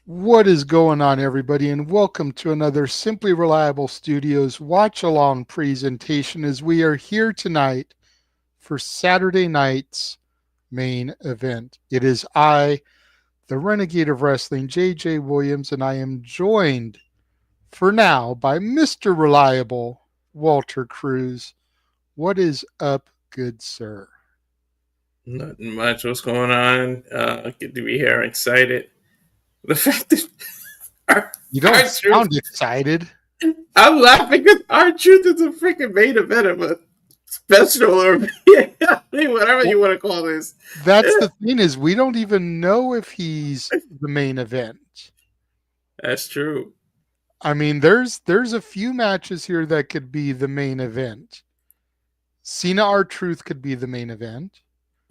What is going on, everybody, and welcome to another Simply Reliable Studios watch-along presentation as we are here tonight for Saturday night's main event. It is I, the Renegade of Wrestling, JJ Williams, and I am joined for now by Mr. Reliable, Walter Cruz. What is up, good sir? Nothing much. What's going on? Good to be here. Excited. The fact that You don't our truth, sound excited. I'm laughing because our truth is a freaking main event of a special or whatever you want to call this. That's the thing is we don't even know if he's the main event. That's true. I mean, there's a few matches here that could be the main event. Cena R-Truth could be the main event.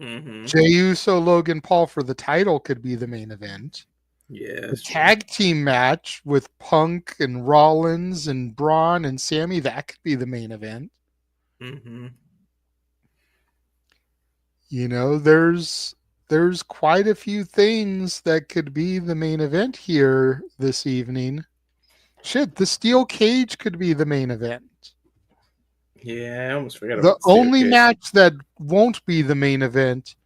Mm-hmm. Jey Uso, Logan Paul for the title could be the main event. Yeah. The tag team match with Punk and Rollins and Bron and Sami, that could be the main event. Mm-hmm. You know, there's quite a few things that could be the main event here this evening. Shit, the steel cage could be the main event. Yeah, I almost forgot The about the only cage. match that won't be the main event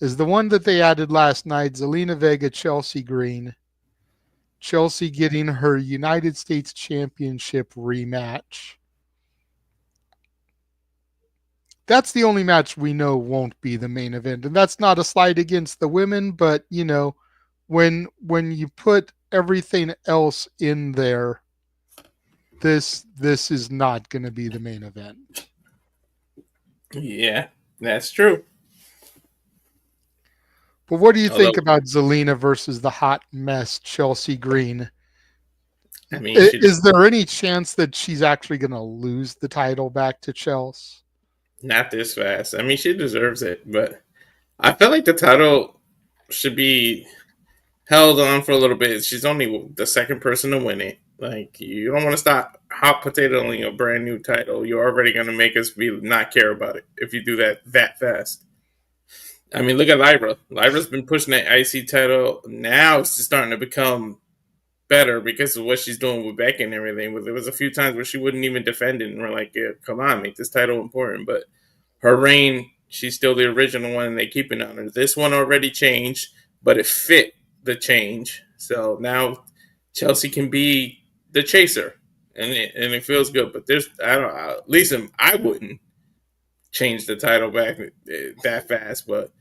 is the one that they added last night, Zelina Vega, Chelsea Green. Chelsea getting her United States Championship rematch. That's the only match we know won't be the main event. And that's not a slight against the women, but you know, when you put everything else in there, this is not going to be the main event. Yeah, that's true. But what do you think Although, about Zelina versus the hot mess Chelsea Green? I mean, Is there any chance that she's actually going to lose the title back to Chelsea? not this fast. I mean, she deserves it, but I feel like the title should be held on for a little bit. She's only the second person to win it. Like, you don't want to stop hot potatoing a brand new title. You're already going to make us be not care about it if you do that fast. I mean, look at Lyra. Lyra's been pushing that IC title. Now it's just starting to become better because of what she's doing with Becky and everything. There was a few times where she wouldn't even defend it, and we're like, yeah, come on, make this title important. But her reign, she's still the original one, and they keep it on her. This one already changed, but it fit the change. So now Chelsea can be the chaser, and it feels good. But there's, I don't know, at least I wouldn't change the title back that fast. But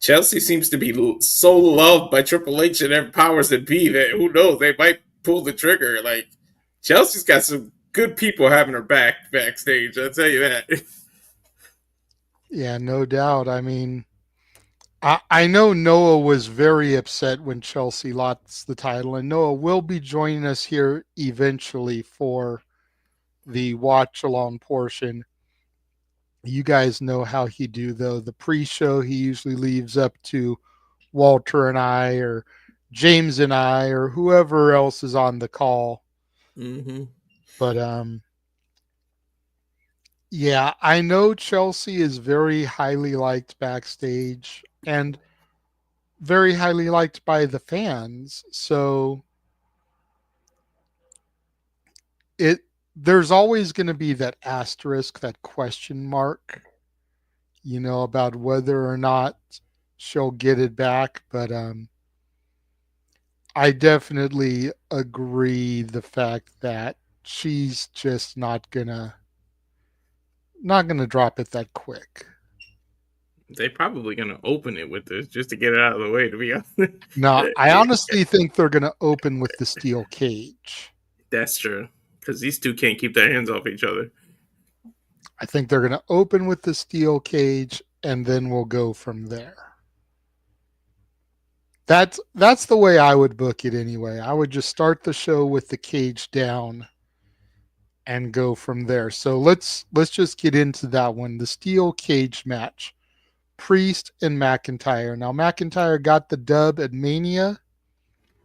Chelsea seems to be so loved by Triple H and their powers that be that who knows, they might pull the trigger. Like, Chelsea's got some good people having her backstage. I'll tell you that. Yeah, no doubt. I mean, I know Noah was very upset when Chelsea lost the title, and Noah will be joining us here eventually for the watch along portion. You guys know how he do though. The pre-show he usually leaves up to Walter and I or James and I or whoever else is on the call. Mm-hmm. But yeah, I know Chelsea is very highly liked backstage and very highly liked by the fans. So it there's always going to be that asterisk, that question mark, you know, about whether or not she'll get it back. But I definitely agree the fact that she's just not gonna drop it that quick. They're probably going to open it with this just to get it out of the way, to be honest. Now, I honestly think they're gonna open with the steel cage. That's true. Because these two can't keep their hands off each other. I think they're gonna open with the steel cage and then we'll go from there. That's the way I would book it anyway. I would just start the show with the cage down and go from there. So let's just get into that one. The steel cage match. Priest and McIntyre. Now McIntyre got the dub at Mania.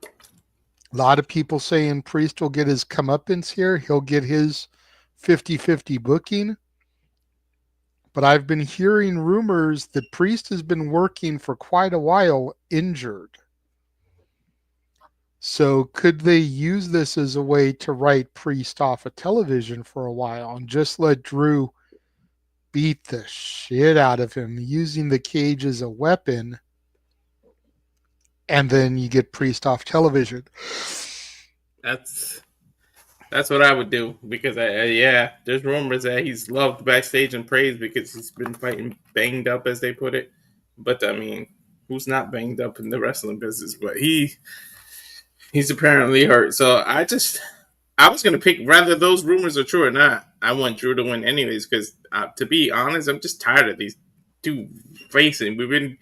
A lot of people saying Priest will get his comeuppance here. He'll get his 50-50 booking. But I've been hearing rumors that Priest has been working for quite a while injured. So could they use this as a way to write Priest off of television for a while and just let Drew beat the shit out of him using the cage as a weapon, and then you get Priest off television? That's That's what I would do because yeah, there's rumors that he's loved backstage and praised because he's been fighting banged up, as they put it. But I mean, who's not banged up in the wrestling business? But he's apparently hurt. So I was gonna pick whether those rumors are true or not. I want Drew to win anyways because to be honest, I'm just tired of these two facing. We've been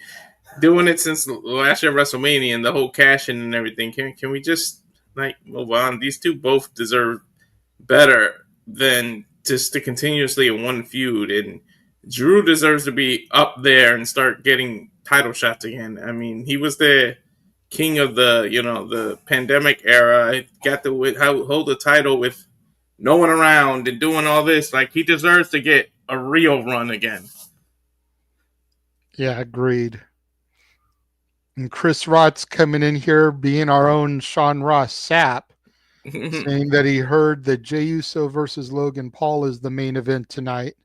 doing it since last year WrestleMania and the whole cash in and everything. Can we just like move on? These two both deserve better than just to continuously in one feud. And Drew deserves to be up there and start getting title shots again. I mean, he was the king of the pandemic era. Got to hold the title with no one around and doing all this. Like he deserves to get a real run again. Yeah, agreed. And Chris Rott's coming in here being our own Sean Ross Sapp, saying that he heard that Jey Uso versus Logan Paul is the main event tonight.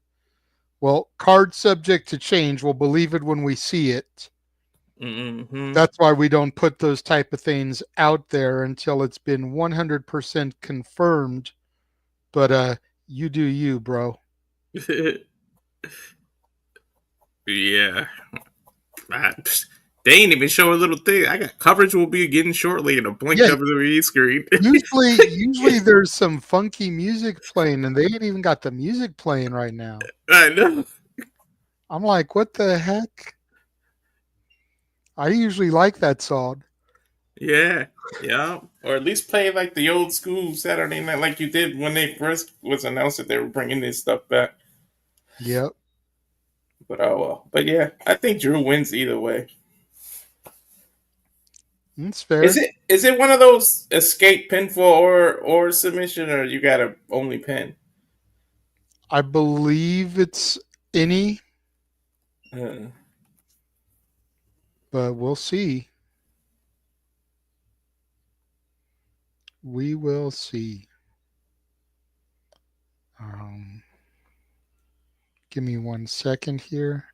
Well, card subject to change. We'll believe it when we see it. Mm-hmm. That's why we don't put those type of things out there until it's been 100% confirmed. But you do you, bro. Yeah. They ain't even show a little thing. I got coverage will be getting shortly in a blink WWE screen. usually there's some funky music playing, and they ain't even got the music playing right now. I know. I'm like, what the heck? I usually like that song. Yeah. Or at least play like the old school Saturday night, like you did when they first was announced that they were bringing this stuff back. Yep. But oh well. But yeah, I think Drew wins either way. That's fair. Is it one of those escape pinfall or submission, or you gotta only pin? I believe it's any, but we'll see. We will see. Give me 1 second here.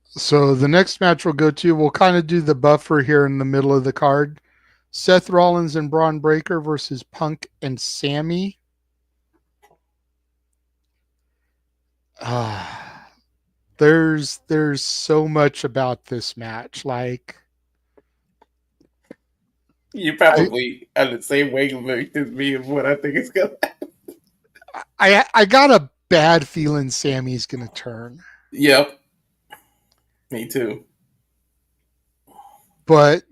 So the next match we'll kind of do the buffer here in the middle of the card. Seth Rollins and Bron Breakker versus Punk and Sami. There's so much about this match. Like, you probably on the same wavelength as me of what I think it's gonna happen. I got a bad feeling Sami's gonna turn. Yep. Me too. But,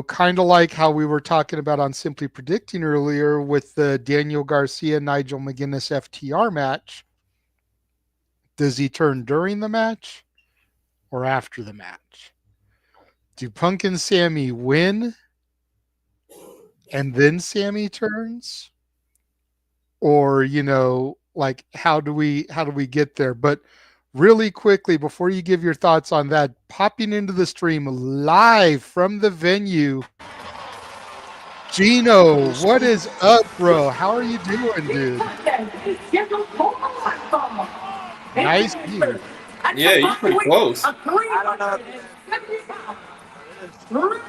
kind of like how we were talking about on Simply Predicting earlier with the Daniel Garcia, Nigel McGuinness FTR match, does he turn during the match or after the match? Do Punk and Sami win and then Sami turns? Or, like how do we get there? But really quickly, before you give your thoughts on that, popping into the stream live from the venue, Gino, what is up, bro? How are you doing, dude? Nice view. Yeah, you're pretty close. I don't know.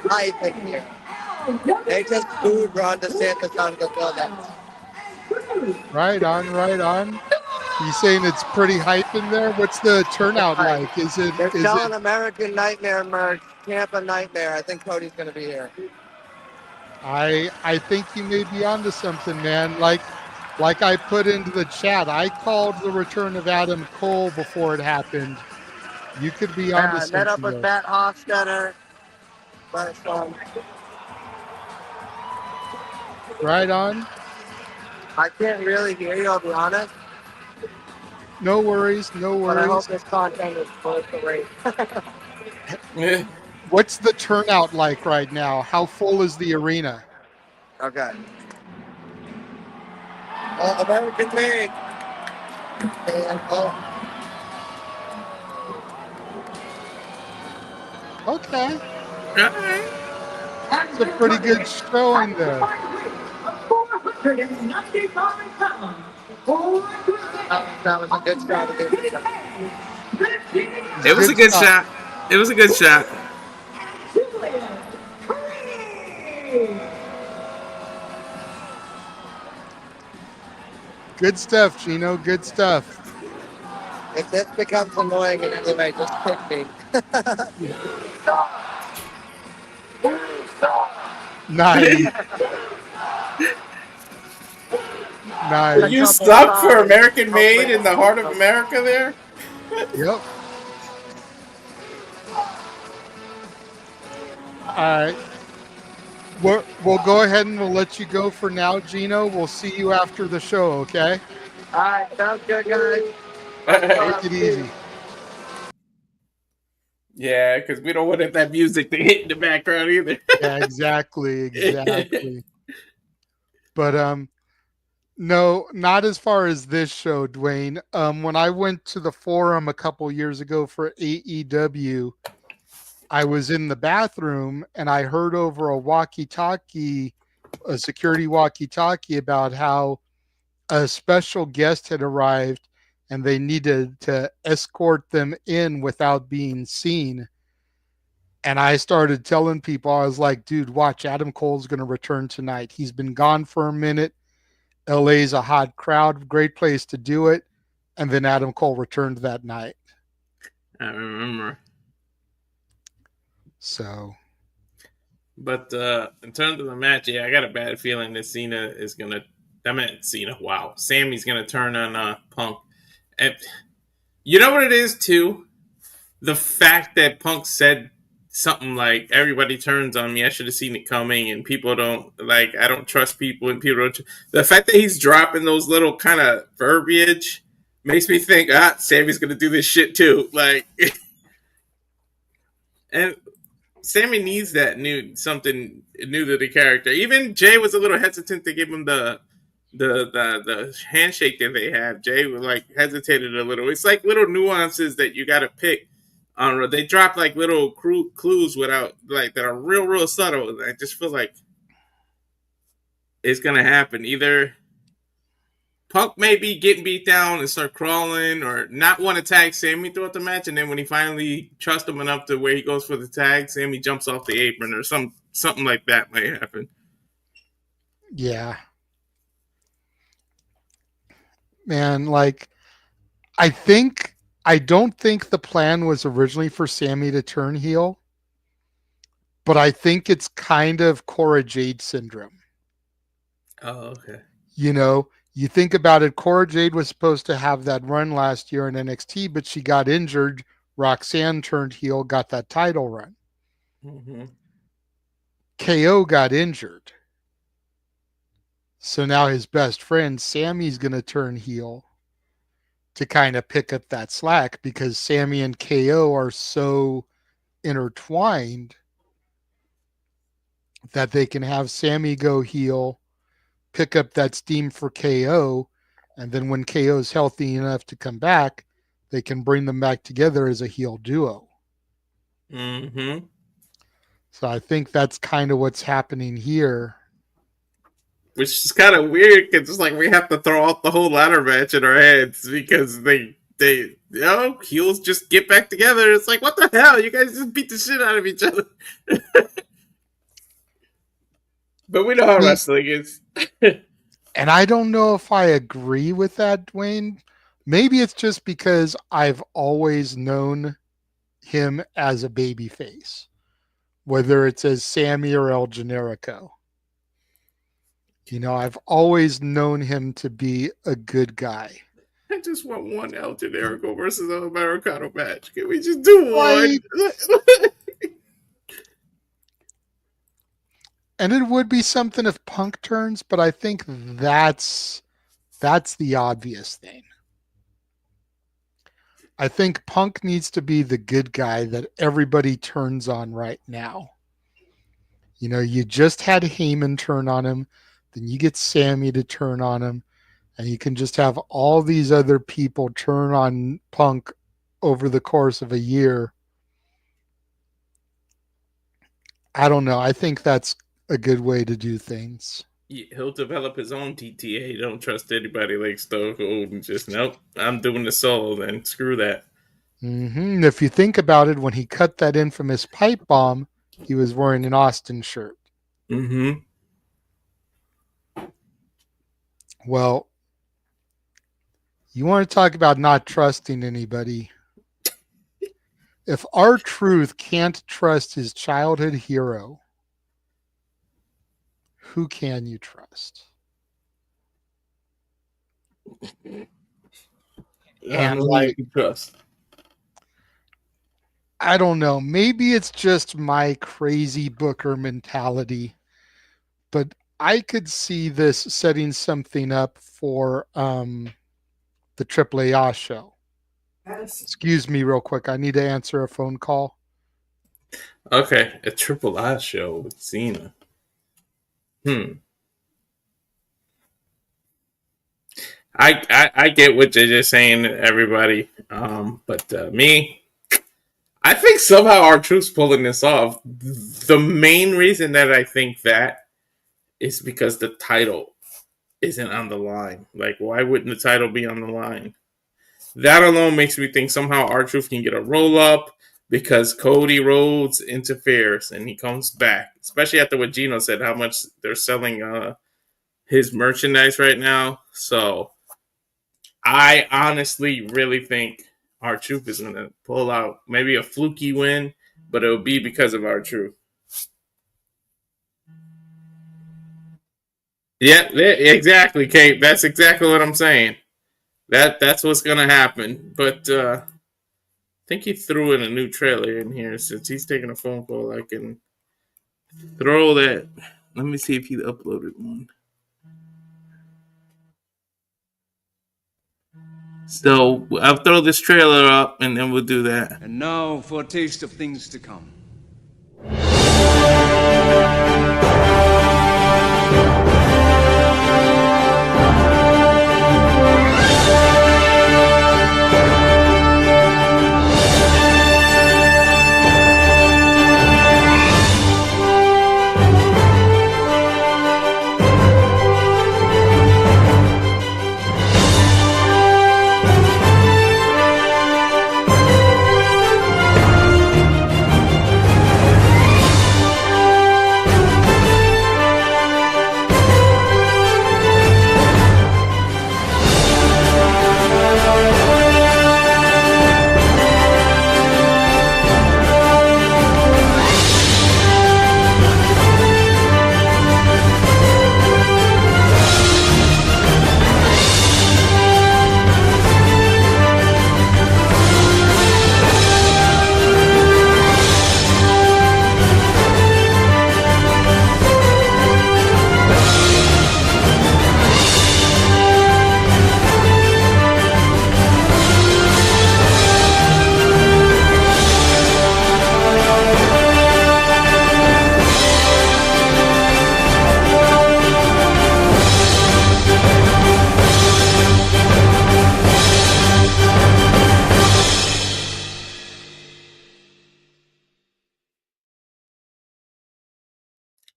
Hype in here. They just booed Ron DeSantis on the building. Right on. You saying it's pretty hype in there? What's the turnout like? They're selling American Nightmare merch, Tampa Nightmare. I think Cody's going to be here. I think you may be onto something, man. Like I put into the chat, I called the return of Adam Cole before it happened. You could be onto something. Met up with Matt Hofstetter. Right on. I can't really hear you, I'll be honest. No worries. But I hope this content is worth the wait. What's the turnout like right now? How full is the arena? Okay. American made. And Okay. All right. It's a pretty good showing there. 495 pounds. That was a good strategy. It was a Good good stuff. shot. It was a good shot. Good stuff, Gino. Good stuff. If this becomes annoying in any way, just pick me. Nice. Nice. You stuck for American Made in the heart of America there? Yep. All right. We'll go ahead and we'll let you go for now, Gino. We'll see you after the show, okay? All right, sounds good, guys. Take it easy. Yeah, because we don't want that music to hit in the background either. Yeah, exactly. But no, not as far as this show, Dwayne. When I went to the forum a couple years ago for AEW, I was in the bathroom and I heard over a walkie-talkie, a security walkie-talkie, about how a special guest had arrived and they needed to escort them in without being seen. And I started telling people, I was like, dude, watch, Adam Cole's going to return tonight. He's been gone for a minute. LA's a hot crowd, great place to do it. And then Adam Cole returned that night. I remember. So. But in terms of the match, yeah, I got a bad feeling that Cena is going to, Cena, wow. Sammy's going to turn on Punk. And you know what it is, too? The fact that Punk said something like, everybody turns on me, I should have seen it coming, and people don't, like, I don't trust people, and people don't. The fact that he's dropping those little kind of verbiage makes me think, Sammy's going to do this shit, too. Like, and Sami needs that something new to the character. Even Jay was a little hesitant to give him the handshake that they have. Jay was like hesitated a little. It's like little nuances that you got to pick. They drop like little clues without like that are real subtle. I just feel like it's gonna happen. Either Punk may be getting beat down and start crawling, or not want to tag Sami throughout the match, and then when he finally trusts him enough to where he goes for the tag, Sami jumps off the apron, or something like that might happen. Yeah. Man, like, I don't think the plan was originally for Sami to turn heel, but I think it's kind of Cora Jade syndrome. Oh, okay. You know, you think about it, Cora Jade was supposed to have that run last year in NXT, but she got injured. Roxanne turned heel, got that title run. Mm-hmm. KO got injured. So now his best friend, Sami's going to turn heel to kind of pick up that slack, because Sami and KO are so intertwined that they can have Sami go heel, pick up that steam for KO, and then when KO's healthy enough to come back, they can bring them back together as a heel duo. Mm-hmm. So I think that's kind of what's happening here. Which is kind of weird, because it's like we have to throw out the whole ladder match in our heads because they heels just get back together. It's like, what the hell? You guys just beat the shit out of each other. But we know how wrestling is. And I don't know if I agree with that, Dwayne. Maybe it's just because I've always known him as a babyface, whether it's as Sami or El Generico. You know, I've always known him to be a good guy. I just want one El Generico versus El Americano match. Can we just do one? And it would be something if Punk turns, but I think that's the obvious thing. I think Punk needs to be the good guy that everybody turns on right now. You know, you just had Heyman turn on him, then you get Sami to turn on him, and you can just have all these other people turn on Punk over the course of a year. I don't know. I think that's a good way to do things. He'll develop his own DTA. Don't trust anybody like Stone Cold and just, nope, I'm doing the solo then. Screw that. If you think about it, when he cut that infamous pipe bomb, he was wearing an Austin shirt. Mm-hmm. Well, you want to talk about not trusting anybody. If R-Truth can't trust his childhood hero, who can you trust? And like, you trust. I don't know. Maybe it's just my crazy booker mentality, but I could see this setting something up for the AAA show. Excuse me real quick. I need to answer a phone call. Okay, a Triple I show with Cena. I get what you're just saying, everybody. But me, I think somehow R-Truth's pulling this off. The main reason that I think that is because the title isn't on the line. Like, why wouldn't the title be on the line? That alone makes me think somehow R-Truth can get a roll up because Cody Rhodes interferes and he comes back. Especially after what Gino said, how much they're selling his merchandise right now. So I honestly really think R-Truth is going to pull out maybe a fluky win, but it'll be because of R-Truth. Yeah, exactly, Kate. That's exactly what I'm saying. That's what's going to happen. But I think he threw in a new trailer in here. Since he's taking a phone call, I can throw that. Let me see if he uploaded one. So I'll throw this trailer up, and then we'll do that. And now for a taste of things to come.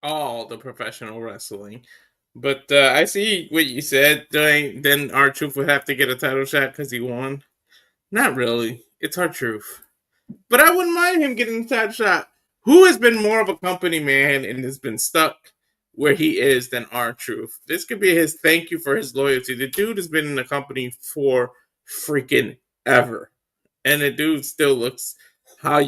All the professional wrestling. But I see what you said. Then R-Truth would have to get a title shot because he won. Not really. It's R-Truth. But I wouldn't mind him getting the title shot. Who has been more of a company man and has been stuck where he is than R-Truth? This could be his thank you for his loyalty. The dude has been in the company for freaking ever. And the dude still looks how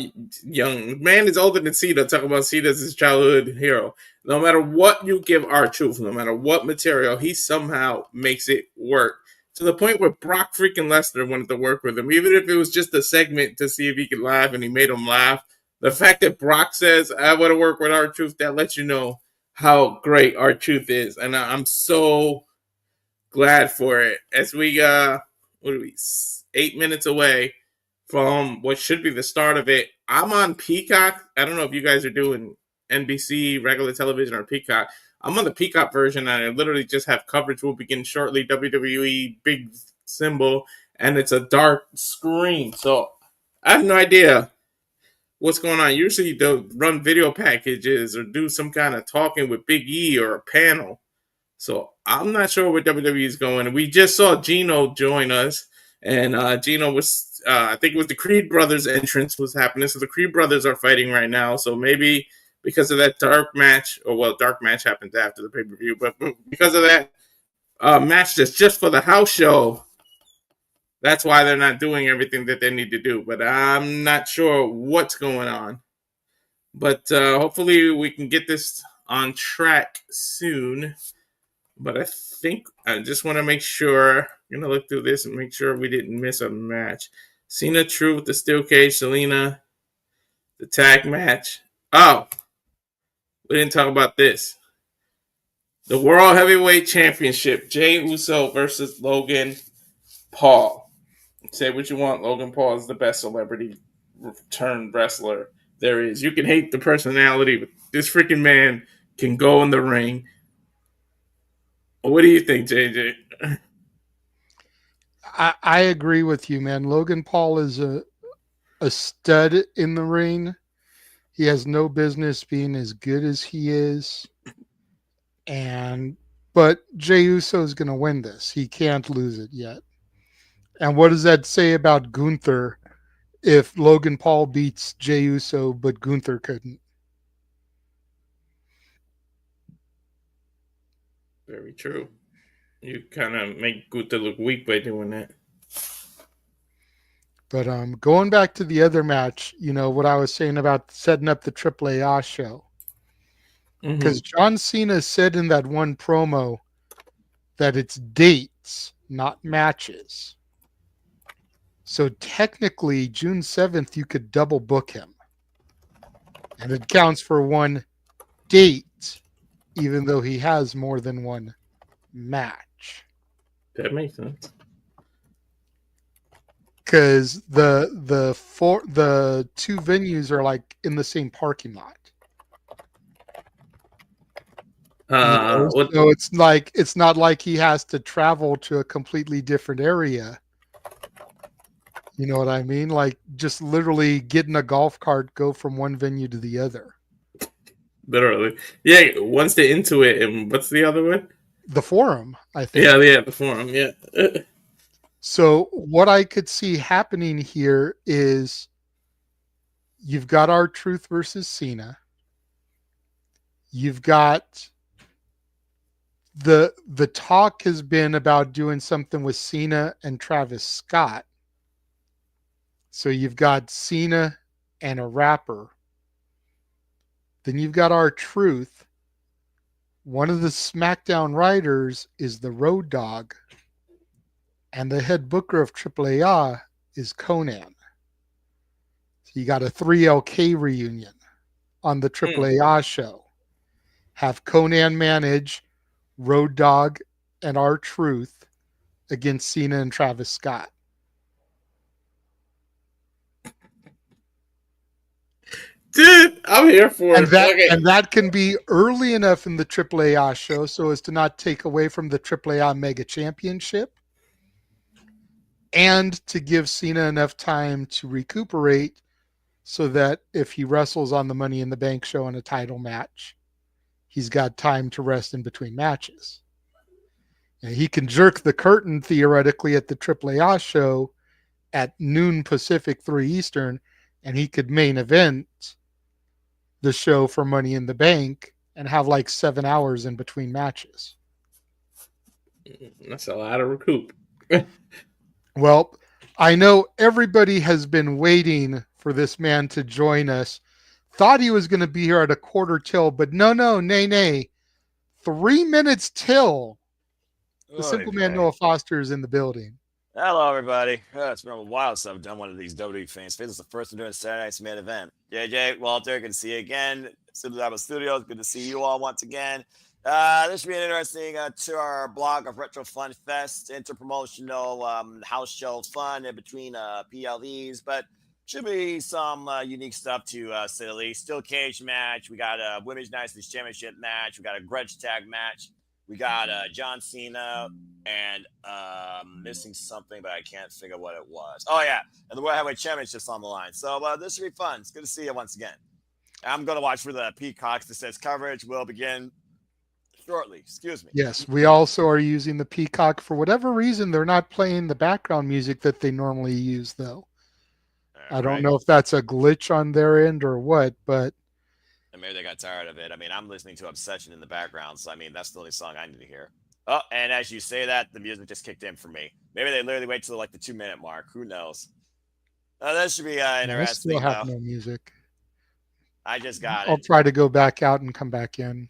young. Man is older than Cena. Talk about Cena as his childhood hero. No matter what you give R-Truth, no matter what material, he somehow makes it work. To the point where Brock freaking Lesnar wanted to work with him. Even if it was just a segment to see if he could laugh, and he made him laugh. The fact that Brock says, I want to work with R-Truth, that lets you know how great R-Truth is. And I'm so glad for it. As we, what are we, 8 minutes away from what should be the start of it. I'm on Peacock. I don't know if you guys are doing NBC, regular television, or Peacock. I'm on the Peacock version, and I literally just have coverage will begin shortly. WWE big symbol, and it's a dark screen, so I have no idea what's going on. Usually they'll run video packages or do some kind of talking with Big E or a panel. So I'm not sure where WWE is going. We just saw Gino join us, and Gino was, I think it was the Creed brothers entrance was happening. So the Creed brothers are fighting right now. So maybe because of that dark match, or well, dark match happens after the pay-per-view, but because of that match that's just for the house show, that's why they're not doing everything that they need to do. But I'm not sure what's going on. But hopefully we can get this on track soon. But I think I just want to make sure. I'm going to look through this and make sure we didn't miss a match. Cena Truth, the Steel Cage, Selena, the tag match. Oh, we didn't talk about this. The World Heavyweight Championship. Jey Uso versus Logan Paul. Say what you want. Logan Paul is the best celebrity turned wrestler there is. You can hate the personality, but this freaking man can go in the ring. What do you think, JJ? I agree with you, man. Logan Paul is a stud in the ring. He has no business being as good as he is. But Jey Uso is going to win this. He can't lose it yet. And what does that say about Gunther if Logan Paul beats Jey Uso, but Gunther couldn't? Very true. You kind of make Gunther look weak by doing that. But going back to the other match, what I was saying about setting up the AAA show. Because John Cena said in that one promo that it's dates, not matches. So technically, June 7th, you could double book him. And it counts for one date, even though he has more than one match. That makes sense. Because the two venues are like in the same parking lot. So it's not like he has to travel to a completely different area. You know what I mean? Like just literally get in a golf cart, go from one venue to the other. Literally. Yeah, once they're into it, and what's the other one? The Forum, I think. Yeah, the Forum, yeah. So what I could see happening here is you've got R-Truth versus Cena. You've got the talk has been about doing something with Cena and Travis Scott. So you've got Cena and a rapper. Then you've got R-Truth. One of the SmackDown writers is the Road Dogg. And the head booker of AAA is Conan. So you got a 3LK reunion on the AAA show. Have Conan manage Road Dogg and R-Truth against Cena and Travis Scott. Dude, I'm here for it. And that can be early enough in the AAA show so as to not take away from the AAA Mega Championship and to give Cena enough time to recuperate so that if he wrestles on the Money in the Bank show in a title match, he's got time to rest in between matches. And he can jerk the curtain theoretically at the AAA show at noon Pacific, 3 Eastern, and he could main event the show for Money in the Bank and have like 7 hours in between matches. That's a lot of recoup. Well, I know everybody has been waiting for this man to join us. Thought he was going to be here at a quarter till, but nay. 3 minutes till. The Simple Man Noah Foster is in the building. Hello, everybody. It's been a while since I've done one of these WWE fans. This is the first time doing a Saturday Night's Main Event. JJ, Walter, good to see you again. Super Studios, good to see you all once again. This should be an interesting tour blog of Retro Fun Fest, interpromotional house show fun in between PLEs. But Should be some unique stuff to say the least. Still cage match. We got a Women's United States Championship match. We got a grudge tag match. We got John Cena and missing something, but I can't figure what it was. Oh, yeah. And the World Heavyweight Championship's on the line. So this should be fun. It's good to see you once again. I'm going to watch for the Peacocks. That says coverage will begin shortly. Excuse me. Yes, we also are using the Peacock. For whatever reason, they're not playing the background music that they normally use, though. I don't know if that's a glitch on their end or what, but... And maybe they got tired of it. I mean, I'm listening to Obsession in the background, so I mean, that's the only song I need to hear. Oh, and as you say that, the music just kicked in for me. Maybe they literally wait till like the 2-minute mark. Who knows? That should be interesting. I still have no music. I just got it. I'll try to go back out and come back in.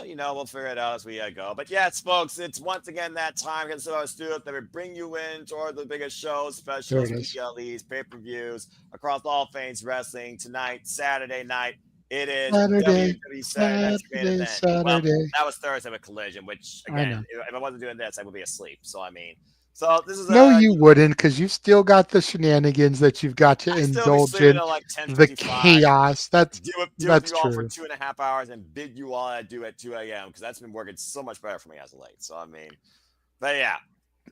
Yeah, we'll figure it out as we go. But yes, folks, it's once again that time. So our studios that we bring you in toward the biggest shows, specials, PLEs, pay-per-views across all things wrestling tonight, Saturday night. It is WWE Saturday. Well, that was Thursday with Collision, which again, if I wasn't doing this, I would be asleep. So I mean, so this is no, you wouldn't, because you've still got the shenanigans that you've got to indulge in, like the chaos. That's deal with true. You all for 2.5 hours and bid you all adieu at 2 a.m. because that's been working so much better for me as of late. So I mean, but yeah,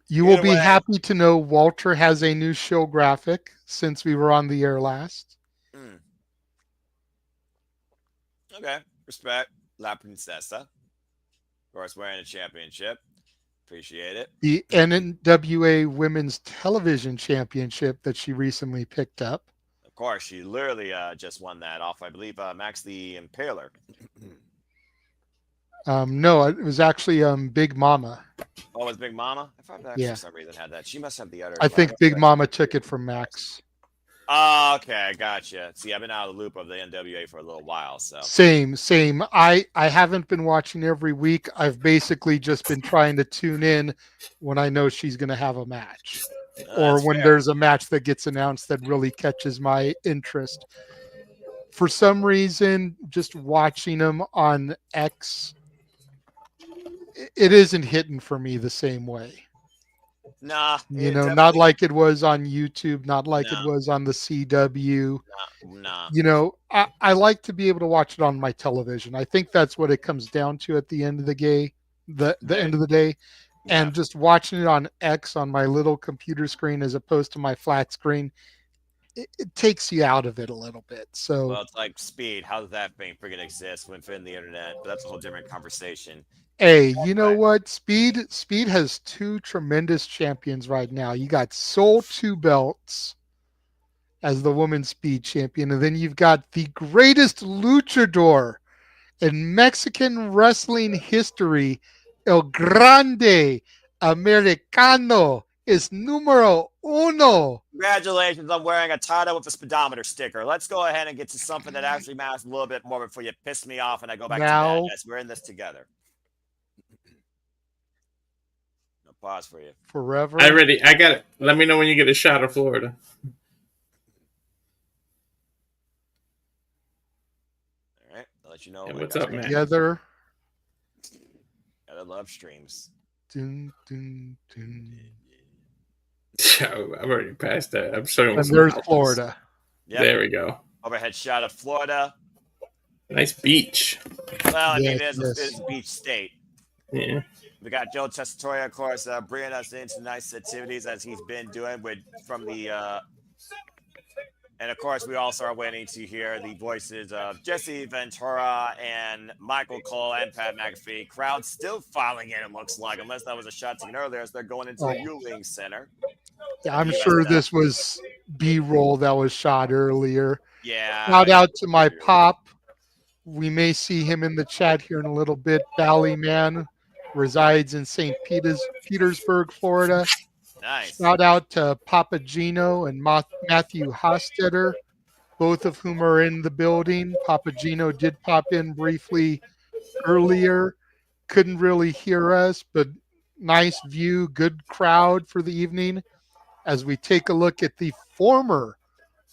you will be happy to know Walter has a new show graphic since we were on the air last. Okay, respect. La Princesa. Of course, wearing a championship. Appreciate it. The NWA Women's Television Championship that she recently picked up. Of course, she literally just won that off, I believe, Max the Impaler. No, it was actually Big Mama. Oh, it was Big Mama? I thought that for some reason had that. She must have the other. I think Big Mama took it from Max. Oh, okay, gotcha. See, I've been out of the loop of the NWA for a little while, so same. I haven't been watching every week. I've basically just been trying to tune in when I know she's going to have a match, or when there's a match that gets announced that really catches my interest. For some reason, just watching them on X, it isn't hitting for me the same way. Nah, not like it was on YouTube, not like it was on the CW. Nah. I like to be able to watch it on my television. I think that's what it comes down to at the end of the day, the end of the day. Yeah. And just watching it on X on my little computer screen as opposed to my flat screen, it takes you out of it a little bit. So, well, it's like Speed. How does that thing freaking exist when fitting the internet? But that's a whole different conversation. Hey, you know what? Speed has two tremendous champions right now. You got Soul 2 belts as the women's speed champion, and then you've got the greatest luchador in Mexican wrestling history, El Grande Americano is numero uno. Congratulations on wearing a title with a speedometer sticker. Let's go ahead and get to something that actually matters a little bit more before you piss me off and I go back to that. Yes, we're in this together. Pause for you. Forever. I got it. Let me know when you get a shot of Florida. All right. I'll let you know. Yeah, what's up, man? Together. Gotta love streams. Dun, dun, dun. Yo, I've already passed that. I'm showing. And there's Florida. Yep. There we go. Overhead shot of Florida. Nice beach. Well, I mean, it's beach state. Yeah. We got Joe Tessitoria, of course, bringing us into nice activities as he's been doing from the and of course we also are waiting to hear the voices of Jesse Ventura and Michael Cole and Pat McAfee. Crowd still filing in, it looks like, unless that was a shot taken earlier as they're going into the Yuling Center. Yeah, I'm sure this was B-roll that was shot earlier. Yeah. Shout out to my pop. We may see him in the chat here in a little bit. Ballyman resides in St. Petersburg, Florida. Nice. Shout out to Papa Gino and Matthew Hostetter, both of whom are in the building. Papa Gino did pop in briefly earlier. Couldn't really hear us, but nice view, good crowd for the evening as we take a look at the former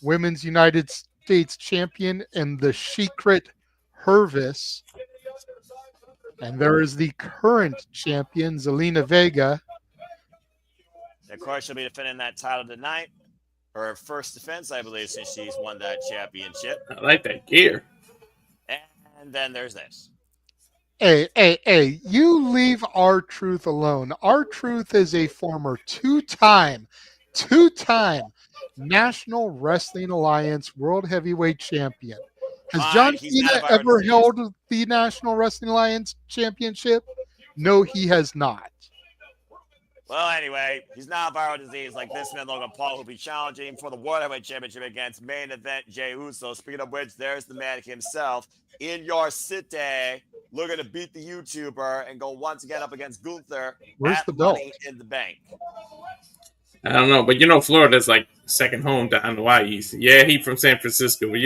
Women's United States champion and the Secret Hervis. And there is the current champion, Zelina Vega. Of course, she'll be defending that title tonight. her first defense, I believe, since she's won that championship. I like that gear. And then there's this. Hey, you leave R-Truth alone. R-Truth is a former two-time National Wrestling Alliance World Heavyweight Champion. Has Fine, John he's not Cena a viral ever disease. held the National Wrestling Alliance Championship? No, he has not. Well, anyway, he's not a viral disease like this man Logan Paul, who'll be challenging for the World Heavyweight Championship against main event Jey Uso. Speaking of which, there's the man himself in your city, looking to beat the YouTuber and go once again up against Gunther. Where's at the belt? Money in the Bank. I don't know, but Florida's like second home to Hawaii's. Yeah, he from San Francisco, but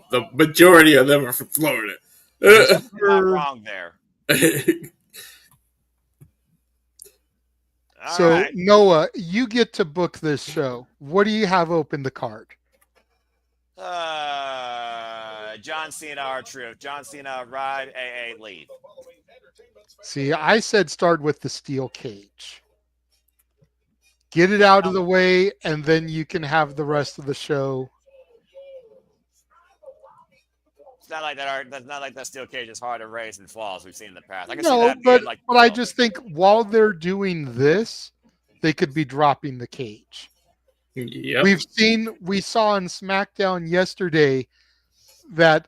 the majority of them are from Florida. You're not wrong there. So, All right. Noah, you get to book this show. What do you have open the card? John Cena, R-Truth. John Cena, ride, AA, leave. See, I said start with the steel cage. Get it out of the way, and then you can have the rest of the show. It's not like that. That's not like that steel cage is hard to raise and fall as we've seen in the past. I can see No, that being like. but I just think while they're doing this, they could be dropping the cage. Yep. We saw on SmackDown yesterday that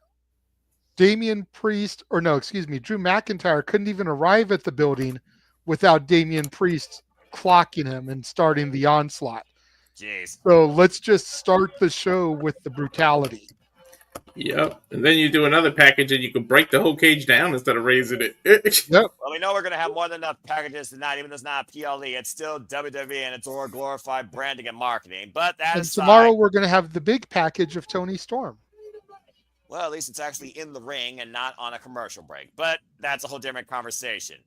Drew McIntyre couldn't even arrive at the building without Damien Priest clocking him and starting the onslaught. Jeez. So let's just start the show with the brutality. Yep. And then you do another package and you can break the whole cage down instead of raising it. Yep. Well, we know we're going to have more than enough packages tonight, even though it's not a PLE. It's still WWE and it's all glorified branding and marketing. But that And aside, tomorrow we're going to have the big package of Tony Storm. well, at least it's actually in the ring and not on a commercial break. But that's a whole different conversation.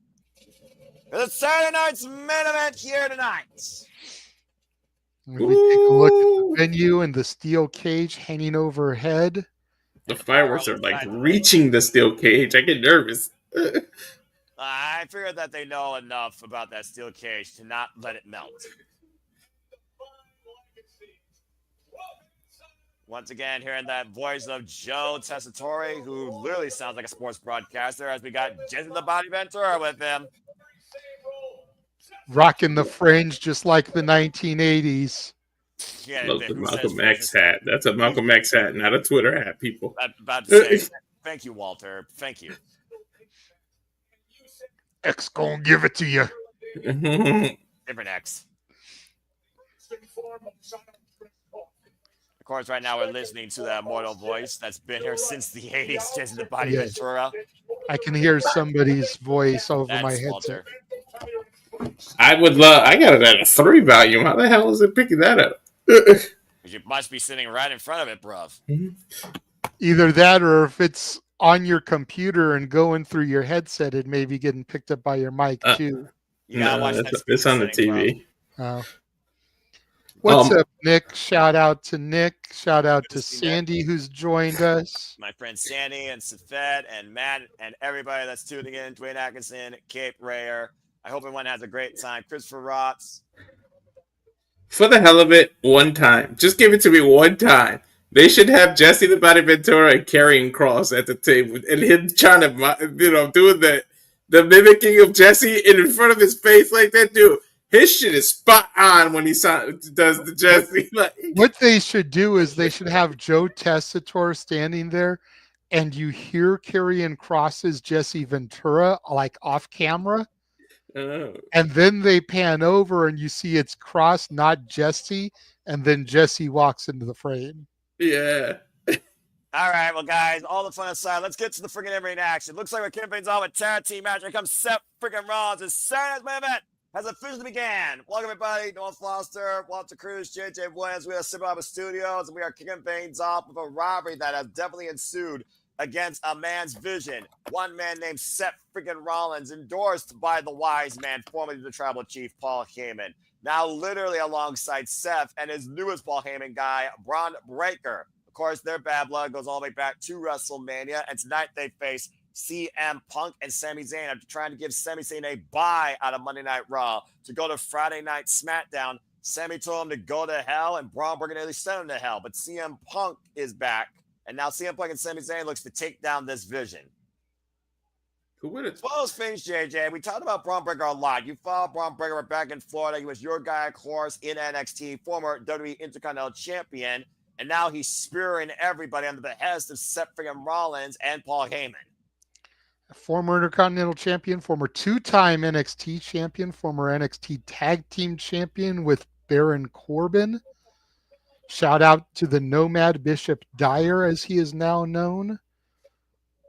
It's Saturday night's main event here tonight. When we take a look at the venue and the steel cage hanging overhead. The fireworks are like reaching the steel cage. I get nervous. I figured that they know enough about that steel cage to not let it melt. Once again, hearing that voice of Joe Tessitore, who literally sounds like a sports broadcaster, as we got Jason the Body Ventura with him. Rocking the fringe just like the 1980s. Yeah, Love the Malcolm X hat. That's a Malcolm X hat, not a Twitter hat, people. I'm about to say, thank you, Walter. Thank you. X gonna give it to you. Different X. Of course, right now we're listening to that immortal voice that's been here since the 80s, Jason the Body Ventura. I can hear somebody's voice over That's my headset. Walter. I got it at a 3 volume. How the hell is it picking that up? You must be sitting right in front of it, bruv. Either that or if it's on your computer and going through your headset, it may be getting picked up by your mic too. You gotta watch it's on the TV. What's up, Nick? Shout out to Nick. Shout out to Sandy, who's joined us. My friend Sandy and Seth and Matt and everybody that's tuning in. Dwayne Atkinson, Cape Rayer. I hope everyone has a great time. Christopher Rotz. For the hell of it, one time. Just give it to me one time. They should have Jesse the Body Ventura and Karrion Kross at the table, and him trying to, doing the mimicking of Jesse in front of his face like that, dude. His shit is spot on when he does the Jesse. What they should do is they should have Joe Tessitore standing there, and you hear Karrion Kross's Jesse Ventura like off camera. And then they pan over and you see it's Kross, not Jesse, and then Jesse walks into the frame. Yeah. All right, well, guys, all the fun aside, let's get to the freaking in-ring action. Looks like we're campaigns on with tag team match. Here comes Seth freaking Rollins. His Saturday's main event has officially began. Welcome, everybody. Noah Foster, Walter Cruz, JJ Williams. We are Civilized Studios, and we are kicking things off with a robbery that has definitely ensued against a man's vision. One man named Seth freaking Rollins, endorsed by the wise man, formerly the tribal chief, Paul Heyman. Now literally alongside Seth and his newest Paul Heyman guy, Bron Breakker. Of course, their bad blood goes all the way back to WrestleMania, and tonight they face CM Punk and Sami Zayn after trying to give Sami Zayn a bye out of Monday Night Raw to go to Friday Night SmackDown Sami told him to go to hell, and Braun Breaker nearly sent him to hell. But CM Punk is back, and now CM Punk and Sami Zayn looks to take down this vision. Who would have? It's one of those things, JJ. We talked about Braun Breaker a lot. You followed Braun Breaker back in Florida. He was your guy, of course, in NXT, former WWE Intercontinental Champion, and now he's spearing everybody under the behest of Seth freaking Rollins and Paul Heyman. Former Intercontinental Champion, former two-time NXT Champion, former NXT Tag Team Champion with Baron Corbin. Shout out to the Nomad Bishop Dyer, as he is now known.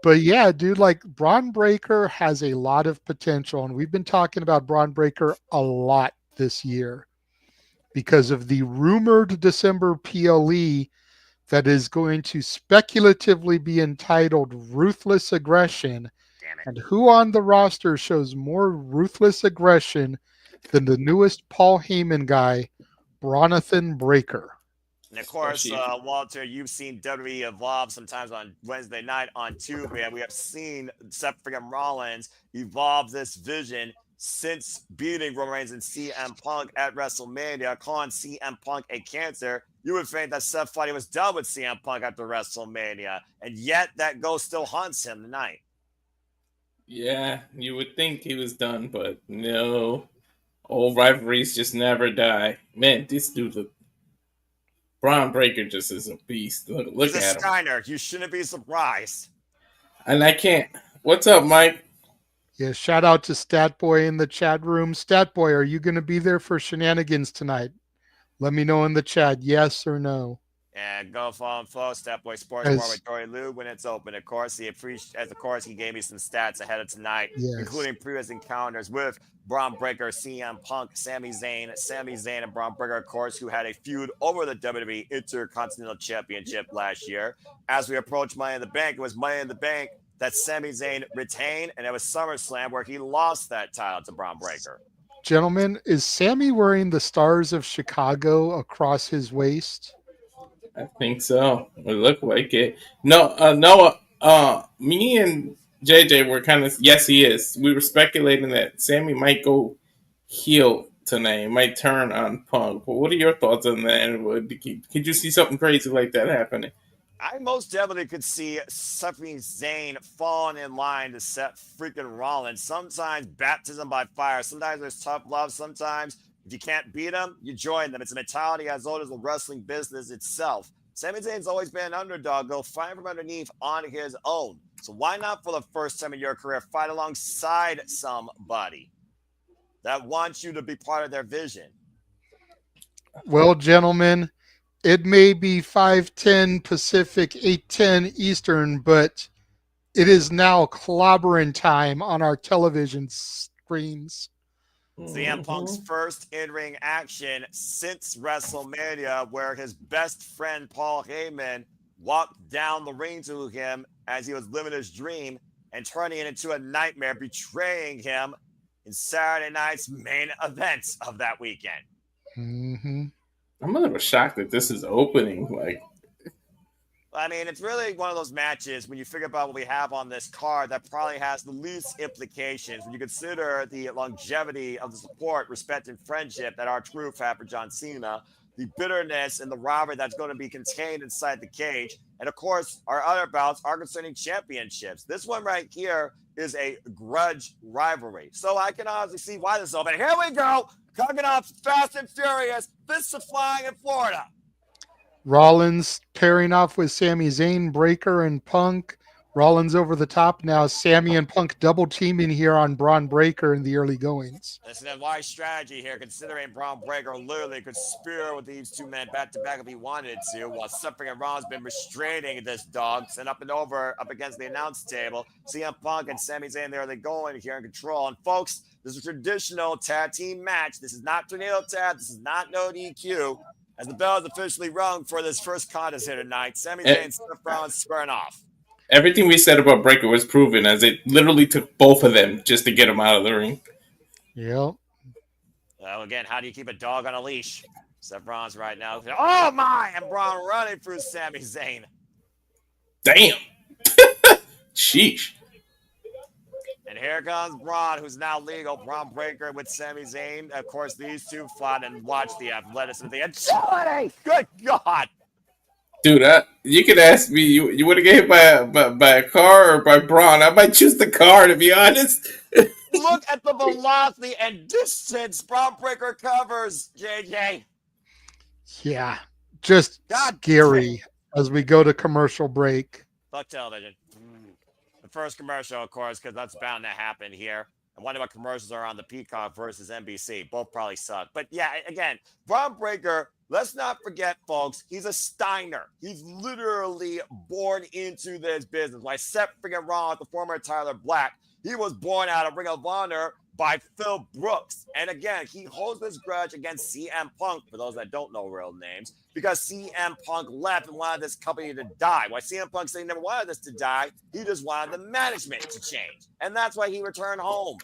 But yeah, dude, like Braun Breaker has a lot of potential, and we've been talking about Braun Breaker a lot this year because of the rumored December PLE that is going to speculatively be entitled Ruthless Aggression. And who on the roster shows more ruthless aggression than the newest Paul Heyman guy, Bronathan Breaker? And of course, Walter, you've seen WWE evolve sometimes on Wednesday night on Tuesday. We have seen Seth freaking Rollins evolve this vision since beating Roman Reigns and CM Punk at WrestleMania, calling CM Punk a cancer. You would think that Seth thought he was done with CM Punk after WrestleMania, and yet that ghost still haunts him tonight. Yeah, you would think he was done, but no. Old rivalries just never die. Man, this dude, Braun Breaker just is a beast. Look He's at a him. Steiner. You shouldn't be surprised. And I can't. What's up, Mike? Yeah, shout out to Statboy in the chat room. Statboy, are you going to be there for shenanigans tonight? Let me know in the chat, yes or no. And go follow him, folks. Statboy Sports Bar with Dory Lou when it's open. Of course, he gave me some stats ahead of tonight, including previous encounters with Braun Breaker, CM Punk, Sami Zayn, and Braun Breaker, of course, who had a feud over the WWE Intercontinental Championship last year. As we approach Money in the Bank, it was Money in the Bank that Sami Zayn retained, and it was SummerSlam where he lost that title to Braun Breaker. Gentlemen, is Sami wearing the Stars of Chicago across his waist? I think so. It looked like it. No, me and JJ were kind of, yes, he is. We were speculating that Sami might go heel tonight, might turn on Punk. But what are your thoughts on that? Could you see something crazy like that happening? I most definitely could see Sami Zayn falling in line to Seth freaking Rollins. Sometimes baptism by fire. Sometimes there's tough love. Sometimes if you can't beat them, you join them. It's a mentality as old as the wrestling business itself. Sami Zayn's always been an underdog. Go fight from underneath on his own. So why not, for the first time in your career, fight alongside somebody that wants you to be part of their vision? Well, gentlemen, it may be 5:10 Pacific, 8:10 Eastern, but it is now clobbering time on our television screens. CM Punk's first in-ring action since WrestleMania, where his best friend Paul Heyman walked down the ring to him as he was living his dream and turning it into a nightmare, betraying him in Saturday night's main event of that weekend. Mm-hmm. I'm a little shocked that this is opening. I mean, it's really one of those matches when you figure about what we have on this card that probably has the least implications when you consider the longevity of the support, respect, and friendship that our truth have for John Cena, the bitterness and the rivalry that's going to be contained inside the cage, and of course, our other bouts are concerning championships. This one right here is a grudge rivalry. So I can honestly see why this is open. Here we go. Coming up fast and furious. Fists are flying in Florida. Rollins pairing off with Sami Zayn, Breaker, and Punk. Rollins over the top now. Sami and Punk double teaming here on Braun Breaker in the early goings. This is a wise strategy here, considering Braun Breaker literally could spear with these two men back to back if he wanted to, while Suffering and Rollins been restraining this dog, and up and over up against the announce table. CM Punk and Sami Zayn, there they going here in control. And folks, this is a traditional tag team match. This is not tornado tag. This is not no DQ. As the bell is officially rung for this first contest here tonight, Sami Zayn and Seth Rollins squaring off. Everything we said about Breaker was proven, as it literally took both of them just to get him out of the ring. Yep. Well, again, how do you keep a dog on a leash? Seth Rollins right now. Oh, my! And Braun running through Sami Zayn. Damn. Sheesh. And here comes Bron, who's now legal. Bron Breakker with Sami Zayn. Of course, these two fought, and watch the athleticism, the agility. Good God. Dude, you could ask me, you want to get hit by a car or by Braun? I might choose the car, to be honest. Look at the velocity and distance Bron Breakker covers, JJ. Yeah, just God scary as we go to commercial break. Fuck television. The first commercial, of course, because that's bound to happen here. I wonder what commercials are on the Peacock versus NBC. Both probably suck. But yeah, again, Bron Breakker, let's not forget, folks, he's a Steiner. He's literally born into this business. Like Seth freaking Rollins, the former Tyler Black, he was born out of Ring of Honor by Phil Brooks. And again, he holds this grudge against CM Punk, for those that don't know real names, because CM Punk left and wanted this company to die. Why CM Punk said he never wanted this to die, he just wanted the management to change. And that's why he returned home.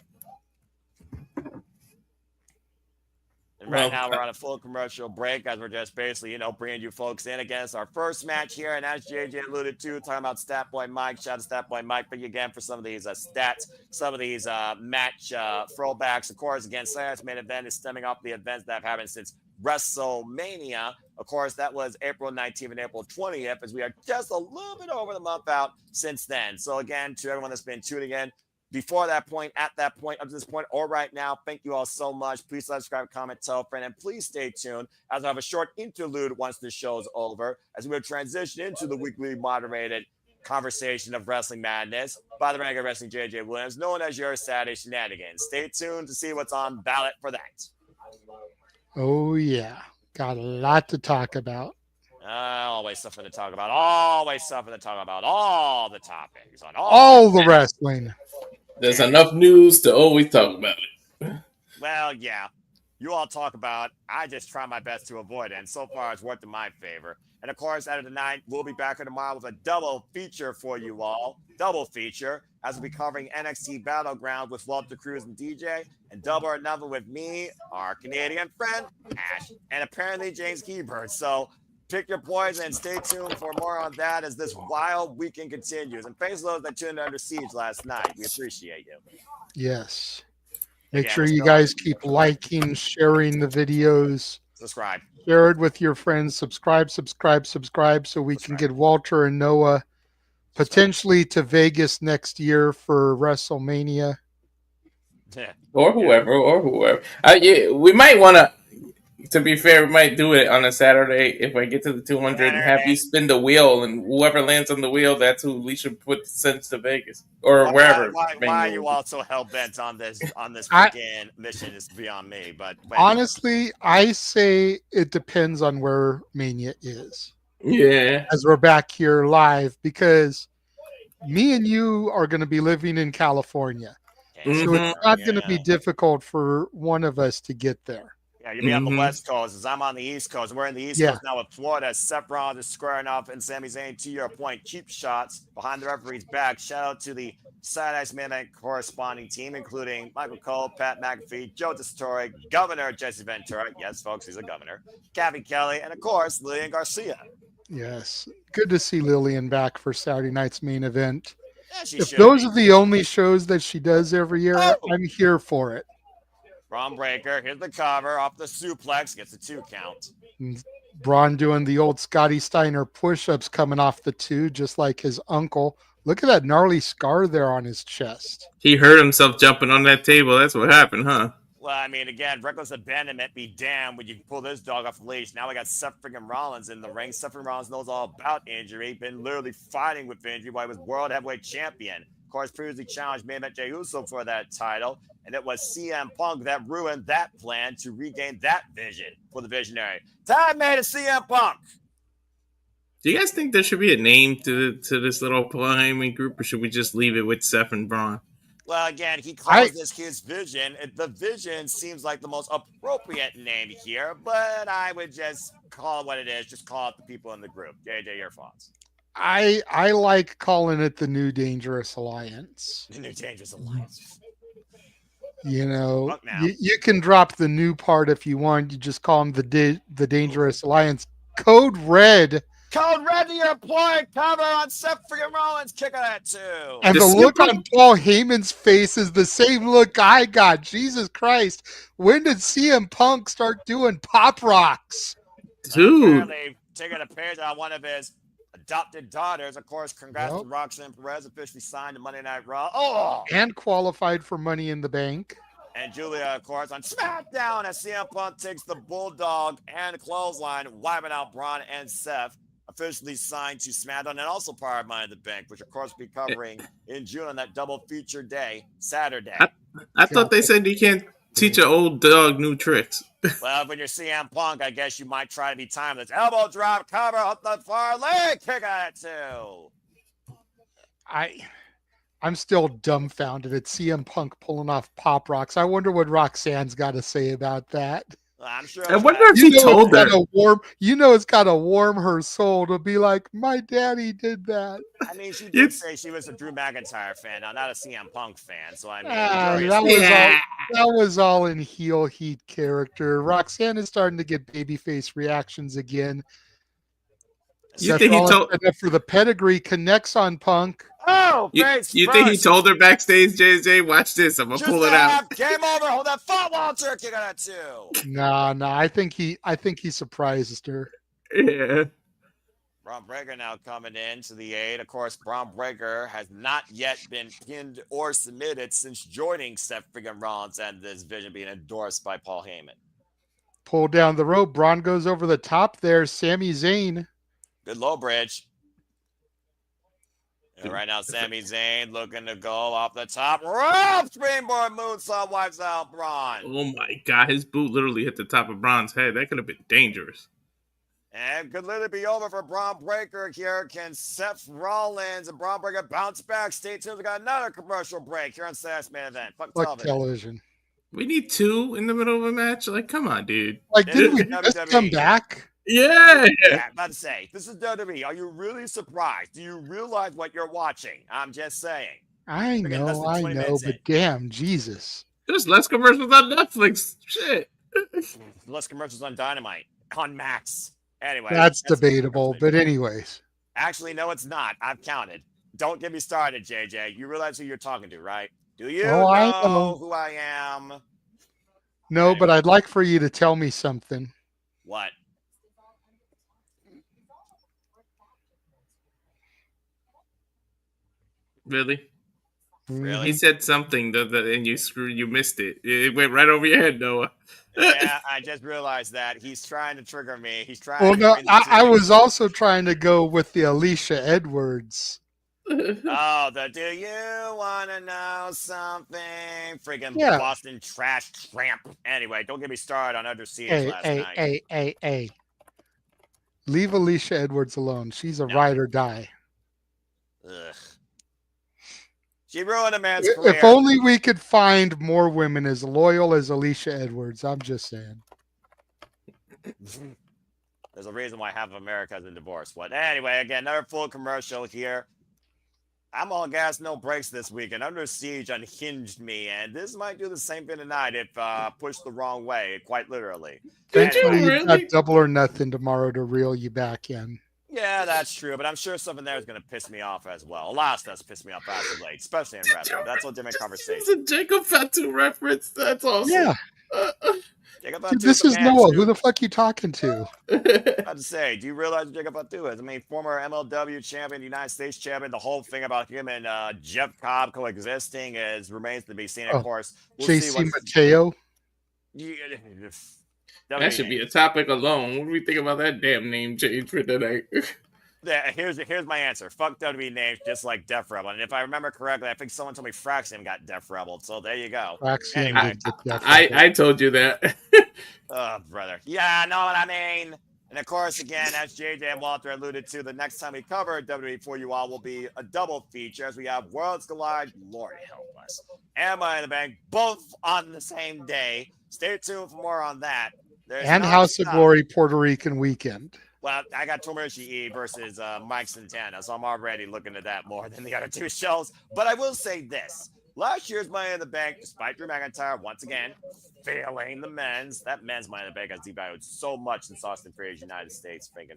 And right now we're on a full commercial break as we're just basically, bringing you folks in against our first match here. And as JJ alluded to, talking about Statboy Mike, shout out to Statboy Mike, but again, for some of these stats, some of these match throwbacks, of course, again, Saturday's main event is stemming off the events that have happened since WrestleMania. Of course, that was April 19th and April 20th, as we are just a little bit over the month out since then. So again, to everyone that's been tuning in, before that point, at that point, up to this point, or right now, thank you all so much. Please subscribe, comment, tell a friend, and please stay tuned as I have a short interlude once the show's over, as we will transition into the weekly moderated conversation of Wrestling Madness by the Renegade of Wrestling JJ Williams, known as your Saturday Shenanigans. Stay tuned to see what's on ballot for that. Oh, yeah. Got a lot to talk about. Always something to talk about. Always something to talk about. All the topics. On all the wrestling. There's enough news to always talk about it. Well, yeah. You all talk about, I just try my best to avoid it, and so far it's worked in my favor. And of course, out of the night, we'll be back here tomorrow with a double feature for you all. Double feature, as we'll be covering NXT Battleground with Walter Cruz and DJ, and double or nothing with me, our Canadian friend, Ash, and apparently James Keybird. So pick your poison and stay tuned for more on that as this wild weekend continues. And thanks to those that tuned in Under Siege last night. We appreciate you. Yes. Make sure you guys keep liking, sharing the videos. Subscribe. Share it with your friends. Subscribe so we can get Walter and Noah potentially to Vegas next year for WrestleMania. Yeah. Or whoever. Yeah, we might want to be fair, we might do it on a Saturday if I get to the 200 and have you spin the wheel, and whoever lands on the wheel, that's who we should put sends to Vegas or wherever. Why are you all so hell bent on this freaking mission? Is beyond me. But honestly, I say it depends on where Mania is. Yeah, as we're back here live, because me and you are going to be living in California, so it's not going to be difficult for one of us to get there. Yeah, you'll be on the West Coast, as I'm on the East Coast. We're in the East Coast now with Florida. Seth Rollins is squaring up, and Sami Zayn, to your point, cheap shots behind the referee's back. Shout out to the Saturday's Main Event corresponding team, including Michael Cole, Pat McAfee, Joe Tessitore, Governor Jesse Ventura. Yes, folks, he's a governor. Kathy Kelly, and of course, Lillian Garcia. Yes, good to see Lillian back for Saturday night's Main Event. Yeah, if those are the only shows that she does every year, I'm here for it. Bron Breakker, here's the cover off the suplex, gets a 2 count. And Bron doing the old Scotty Steiner push-ups coming off the 2, just like his uncle. Look at that gnarly scar there on his chest. He hurt himself jumping on that table. That's what happened, huh? Well, I mean, again, reckless abandonment be damned when you pull this dog off the leash. Now we got Seth freaking Rollins in the ring. Seth freaking Rollins knows all about injury. Been literally fighting with injury while he was World Heavyweight Champion. Of course, previously challenged Main Event Jey Uso for that title. And it was CM Punk that ruined that plan to regain that vision for the Visionary. Time made a CM Punk. Do you guys think there should be a name to this little climbing group, or should we just leave it with Seth and Bron? Well, again, he calls this his vision. The vision seems like the most appropriate name here, but I would just call it what it is. Just call it the people in the group. JJ, your thoughts? I like calling it the New Dangerous Alliance. The New Dangerous Alliance. You know, you can drop the new part if you want. You just call them the Dangerous Alliance. Code Red Code red to your point. Cover on Seth freaking Rollins. Kicking at 2. And The the look CM on Paul Heyman's face is the same look I got. Jesus Christ. When did CM Punk start doing pop rocks? Dude. Apparently, taking a page on one of his adopted daughters. Of course, congrats to Roxanne Perez, officially signed to Monday Night Raw. Oh! And qualified for Money in the Bank. And Julia, of course, on SmackDown as CM Punk takes the Bulldog and clothesline, wiping out Bron and Seth. Officially signed to SmackDown and also part of Money in the Bank, which of course will be covering in June on that double feature day, Saturday. I thought they said you can't teach an old dog new tricks. Well, when you're CM Punk, I guess you might try to be timeless. Elbow drop, cover, up the far leg, kick at 2. I'm still dumbfounded at CM Punk pulling off pop rocks. I wonder what Roxanne's got to say about that. I'm sure. I wonder if he told her. It's got to warm her soul to be like, my daddy did that. I mean, she did say she was a Drew McIntyre fan, now not a CM Punk fan. So I mean, that was all in heel heat character. Roxanne is starting to get babyface reactions again. You think he told for the pedigree connects on Punk? Oh, you think he told her backstage, JJ? Watch this. I'm gonna pull it out. Game over. Hold that thought, Walter. Kick at 2. No. I think he surprised her. Yeah. Bron Breakker now coming in to the aid. Of course, Bron Breakker has not yet been pinned or submitted since joining Seth freaking Rollins and this vision being endorsed by Paul Heyman. Pull down the rope. Bron goes over the top there. Sami Zayn. Good low bridge. And right now, Sami Zayn looking to go off the top rope. Springboard moonsault wipes out Bron. Oh my God, his boot literally hit the top of Bron's head. That could have been dangerous. And could literally be over for Bron Breakker here. Can Seth Rollins and Bron Breakker bounce back? Stay tuned. We got another commercial break here on Saturday's main event. Fuck television. We need 2 in the middle of a match. Like, come on, dude. Like, didn't we just come back? Yeah. About to say, this is WWE. Are you really surprised? Do you realize what you're watching? I'm just saying. I know, but damn, Jesus. There's less commercials on Netflix. Shit. Less commercials on Dynamite. On Max. Anyway. That's debatable, but anyways. Actually, no, it's not. I've counted. Don't get me started, JJ. You realize who you're talking to, right? Do you know who I am? No, but I'd like for you to tell me something. What? Really? Really? He said something and you missed it. It went right over your head, Noah. Yeah, I just realized that. He's trying to trigger me. He's trying Well, no, I was also trying to go with the Alicia Edwards. Oh, do you want to know something? Freaking Boston trash tramp. Anyway, don't get me started on Under Siege last night. Hey. Leave Alicia Edwards alone. She's a ride or die. Ugh. She ruined a man's career. If only we could find more women as loyal as Alicia Edwards. I'm just saying. There's a reason why half of America is in divorce. What? Anyway, again, another full commercial here. I'm on gas, no brakes this weekend. Under Siege unhinged me, and this might do the same thing tonight if pushed the wrong way, quite literally. Thankfully, you've got Double or Nothing tomorrow to reel you back in. Yeah, that's true, but I'm sure something there is going to piss me off as well. A lot of stuff's pissed me off as of late, especially in wrestling. That's a different conversation. It's a Jacob Fatu reference. That's awesome. Yeah. Dude, this is Noah. Who the fuck you talking to? I'd say, do you realize what Jacob Fatu is? I mean, former MLW champion, United States champion. The whole thing about him and Jeff Cobb coexisting remains to be seen. Of course, we'll JC Mateo. That should be a topic alone. What do we think about that damn name change for tonight? Yeah, here's my answer. Fuck WWE names just like Def Rebel. And if I remember correctly, I think someone told me Fraxium got Def Rebel. So there you go. Anyway. I told you that. Oh, brother. Yeah, I know what I mean. And of course, again, as JJ and Walter alluded to, the next time we cover WWE for you all will be a double feature as we have Worlds Collide, Lord help us, and Money in the Bank, both on the same day. Stay tuned for more on that. And House of Glory Puerto Rican weekend. Well, I got Tomoyoshi E versus Mike Santana, so I'm already looking at that more than the other two shows. But I will say this. last year's Money in the Bank, despite Drew McIntyre once again failing the men's, that men's Money in the Bank has devalued so much since Austin Theory's United States thing.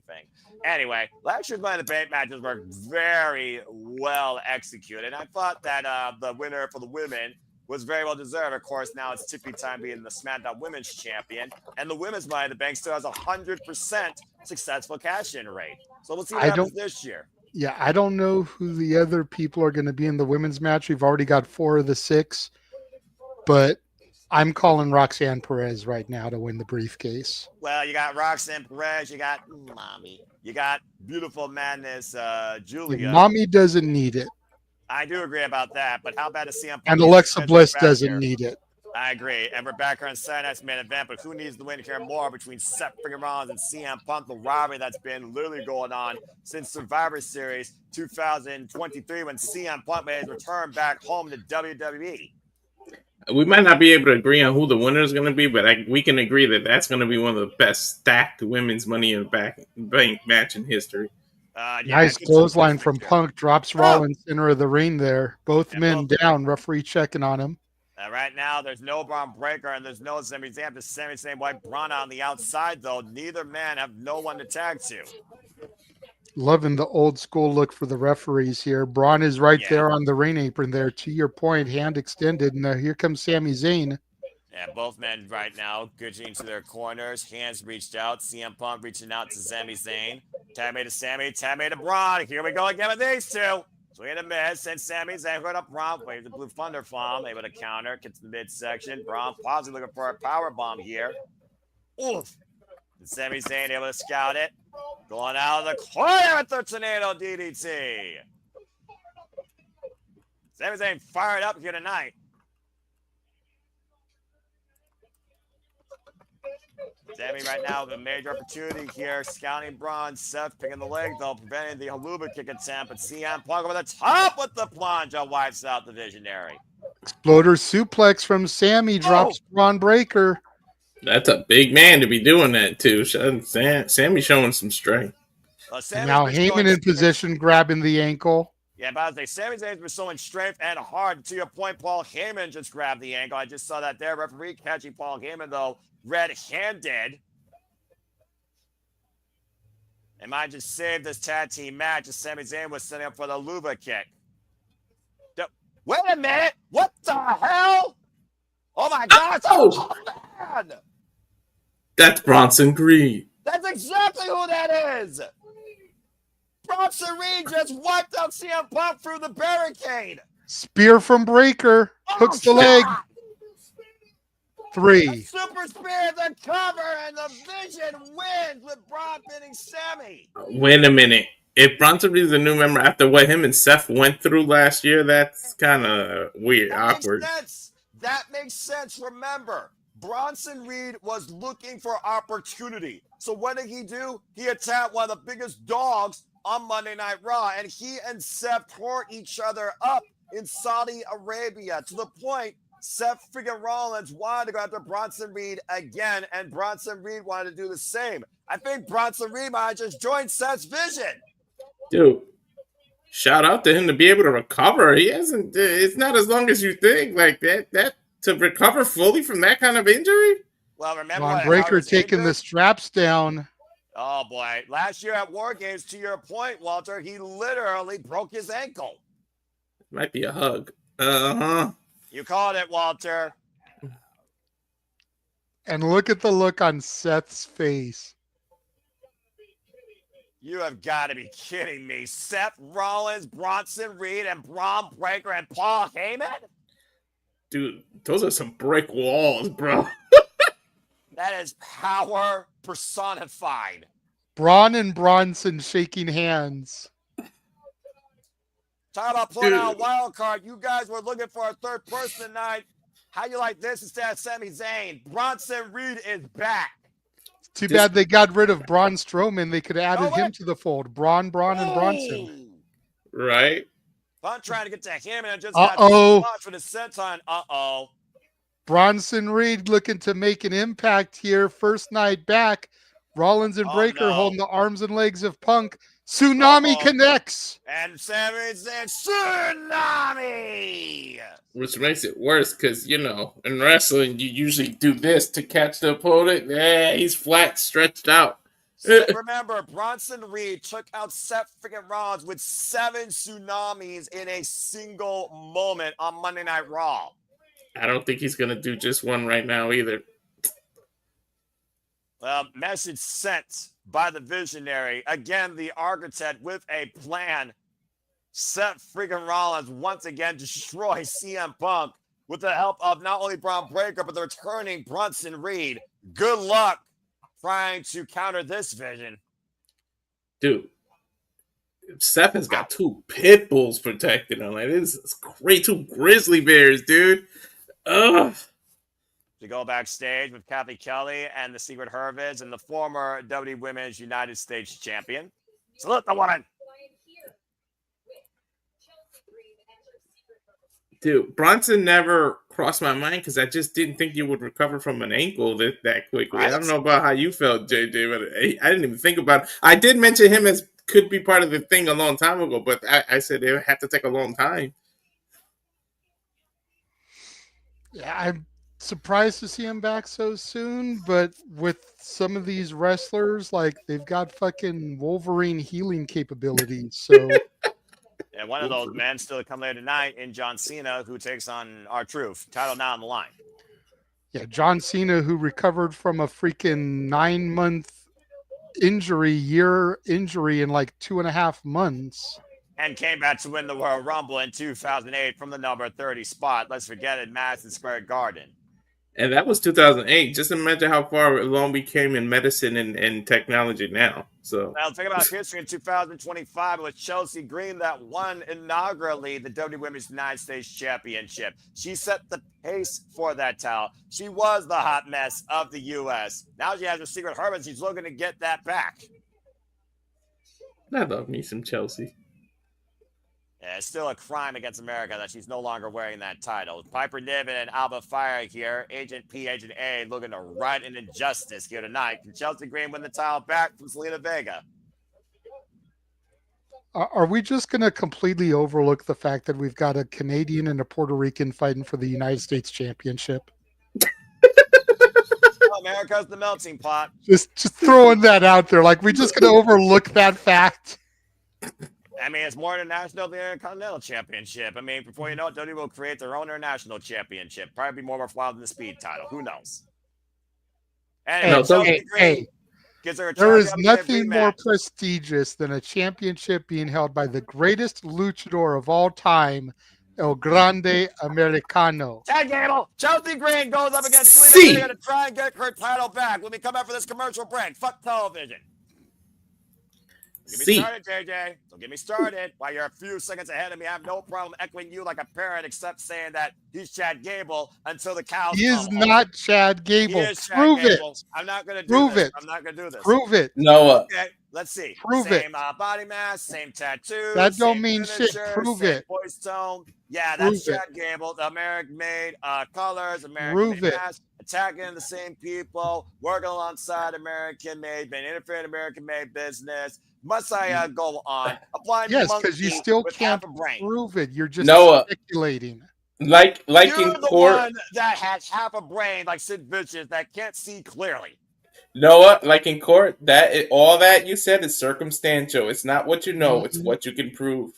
Anyway, last year's Money in the Bank matches were very well executed. I thought that the winner for the women was very well deserved. Of course, now it's Tiffany time being the SmackDown Women's Champion, and the women's Money in the Bank still has 100% successful cash-in rate. So we'll see what happens this year. Yeah, I don't know who the other people are going to be in the women's match. We've already got 4 of the 6, but I'm calling Roxanne Perez right now to win the briefcase. Well, you got Roxanne Perez, you got Mommy, you got Beautiful Madness, Julia. Yeah, Mommy doesn't need it. I do agree about that, but how about a CM Punk? And Alexa Bliss doesn't need it. I agree. And we're back on Saturday night's main event, but who needs to win here more between Seth freaking Rollins and CM Punk, the rivalry that's been literally going on since Survivor Series 2023 when CM Punk made his return back home to WWE. We might not be able to agree on who the winner is going to be, but we can agree that that's going to be one of the best stacked women's Money in the Bank match in history. Nice clothesline from Punk. Drops Rollins center of the ring there. Both men down. Referee checking on him. Right now, there's no Bron Breakker and there's no Sami Zayn. The same way Bron on the outside, though. Neither man have no one to tag to. Loving the old school look for the referees here. Bron is right there on the ring apron there. To your point, hand extended. And here comes Sami Zayn. Yeah, both men right now getting to their corners. Hands reached out. CM Punk reaching out to Sami Zayn. Tag made to Sami. Tag made to Bron. Here we go again with these two. Swing and a miss. And Sami Zayn going up Bron. Waves the Blue Thunder bomb. Able to counter. Gets to the midsection. Bron possibly looking for a power bomb here. Oof. And Sami Zayn able to scout it. Going out of the corner with the tornado DDT. Sami Zayn fired up here tonight. Sami right now with a major opportunity here. Scouting Bron. Seth picking the leg, though, preventing the haluva kick attempt. But CM Punk over the top with the plunge. Wipes out the Visionary. Exploder suplex from Sami. Drops Bron Breakker. That's a big man to be doing that, too. Sami showing some strength. Now Heyman in position, grabbing the ankle. Yeah, but I was like, Sami Zayn's been showing strength and hard. To your point, Paul Heyman just grabbed the ankle. I just saw that there. Referee catching Paul Heyman, though, red-handed. And might just save this tag team match as Sami Zayn was setting up for the Luva kick. Wait a minute! What the hell? Oh my God! Oh, man! That's Bronson Reed. That's exactly who that is! Bronson Reed just wiped out CM Punk through the barricade. Spear from Breakker. Hooks the leg. 3. A super spear, the cover, and the Vision wins with Bron pinning Sami. Wait a minute. If Bronson Reed's a new member after what him and Seth went through last year, that's kind of weird, awkward. That makes sense. Remember, Bronson Reed was looking for opportunity. So what did he do? He attacked one of the biggest dogs on Monday Night Raw, and he and Seth tore each other up in Saudi Arabia to the point Seth freaking Rollins wanted to go after Bronson Reed again, and Bronson Reed wanted to do the same. I think Bronson Reed might just join Seth's vision. Dude, shout out to him to be able to recover. He hasn't. It's not as long as you think. Like that to recover fully from that kind of injury. Well, remember Bron Breakker taking the straps down. Oh boy! Last year at War Games, to your point, Walter, he literally broke his ankle. Might be a hug. You called it, Walter. And look at the look on Seth's face. You have got to be kidding me. Seth Rollins, Bronson Reed, and Bron Breakker and Paul Heyman? Dude, those are some brick walls, bro. That is power personified. Braun and Bronson shaking hands. Talk about pulling out a wild card. You guys were looking for a third person tonight. How you like this instead of Sami Zayn? Bronson Reed is back. Too bad they got rid of Braun Strowman. They could have added him to the fold. Braun, and Bronson. Right. I'm trying to get to him, and I just got too much for the senton. Bronson Reed looking to make an impact here. First night back. Rollins and Breakker holding the arms and legs of Punk. Tsunami connects. And Sami said, Tsunami! Which makes it worse because, you know, in wrestling, you usually do this to catch the opponent. Yeah, he's flat, stretched out. Remember, Bronson Reed took out Seth freaking Rollins with 7 tsunamis in a single moment on Monday Night Raw. I don't think he's going to do just one right now either. Message sent by the visionary. Again, the architect with a plan. Seth freaking Rollins once again destroys CM Punk with the help of not only Braun Breaker, but the returning Bronson Reed. Good luck trying to counter this vision. Dude, Seth has got 2 pit bulls protecting him. Like, this is great. 2 grizzly bears, dude. Ugh. To go backstage with Kathy Kelly and the Secret Hervids and the former WWE Women's United States Champion. Salute the woman. Dude, Bronson never crossed my mind because I just didn't think you would recover from an ankle that quickly. I don't know about how you felt, JJ, but I didn't even think about it. I did mention him as could be part of the thing a long time ago, but I said it would have to take a long time. Yeah, I'm surprised to see him back so soon, but with some of these wrestlers, like, they've got fucking Wolverine healing capabilities, so... And one of those men still to come later tonight in John Cena, who takes on R-Truth. Title now on the line. Yeah, John Cena, who recovered from a freaking 9-month year injury in like 2.5 months. And came back to win the Royal Rumble in 2008 from the number 30 spot. Let's forget it, Madison Square Garden. And that was 2008. Just imagine how far along we came in medicine and technology now. So, well, think about history in 2025. It was Chelsea Green that won inaugurally the WWE Women's United States Championship. She set the pace for that title. She was the hot mess of the U.S. Now she has her Secret Hermit. She's looking to get that back. I love me some Chelsea. Yeah, it's still a crime against America that she's no longer wearing that title. Piper Niven and Alba Fire here. Agent P, Agent A looking to right an injustice here tonight. Can Chelsea Green win the title back from Selena Vega? Are we just going to completely overlook the fact that we've got a Canadian and a Puerto Rican fighting for the United States Championship? Well, America's the melting pot. Just throwing that out there. Like, we just going to overlook that fact? I mean, it's more international than the Intercontinental Championship. I mean, before you know it, WWE will create their own international championship. Probably be more worthwhile than the Speed title. Who knows? Anyway, there is nothing more prestigious than a championship being held by the greatest luchador of all time, El Grande Americano. Chad Gable, Chelsea Green goes up against Selena Vega to try and get her title back. Let me come out for this commercial break. Fuck television. Get me started, JJ. Don't get me started. While you're a few seconds ahead of me, I have no problem echoing you like a parent, except saying that he's Chad Gable until the cows He is not Chad Gable. Prove it. I'm not going to do this. I'm not going to do this. Prove it. Noah. Okay, let's see. Prove it. Same body mass, same tattoo. That don't mean shit. Prove it. Voice tone. Yeah, that's Chad Gable. The American-made colors, American-made mask. Attacking the same people, working alongside American-made, being interfering in American-made business. Must I go on? Applying yes, because you still can't prove it. You're just speculating. Like you're in the court, one that has half a brain, like Sid Vicious, that can't see clearly. Noah, like in court, all that you said is circumstantial. It's not what you know; it's what you can prove.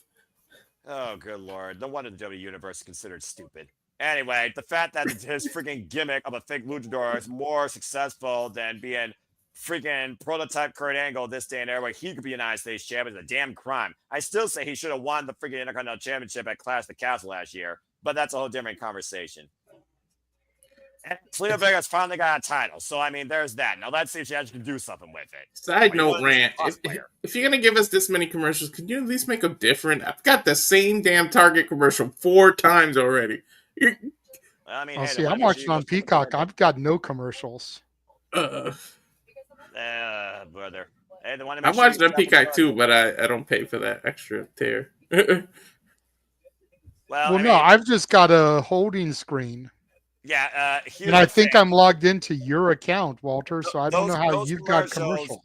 Oh, good Lord! No wonder the WWE universe is considered stupid. Anyway, the fact that his freaking gimmick of a fake luchador is more successful than being freaking prototype Kurt Angle this day and era where he could be United States champion is a damn crime. I still say he should have won the freaking Intercontinental Championship at Clash of the Castle last year, but that's a whole different conversation. And Selena Vega's finally got a title, so I mean, there's that. Now let's see if she actually can do something with it. Side note, Rant, if you're gonna give us this many commercials, can you at least make them different? I've got the same damn Target commercial 4 times already. I mean, I'm watching on Peacock. I've got no commercials. Brother. Hey, I'm watching on Peacock too, but I don't pay for that extra tier. Well, no, I've just got a holding screen. Yeah, and I think I'm logged into your account, Walter. So I don't know how you've got commercials.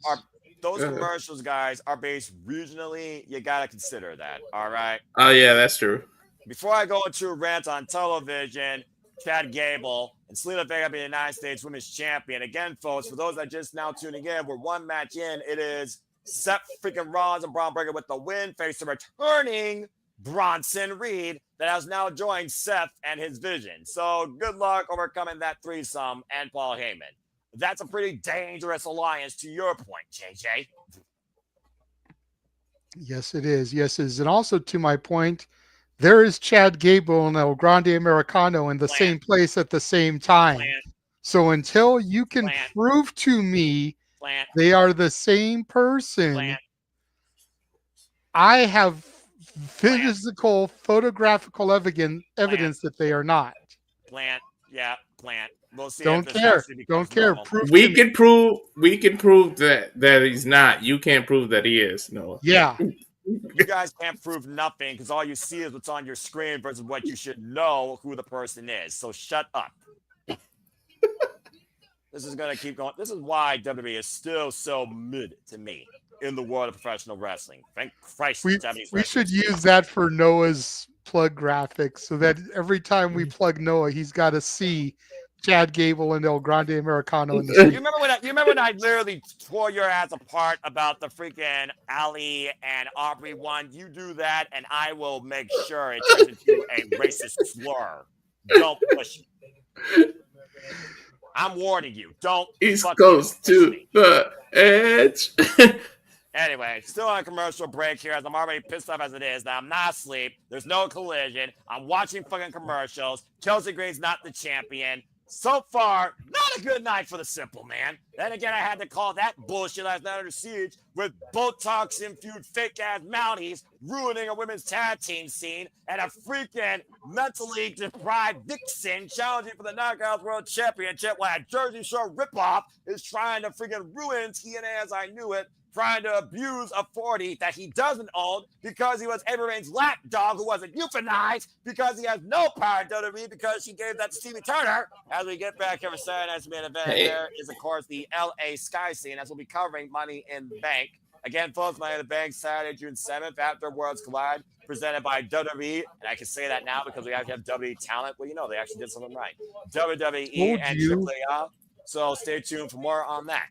those commercials, guys, are based regionally. You got to consider that. All right. Oh yeah, that's true. Before I go into a rant on television, Chad Gable and Selena Vega being the United States Women's Champion. Again, folks, for those that just now tuning in, we're one match in. It is Seth freaking Rollins and Bron Breakker with the win, face the returning Bronson Reed that has now joined Seth and his vision. So good luck overcoming that threesome and Paul Heyman. That's a pretty dangerous alliance to your point, JJ. Yes, it is. Yes, it is. And also to my point, there is Chad Gable and El Grande Americano in the same place at the same time. So until you can prove to me they are the same person, I have physical, photographical evidence that they are not. Plant. We'll see. Don't care. Prove we can prove that he's not. You can't prove that he is. No. Yeah. You guys can't prove nothing because all you see is what's on your screen versus what you should know who the person is. So shut up. This is going to keep going. This is why WWE is still so mid to me in the world of professional wrestling. Thank Christ. We should use that for Noah's plug graphics so that every time we plug Noah, he's got to see Chad Gable and El Grande Americano in the You remember when I literally tore your ass apart about the freaking Ali and Aubrey one? You do that, and I will make sure it turns into a racist slur. Don't push me. I'm warning you. Don't. East Coast to the edge. Anyway, still on a commercial break here as I'm already pissed off as it is. Now I'm not asleep. There's no collision. I'm watching fucking commercials. Chelsea Green's not the champion. So far, not a good night for the simple man. Then again, I had to call that bullshit last night under siege with Botox-infused fake-ass Mounties ruining a women's tag team scene and a freaking mentally deprived Vixen challenging for the Knockouts World Championship while a Jersey Shore ripoff is trying to freaking ruin TNA as I knew it, trying to abuse a 40 that he doesn't own because he was Avery Rain's lapdog who wasn't euthanized because he has no power in WWE because she gave that to Stevie Turner. As we get back here for Saturday Night's main event, there is, of course, the LA Sky Scene as we'll be covering Money in the Bank. Again, folks, Money in the Bank, Saturday, June 7th, after Worlds Collide, presented by WWE. And I can say that now because we actually have WWE talent. Well, you know, they actually did something right. WWE and AAA. So stay tuned for more on that.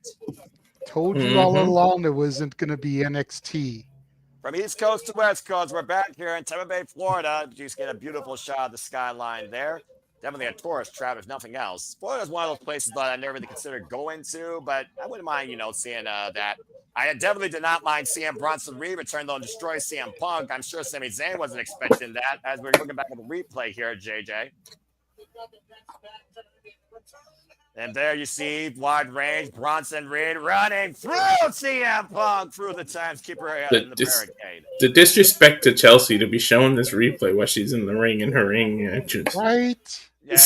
Told you all along it wasn't going to be NXT. From East Coast to West Coast, we're back here in Tampa Bay, Florida. You just get a beautiful shot of the skyline there. Definitely a tourist trap, if nothing else. Florida is one of those places that I never really considered going to, but I wouldn't mind, seeing that. I definitely did not mind seeing Bronson Reed return, though, and destroy CM Punk. I'm sure Sami Zayn wasn't expecting that as we're looking back at the replay here, JJ. And there you see wide range Bronson Reed running through CM Punk through the timekeeper in the barricade. The disrespect to Chelsea to be showing this replay while she's in the ring in her ring entrance. Right? Yeah,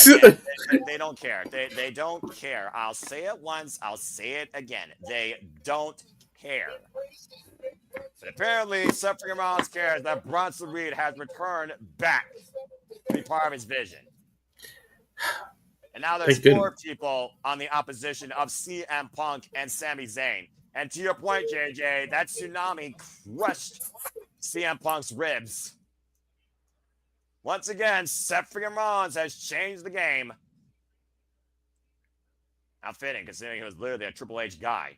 they don't care. They don't care. I'll say it once. I'll say it again. They don't care. But apparently, Seth Rollins cares that Bronson Reed has returned back to be part of his vision. And now there's four people on the opposition of CM Punk and Sami Zayn. And to your point, JJ, that tsunami crushed CM Punk's ribs. Once again, Seth Rollins has changed the game. How fitting, considering he was literally a Triple H guy.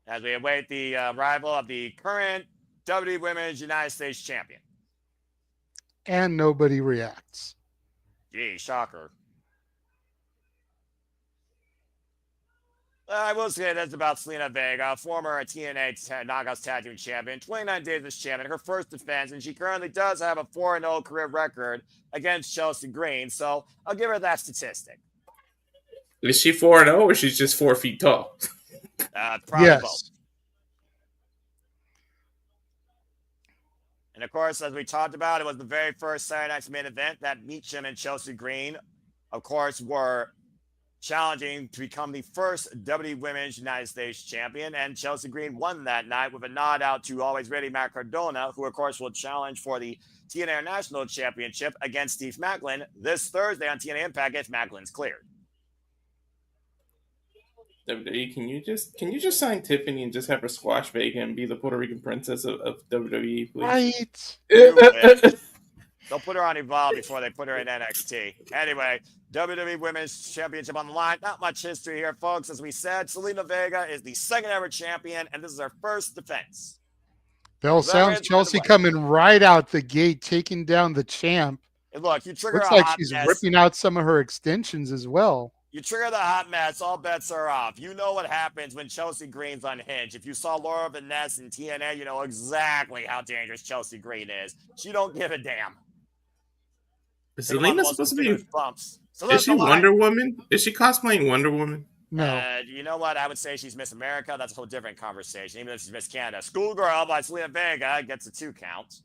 As we await the arrival of the current WWE Women's United States Champion. And nobody reacts. Gee, shocker. I will say that's about Selena Vega, former TNA Knockouts Tag Team Champion, 29 days as champion, her first defense, and she currently does have a 4-0 career record against Chelsea Green, so I'll give her that statistic. Is she 4-0 or she's just 4 feet tall? Probably both. And of course, as we talked about, it was the very first Saturday Night's main event that Meacham and Chelsea Green, of course, were challenging to become the first WWE Women's United States Champion. And Chelsea Green won that night with a nod out to Always Ready Matt Cardona, who, of course, will challenge for the TNA International Championship against Steve Maclin this Thursday on TNA Impact if Maclin's cleared. WWE, can you just sign Tiffany and just have her squash Vega and be the Puerto Rican princess of WWE, please? Right. You wish. They'll put her on Evolve before they put her in NXT. Anyway, WWE Women's Championship on the line. Not much history here, folks. As we said, Zelina Vega is the second ever champion, and this is her first defense. Bell sounds Chelsea coming right out the gate, taking down the champ. And look, you trigger Looks a like hot she's mess. ripping out some of her extensions as well. You trigger the hot mess, all bets are off. You know what happens when Chelsea Green's unhinged. If you saw Laura Vaness in TNA, you know exactly how dangerous Chelsea Green is. She don't give a damn. Is Zelina supposed to be bumps. So is she Wonder Woman? Is she cosplaying Wonder Woman? No. You know what? I would say she's Miss America. That's a whole different conversation. Even if she's Miss Canada. Schoolgirl by Zelina Vega gets a 2 count.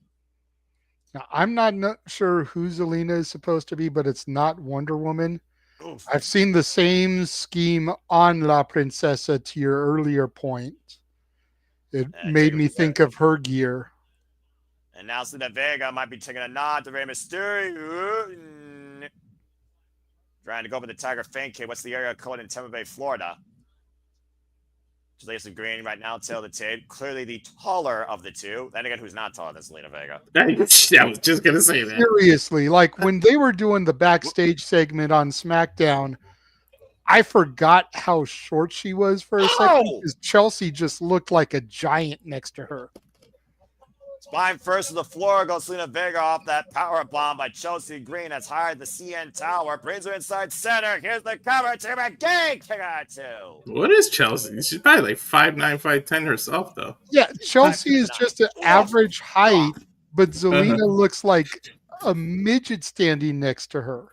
Now, I'm not sure who Zelina is supposed to be, but it's not Wonder Woman. Oof. I've seen the same scheme on La Princesa to your earlier point. It made me think of her gear. And now Zelina Vega might be taking a nod to Rey Mysterio. Trying to go for the Tiger Feint kick. What's the area code in Tampa Bay, Florida? Chelsea Green right now, tail of the tape. Clearly the taller of the two. Then again, who's not taller than Zelina Vega? I was just going to say that. Seriously, like when they were doing the backstage segment on SmackDown, I forgot how short she was for a second because Chelsea just looked like a giant next to her. Spine first to the floor, goes Zelina Vega off that power bomb by Chelsea Green. That's higher the CN Tower. Brings her inside center. Here's the cover to McGee. Kick out 2. What is Chelsea? She's probably like 5'9", 5'10" herself, though. Yeah, Chelsea is just an average height, but Zelina looks like a midget standing next to her.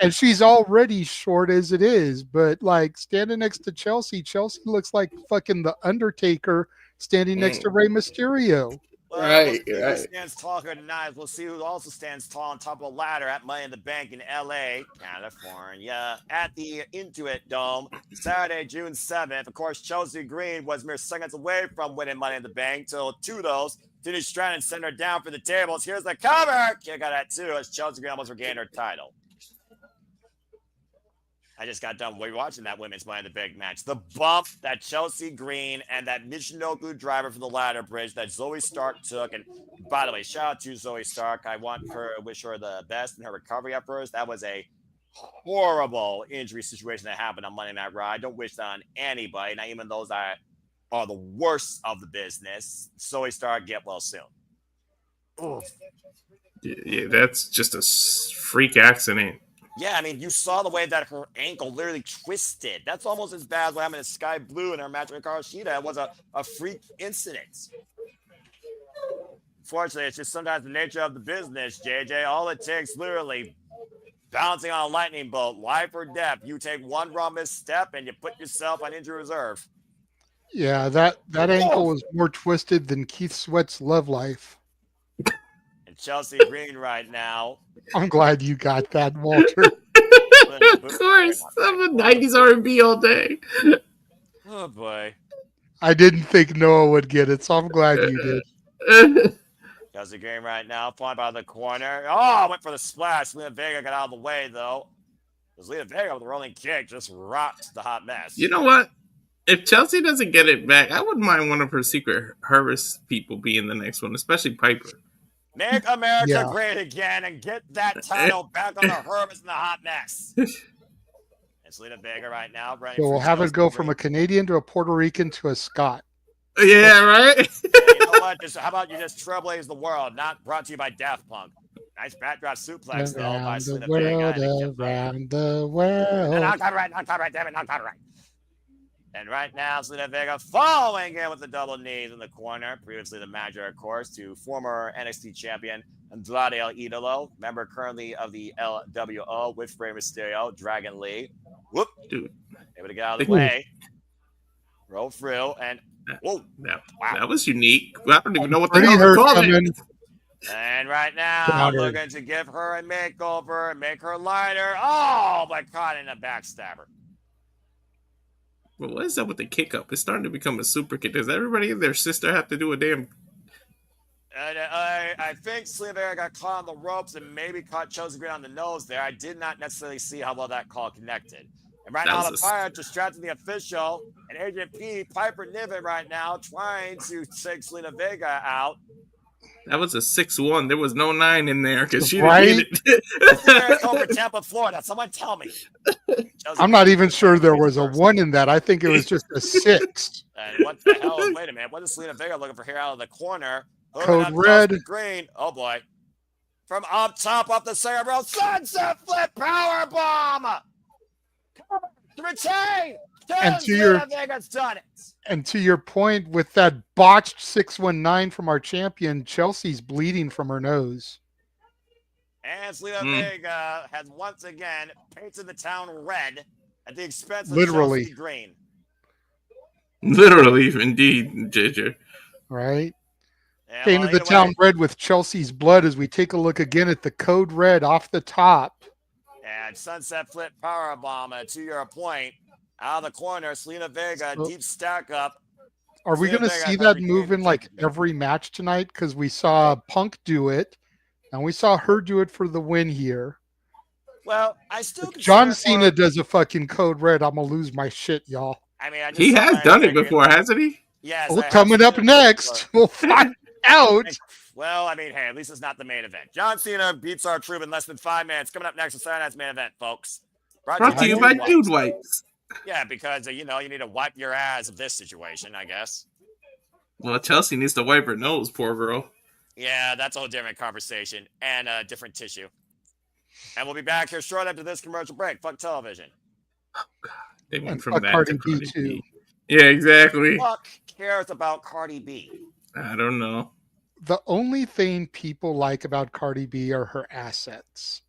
And she's already short as it is, but like standing next to Chelsea, Chelsea looks like fucking the Undertaker standing next to Rey Mysterio. Well, right. Who stands tall here tonight? We'll see who also stands tall on top of a ladder at Money in the Bank in LA, California, at the Intuit Dome, Saturday, June 7th. Of course, Chelsea Green was mere seconds away from winning Money in the Bank till 2 of those. Dennis Stratton sent her down for the tables. Here's the cover. Kick out at 2 as Chelsea Green almost regained her title. I just got done watching that women's Money in the Bank match. The bump that Chelsea Green and that Michinoku driver for the ladder bridge that Zoe Stark took. And by the way, shout out to Zoe Stark. I wish her the best in her recovery at first. That was a horrible injury situation that happened on Monday Night Raw. I don't wish that on anybody, not even those that are the worst of the business. Zoe Stark, get well soon. Oof. Yeah, that's just a freak accident. Yeah, I mean, you saw the way that her ankle literally twisted. That's almost as bad as what happened to Sky Blue in her match with Hikaru Shida. It was a freak incident. Fortunately, it's just sometimes the nature of the business, JJ. All it takes, literally, bouncing on a lightning bolt, life or death. You take one wrong misstep and you put yourself on injury reserve. Yeah, that ankle was more twisted than Keith Sweat's love life. And Chelsea Green right now. I'm glad you got that, Walter. Of course, I'm a 90s R&B all day. Oh boy. I didn't think Noah would get it, so I'm glad you did. Chelsea Green right now, flying by the corner. Oh, went for the splash. Zelina Vega got out of the way though. Zelina Vega with a rolling kick just rocked the hot mess. You know what? If Chelsea doesn't get it back, I wouldn't mind one of her Secret Harvest people being the next one, especially Piper. Make America great again and get that title back on the Hermits in the hot mess. It's Zelina Vega right now. So we'll have it go from a Canadian to a Puerto Rican to a Scot. Yeah, right? You know what? How about you just trailblaze the world? Not brought to you by Daft Punk. Nice backdrop suplex, though, by Zelina Vega. Around the world. Not copyright, damn it, not copyright. And right now, Zelina Vega following in with the double knees in the corner. Previously the manager, of course, to former NXT champion Andrade El Idolo, member currently of the LWO with Rey Mysterio, Dragon Lee. Whoop. Dude. Able to get out of the way. Roll through and whoa. That was unique. I don't even know what the hell to call it. And right now, looking to give her a makeover and make her lighter. Oh, my God, in a backstabber. Well, what is up with the kick up? It's starting to become a super kick. Does everybody and their sister have to do a damn... I think Zelina Vega got caught on the ropes and maybe caught Chelsea Green on the nose there. I did not necessarily see how well that call connected. And right That now, was the a- Pirates distracting the official. And Agent P, Piper Niven right now, trying to take Selena Vega out. That was a 6-1. There was no 9 in there because she Right? didn't get What's the Eric it. Cobra, Tampa, Florida? Someone tell me. I'm not even sure there was a 1 in that. I think it was just a 6. And what the hell? Wait a minute. What is Selena Vega looking for here out of the corner? Code up red. the green. Oh boy. From up top, up the center rail. Sunset flip power bomb. To retain. And to your- Selena Vega's done it. And to your point, with that botched 619 from our champion, Chelsea's bleeding from her nose. And Selena Vega has once again painted the town red at the expense of Literally. Chelsea green. Literally, indeed, JJ. Right? Yeah, Painted well, the either town way, red with Chelsea's blood as we take a look again at the code red off the top. And sunset flip power bomb to your point. Out of the corner, Selena Vega, So- deep stack up. Are we Selena going to Vega see has that regained move in the like championship. every match tonight? Because we saw Punk do it, and we saw her do it for the win here. Well, I still If John consider it Cena more- does a fucking code red, I'm going to lose my shit, y'all. I mean, I just He saw has that done it figure. before, hasn't he? Yes. Well, I have coming seen up it next, before. we'll find out. Well, I mean, hey, at least it's not the main event. John Cena beats our troop in less than 5 minutes. Coming up next is Saturday Night's main event, folks. Brought to you by Dude Wipes. Yeah, because, you need to wipe your ass of this situation, I guess. Well, Chelsea needs to wipe her nose, poor girl. Yeah, that's a whole different conversation and a different tissue. And we'll be back here short after this commercial break. Fuck television. They went And from fuck that Cardi to B, Cardi too. B. Yeah, exactly. Fuck cares about Cardi B. I don't know. The only thing people like about Cardi B are her assets.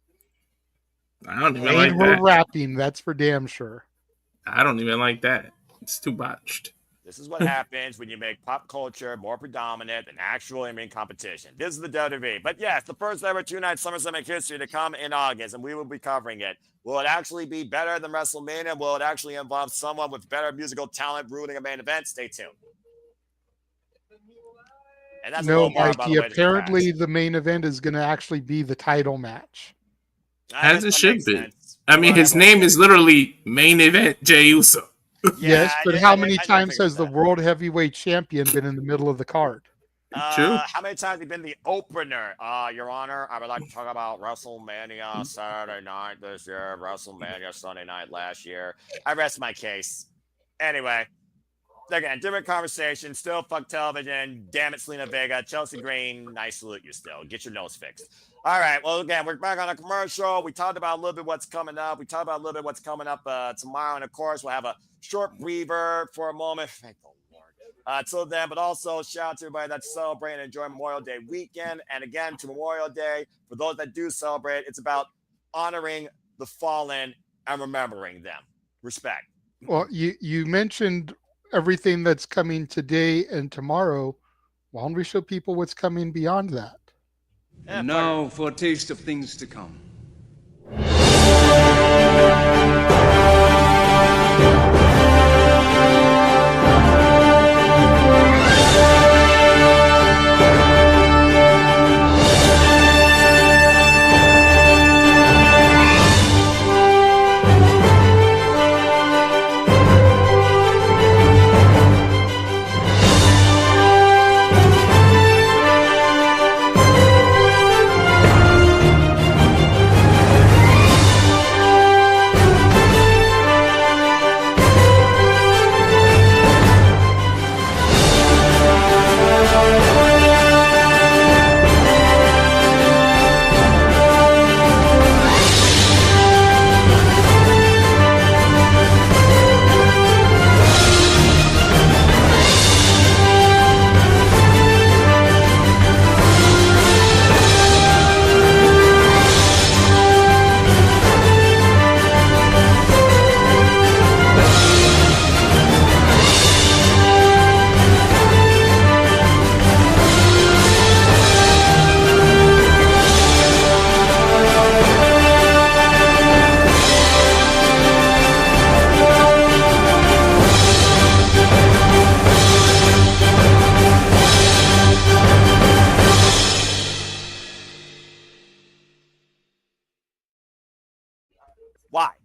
I don't even Ain't like her that. rapping, that's for damn sure. I don't even like that. It's too botched. This is what happens when you make pop culture more predominant than actual in-ring competition. This is the WWE. But yes, the first ever 2-night SummerSlam history to come in August, and we will be covering it. Will it actually be better than WrestleMania? Will it actually involve someone with better musical talent ruining a main event? Stay tuned. And that's a No, low bar, by the Mikey, way, to apparently surpass. the main event is going to actually be the title match. As That it should makes be. sense. I mean, his Whatever. name is literally Main Event Jey Uso. Yes, but Yeah, how I many don't times figure has the that. World Heavyweight Champion been in the middle of the card? True. How many times have you been the opener? Your Honor, I would like to talk about WrestleMania Saturday night this year, WrestleMania Sunday night last year. I rest my case. Anyway, again, different conversation. Still fuck television. Damn it, Selena Vega. Chelsea Green, I salute you still. Get your nose fixed. All right. Well, again, we're back on a commercial. We talked about a little bit what's coming up. We talked about a little bit what's coming up tomorrow. And, of course, we'll have a short breather for a moment. Thank the Lord. Till then, but also shout out to everybody that's celebrating and enjoying Memorial Day weekend. And, again, to Memorial Day, for those that do celebrate, it's about honoring the fallen and remembering them. Respect. Well, you mentioned everything that's coming today and tomorrow. Why don't we show people what's coming beyond that? Yeah, And now for a taste of things to come.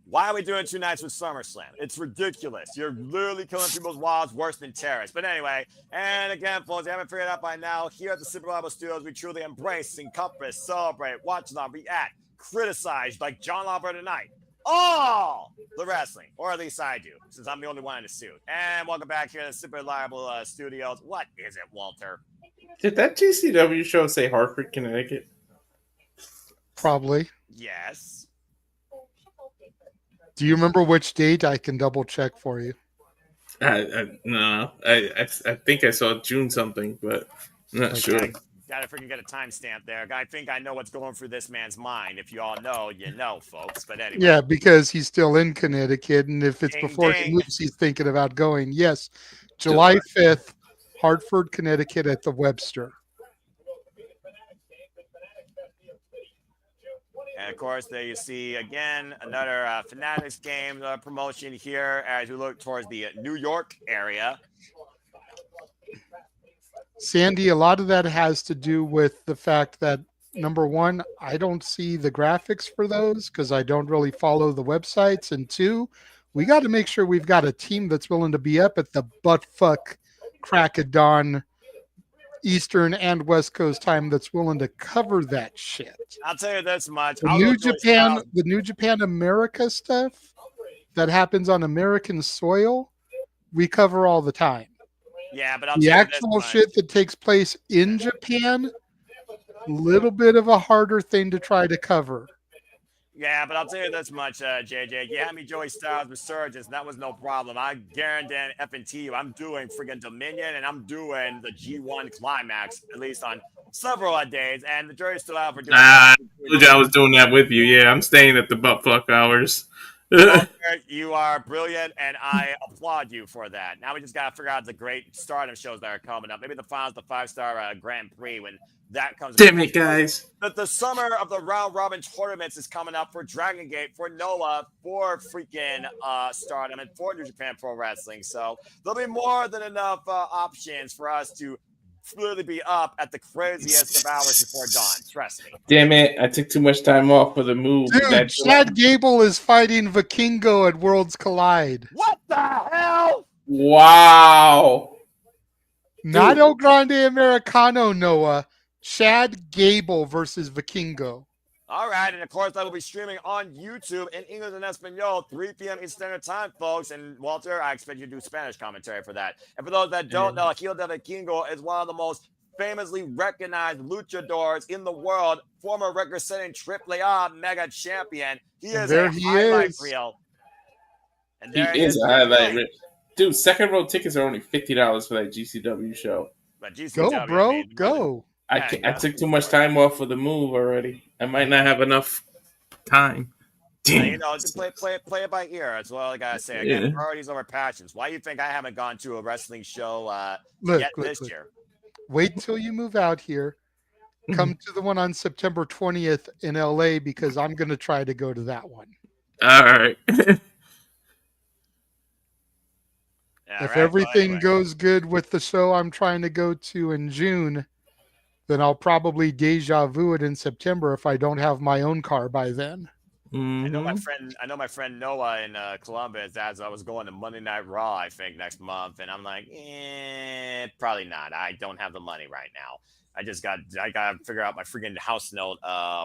Why are we doing 2 nights with SummerSlam? It's ridiculous. You're literally killing people's wallets worse than terrorists. But anyway, and again, folks, you haven't figured it out by now. Here at the Super Bible Studios, we truly embrace, encompass, celebrate, watch on, react, criticize, like John Lambert tonight. All the wrestling, or at least I do, since I'm the only one in the suit. And welcome back here to the Super Reliable Studios. What is it, Walter? Did that GCW show say Hartford, Connecticut? Probably. Yes. Do you remember which date? I can double check for you. No, I think I saw June something, but I'm not sure. Gotta freaking get a timestamp there. I think I know what's going through this man's mind. If you all know, you know, folks. But anyway. Yeah, because he's still in Connecticut, and if it's Ding, before ding. he moves, he's thinking about going. Yes, July 5th, Hartford, Connecticut at the Webster. And of course, there you see again another Fanatics game promotion here as we look towards the New York area. Sandy, a lot of that has to do with the fact that, number one, I don't see the graphics for those because I don't really follow the websites. And two, we got to make sure we've got a team that's willing to be up at the buttfuck crack of dawn Eastern and West Coast time that's willing to cover that shit. I'll tell you this much. The New Japan America stuff that happens on American soil, we cover all the time. Yeah, but I'll The tell you this actual much. shit that takes place in Japan, little bit of a harder thing to try to cover. Yeah, but I'll tell you this much, JJ. You had me Joey Styles Resurgence, and that was no problem. I guarantee F&T you, I'm doing friggin' Dominion, and I'm doing the G1 Climax, at least on several days, and the jury's still out for doing I told you I was doing that with you. Yeah, I'm staying at the buttfuck hours. You are brilliant, and I applaud you for that. Now we just got to figure out the great Stardom shows that are coming up. Maybe the finals, the 5-star Grand Prix, when that comes. Damn it, guys. The summer of the round robin tournaments is coming up for Dragon Gate, for Noah, for freaking Stardom, and for New Japan Pro Wrestling. So there'll be more than enough options for us to really be up at the craziest of hours before dawn. Trust me. Damn it, I took too much time off for the move. Dude, Chad Gable is fighting Vikingo at Worlds Collide. What the hell? Wow. Not El Grande Americano, Noah. Chad Gable versus Vikingo. All right, and of course, that will be streaming on YouTube in English and Espanol, 3 p.m. Eastern Standard Time, folks. And Walter, I expect you to do Spanish commentary for that. And for those that don't know, Gil de Vikingo is one of the most famously recognized luchadors in the world, former record-setting AAA mega champion. He is a highlight reel. And he is a highlight reel. Dude, second row tickets are only $50 for that GCW show. But GCW, go, bro, go. I took too much time off for the move already. I might not have enough time. Damn. You know, play it by ear. That's all I gotta say. Again, priorities over passions. Why do you think I haven't gone to a wrestling show yet this year? Wait until you move out here. Come to the one on September 20th in LA because I'm going to try to go to that one. All right. If everything goes good with the show I'm trying to go to in June, then I'll probably deja vu it in September if I don't have my own car by then. I know my friend Noah in Columbus, as I was going to Monday Night Raw, I think, next month, and I'm like, probably not. I don't have the money right now. I got to figure out my freaking house note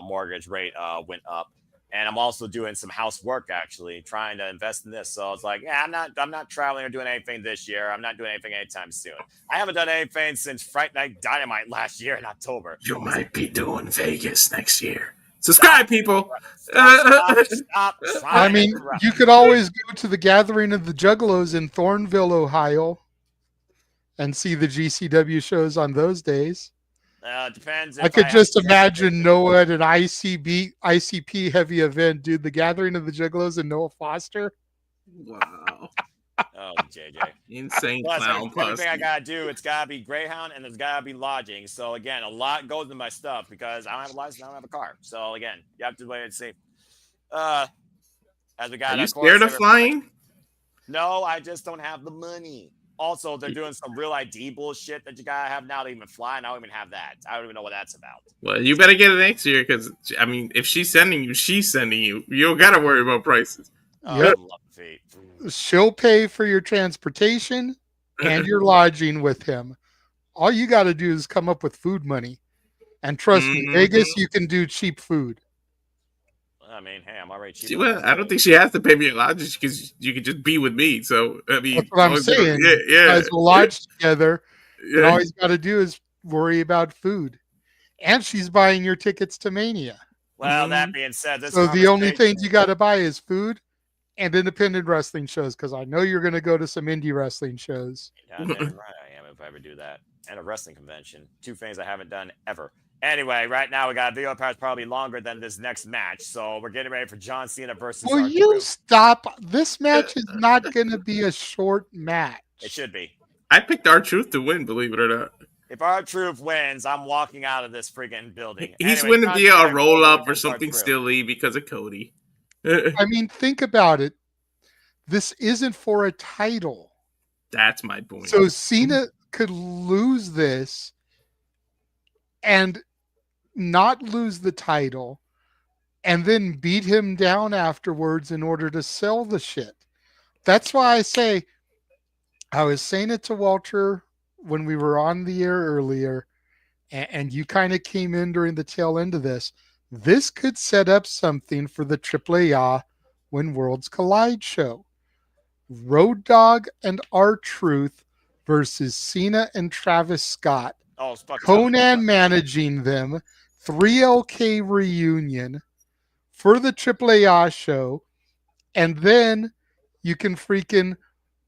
mortgage rate went up. And I'm also doing some housework, actually, trying to invest in this. So it's like, I'm not traveling or doing anything this year. I'm not doing anything anytime soon. I haven't done anything since Fright Night Dynamite last year in October. You might be doing Vegas next year. Subscribe, people. Stop I mean, you could always go to the Gathering of the Juggalos in Thornville, Ohio, and see the GCW shows on those days. Depends. I could just imagine Noah at an ICP heavy event, dude. The Gathering of the Juggalos and Noah Foster. Wow. Oh, JJ. Insane Plus, clown. Everything I gotta do, it's gotta be Greyhound and there's gotta be lodging. So again, a lot goes into my stuff because I don't have a license, I don't have a car. So again, you have to wait and see. As we got, are you scared of flying? No, I just don't have the money. Also, they're doing some real ID bullshit that you gotta have now to even fly, and I don't even have that. I don't even know what that's about. Well, you better get it next year because, I mean, if she's sending you, she's sending you. You don't gotta worry about prices. Oh, Yep. I love feet. She'll pay for your transportation and your lodging with him. All you got to do is come up with food money. And trust me, Vegas, you can do cheap food. I mean, hey, I'm already cheap. I don't think she has to pay me a lodge because you could just be with me. So I mean, That's what I'm saying. You guys will lodge together. And all he's got to do is worry about food. And she's buying your tickets to Mania. Well, that being said, this so the only things you got to buy is food and independent wrestling shows, because I know you're going to go to some indie wrestling shows. Yeah, damn right I am if I ever do that. And a wrestling convention. 2 things I haven't done ever. Anyway, right now we got a video part probably longer than this next match. So we're getting ready for John Cena versus Will you stop? This match is not going to be a short match. It should be. I picked R-Truth to win, believe it or not. If R-Truth wins, I'm walking out of this freaking building. He's winning via a roll-up or something silly because of Cody. I mean, think about it. This isn't for a title. That's my point. So Cena could lose this and not lose the title and then beat him down afterwards in order to sell the shit. That's why I say, I was saying it to Walter when we were on the air earlier, and you kind of came in during the tail end of this. This could set up something for the AAA When Worlds Collide show. Road Dogg and R-Truth versus Cena and Travis Scott. Oh, Conan managing them. 3LK reunion for the AAA show. And then you can freaking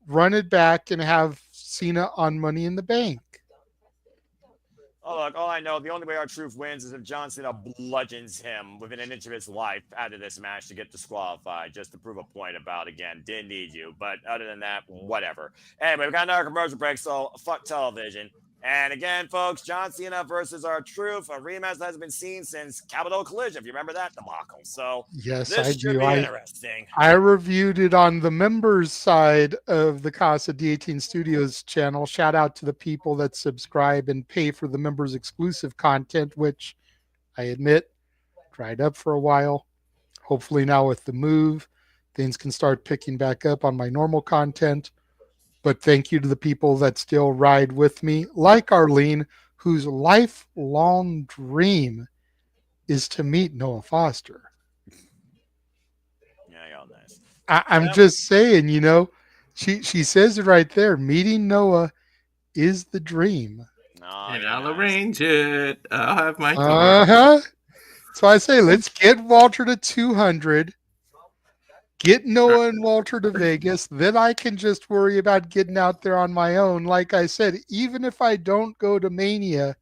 run it back and have Cena on Money in the Bank. Oh, look, all I know, the only way R-Truth wins is if John Cena bludgeons him within an inch of his life out of this match to get disqualified, just to prove a point about, again, didn't need you. But other than that, whatever. Anyway, we got another commercial break, so fuck television. And again, folks, John Cena versus R-Truth, a rematch that hasn't been seen since Capitol Collision, if you remember that debacle. So yes, this I should do. be interesting. I reviewed it on the members side of the Casa D18 Studios channel. Shout out to the people that subscribe and pay for the members exclusive content, which I admit dried up for a while. Hopefully now with the move, things can start picking back up on my normal content. But thank you to the people that still ride with me, like Arlene, whose lifelong dream is to meet Noah Foster. Yeah, y'all nice. I'm just saying, you know, she says it right there. Meeting Noah is the dream. And I'll arrange it. I'll have my car. Uh-huh. So I say, let's get Walter to 200. Get Noah and Walter to Vegas. Then I can just worry about getting out there on my own. Like I said, even if I don't go to Mania,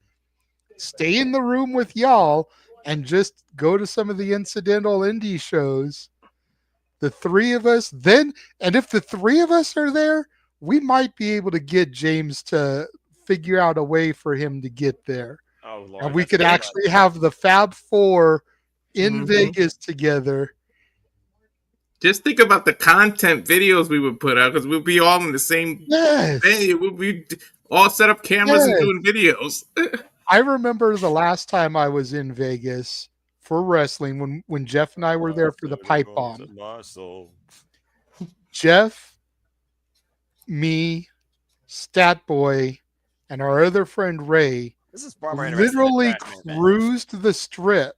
stay in the room with y'all and just go to some of the incidental indie shows. The 3 of us then, and if the 3 of us are there, we might be able to get James to figure out a way for him to get there. Oh, Lord, and we could actually have the Fab 4 in Vegas together. Just think about the content videos we would put out, because we'll be all in the same venue. We'll be all set up cameras and doing videos. I remember the last time I was in Vegas for wrestling when Jeff and I were there for the pipe bomb. Jeff, me, Stat Boy, and our other friend Ray literally cruised the strip,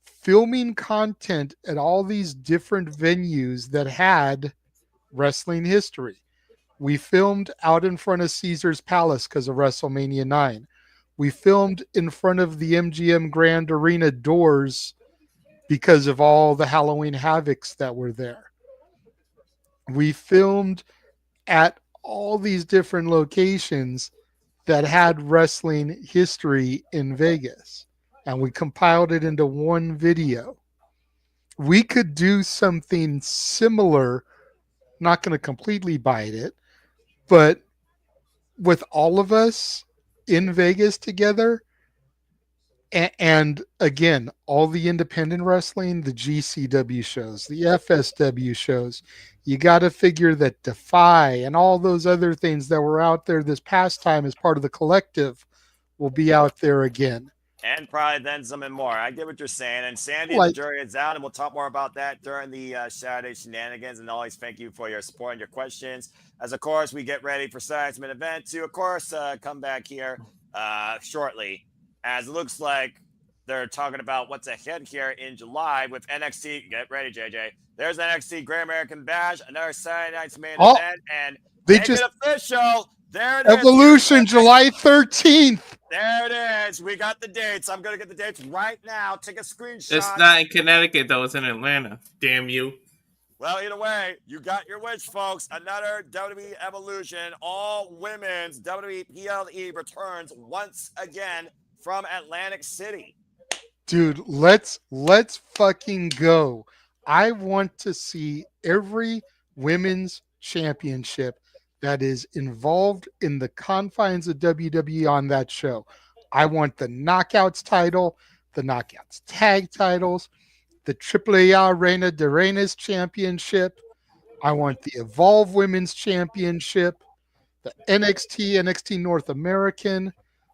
filming content at all these different venues that had wrestling history. We filmed out in front of Caesar's Palace because of WrestleMania 9. We filmed in front of the MGM Grand Arena doors because of all the Halloween Havocs that were there. We filmed at all these different locations that had wrestling history in Vegas. And we compiled it into one video. We could do something similar, not going to completely bite it, but with all of us in Vegas together, and again, all the independent wrestling, the GCW shows, the FSW shows, you got to figure that Defy and all those other things that were out there this past time as part of the collective will be out there again. And probably then some and more. I get what you're saying. And Sandy, the Like, jury is out, and we'll talk more about that during the Saturday shenanigans. And always thank you for your support and your questions. As, of course, we get ready for Saturday's main event to, of course, come back here shortly. As it looks like they're talking about what's ahead here in July with NXT. Get ready, JJ. There's NXT Great American Bash, another Saturday night's main event. And they make just it official. There it is. Evolution, July 13th. There it is. We got the dates. I'm going to get the dates right now. Take a screenshot. It's not in Connecticut, though. It's in Atlanta. Damn you. Well, either way, you got your wish, folks. Another WWE Evolution, all women's WWE PLE returns once again from Atlantic City. Dude, let's fucking go. I want to see every women's championship that is involved in the confines of WWE on that show. I want the Knockouts title, the Knockouts tag titles, the AAA Reina de Reinas championship. I want the Evolve Women's Championship, the NXT North American,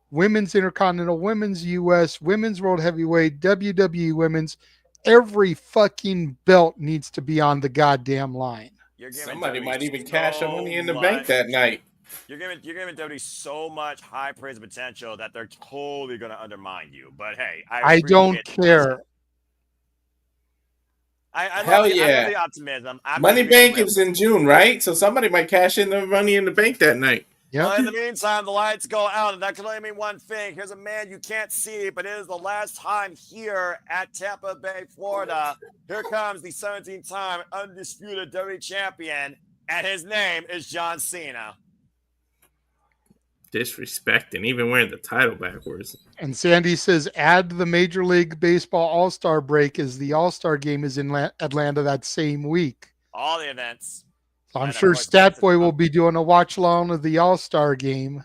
Women's Intercontinental, Women's US, Women's World Heavyweight, WWE Women's. Every fucking belt needs to be on the goddamn line. Somebody might even cash a Money in the Bank that night. You're giving WWE so much high praise and potential that they're totally going to undermine you. But hey, I don't care. I Hell love yeah. the optimism. Money Bank is in June, right? So somebody might cash in the Money in the Bank that night. Yep. Well, in the meantime, the lights go out, and that can only mean one thing. Here's a man you can't see, but it is the last time here at Tampa Bay, Florida. Here comes the 17-time undisputed WWE champion, and his name is John Cena. Disrespecting, even wearing the title backwards. And Sandy says, add the Major League Baseball All-Star break as the All-Star game is in Atlanta that same week. All the events. So I'm sure Statboy will be doing a watch along of the All-Star game.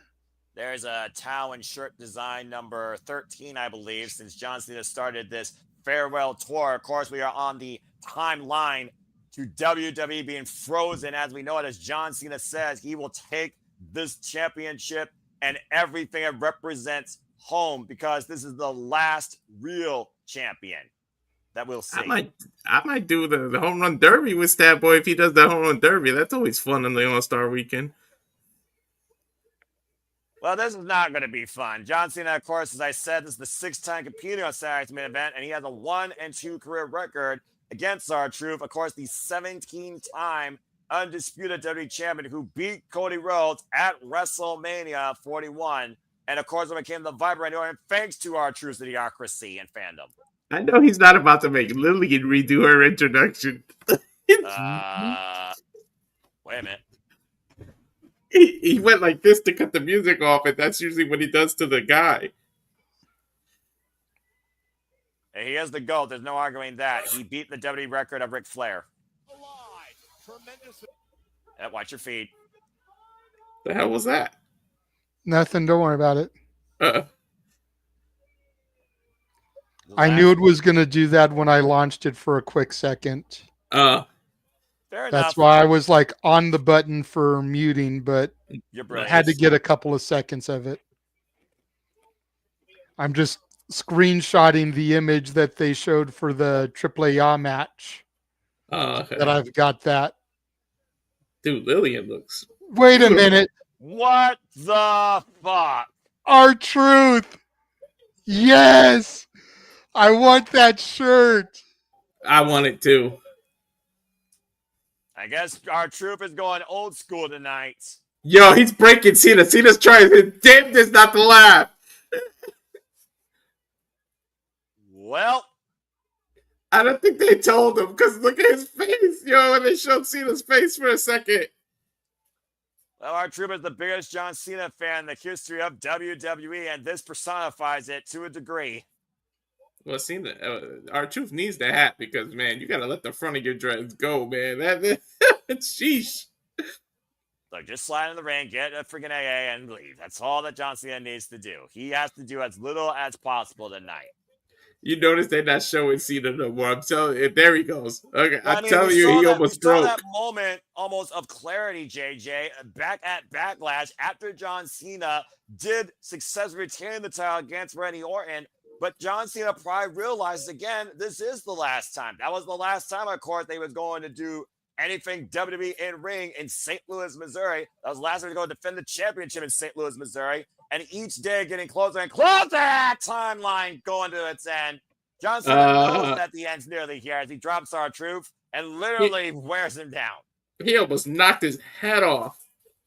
There's a towel and shirt design number 13, I believe, since John Cena started this farewell tour. Of course, we are on the timeline to WWE being frozen, as we know it. As John Cena says, he will take this championship and everything it represents home, because this is the last real champion that we'll see. I might do the home run derby with Stat Boy if he does the home run derby. That's always fun on the All-Star weekend. Well, this is not going to be fun. John Cena, of course, as I said, this is the 6th time competing on Saturday's main event, and he has a 1-2 career record against R-Truth. Of course, the 17-time undisputed WWE champion who beat Cody Rhodes at WrestleMania 41. And, of course, when it came to the Vibrant Order, thanks to R-Truth's idiocracy and fandom. I know he's not about to make Lillian redo her introduction. Wait a minute. He went like this to cut the music off, and that's usually what he does to the guy. He is the GOAT. There's no arguing that. He beat the WWE record of Ric Flair. Watch your feet. The hell was that? Nothing. Don't worry about it. I knew it was going to do that when I launched it for a quick second. Fair That's enough. why I was like on the button for muting, but You're had to get a couple of seconds of it. I'm just screenshotting the image that they showed for the AAA match. Okay. That I've got that. Dude, Lillian looks... Wait a minute. What the fuck? R-Truth. Yes. I want that shirt. I want it too. I guess our troop is going old school tonight. Yo, he's breaking Cena. Cena's trying his damnedest not to laugh. Well, I don't think they told him, because look at his face. Yo, when they showed Cena's face for a second. Well, our troop is the biggest John Cena fan in the history of WWE, and this personifies it to a degree. Well, Cena, our truth needs the hat, because, man, you got to let the front of your dreads go, man. That sheesh. Look, just slide in the ring, get a freaking AA, and leave. That's all that John Cena needs to do. He has to do as little as possible tonight. You notice they're not showing Cena no more. I'm telling you, there he goes. Okay, Well, I'm telling you, he almost broke. We saw that moment almost of clarity, JJ, back at Backlash after John Cena did successfully retain the title against Randy Orton. But John Cena probably realizes again, this is the last time. That was the last time, of course, they was going to do anything WWE in ring in St. Louis, Missouri. That was the last time to go defend the championship in St. Louis, Missouri. And each day getting closer and closer, timeline going to its end. John Cena knows that the end's nearly here as he drops R-Truth and literally wears him down. He almost knocked his head off.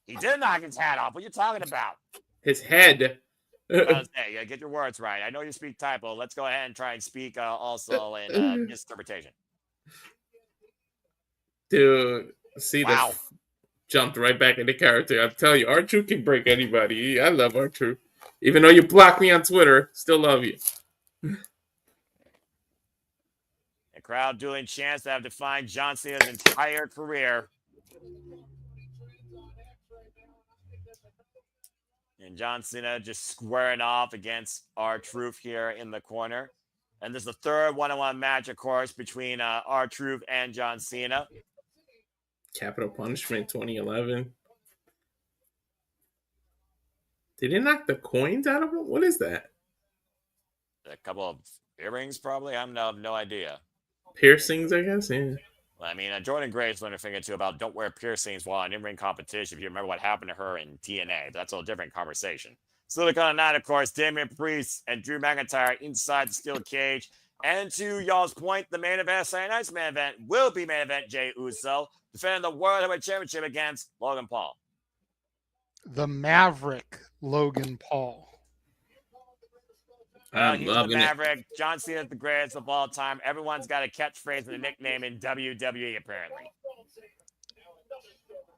He did knock his hat off. What are you talking about? His head. Hey, get your words right. I know you speak typo. Let's go ahead and try and speak also in misinterpretation. Dude, see, Wow. Jumped right back into character. I'm telling you, R-Truth can break anybody. I love R-Truth. Even though you block me on Twitter, still love you. The crowd dueling chants that have defined John Cena's entire career. And John Cena just squaring off against R-Truth here in the corner. And this is the third one-on-one match, of course, between R-Truth and John Cena. Capital Punishment 2011. Did he knock the coins out of him? What is that? A couple of earrings, probably. I have no idea. Piercings, I guess? Yeah. I mean, Jordan Grace learned a thing or two about don't wear piercings while in in-ring competition. If you remember what happened to her in TNA, but that's a different conversation. Silicon on that, of course, Damien Priest and Drew McIntyre inside the steel cage. And to y'all's point, the main event, Saturday night's main event, will be main event Jey Uso defending the World Heavyweight Championship against Logan Paul. The Maverick Logan Paul. I'm He's the loving it. Maverick. John Cena's the greatest of all time. Everyone's got a catchphrase and a nickname in WWE, apparently.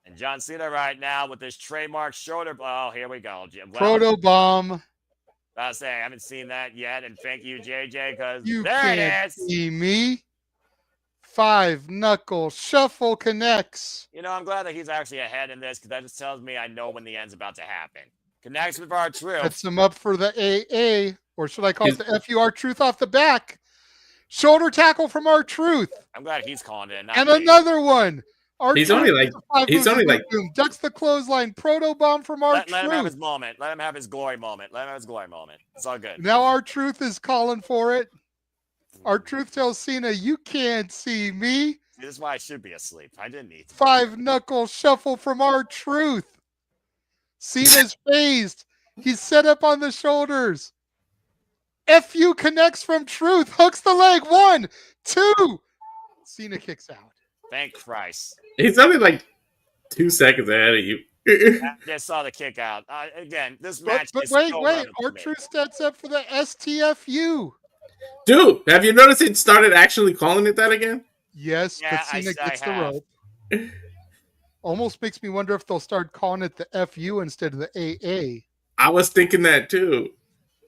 And John Cena right now with his trademark shoulder. Oh, here we go. Well, Proto Bomb. I say I haven't seen that yet, and thank you, JJ, because You there can't it is. see me. 5-knuckle shuffle connects. You know, I'm glad that he's actually ahead in this because that just tells me I know when the end's about to happen. Connects with R-Truth. Sets him up for the AA, or should I call it the FU R-Truth off the back? Shoulder tackle from R-Truth. I'm glad he's calling it. Not And me. another one. He's only like ducks the clothesline. Proto Bomb from Let him have R-Truth. his moment. Let him have his glory moment. Let him have his glory moment. It's all good. Now R-Truth is calling for it. R-Truth tells Cena, you can't see me. See, this is why I should be asleep. I didn't need to. 5-knuckle shuffle from R-Truth. Cena's phased. He's set up on the shoulders. FU connects from Truth. Hooks the leg. 1, 2. Cena kicks out. Thank Christ. He's only like 2 seconds ahead of you. I just saw the kick out. Again, this match But is wait. so relevant to me. R-Truth sets up for the STFU. Dude, have you noticed it started actually calling it that again? Yes, Yeah, but Cena I gets the have. rope. Almost makes me wonder if they'll start calling it the FU instead of the AA. I was thinking that too.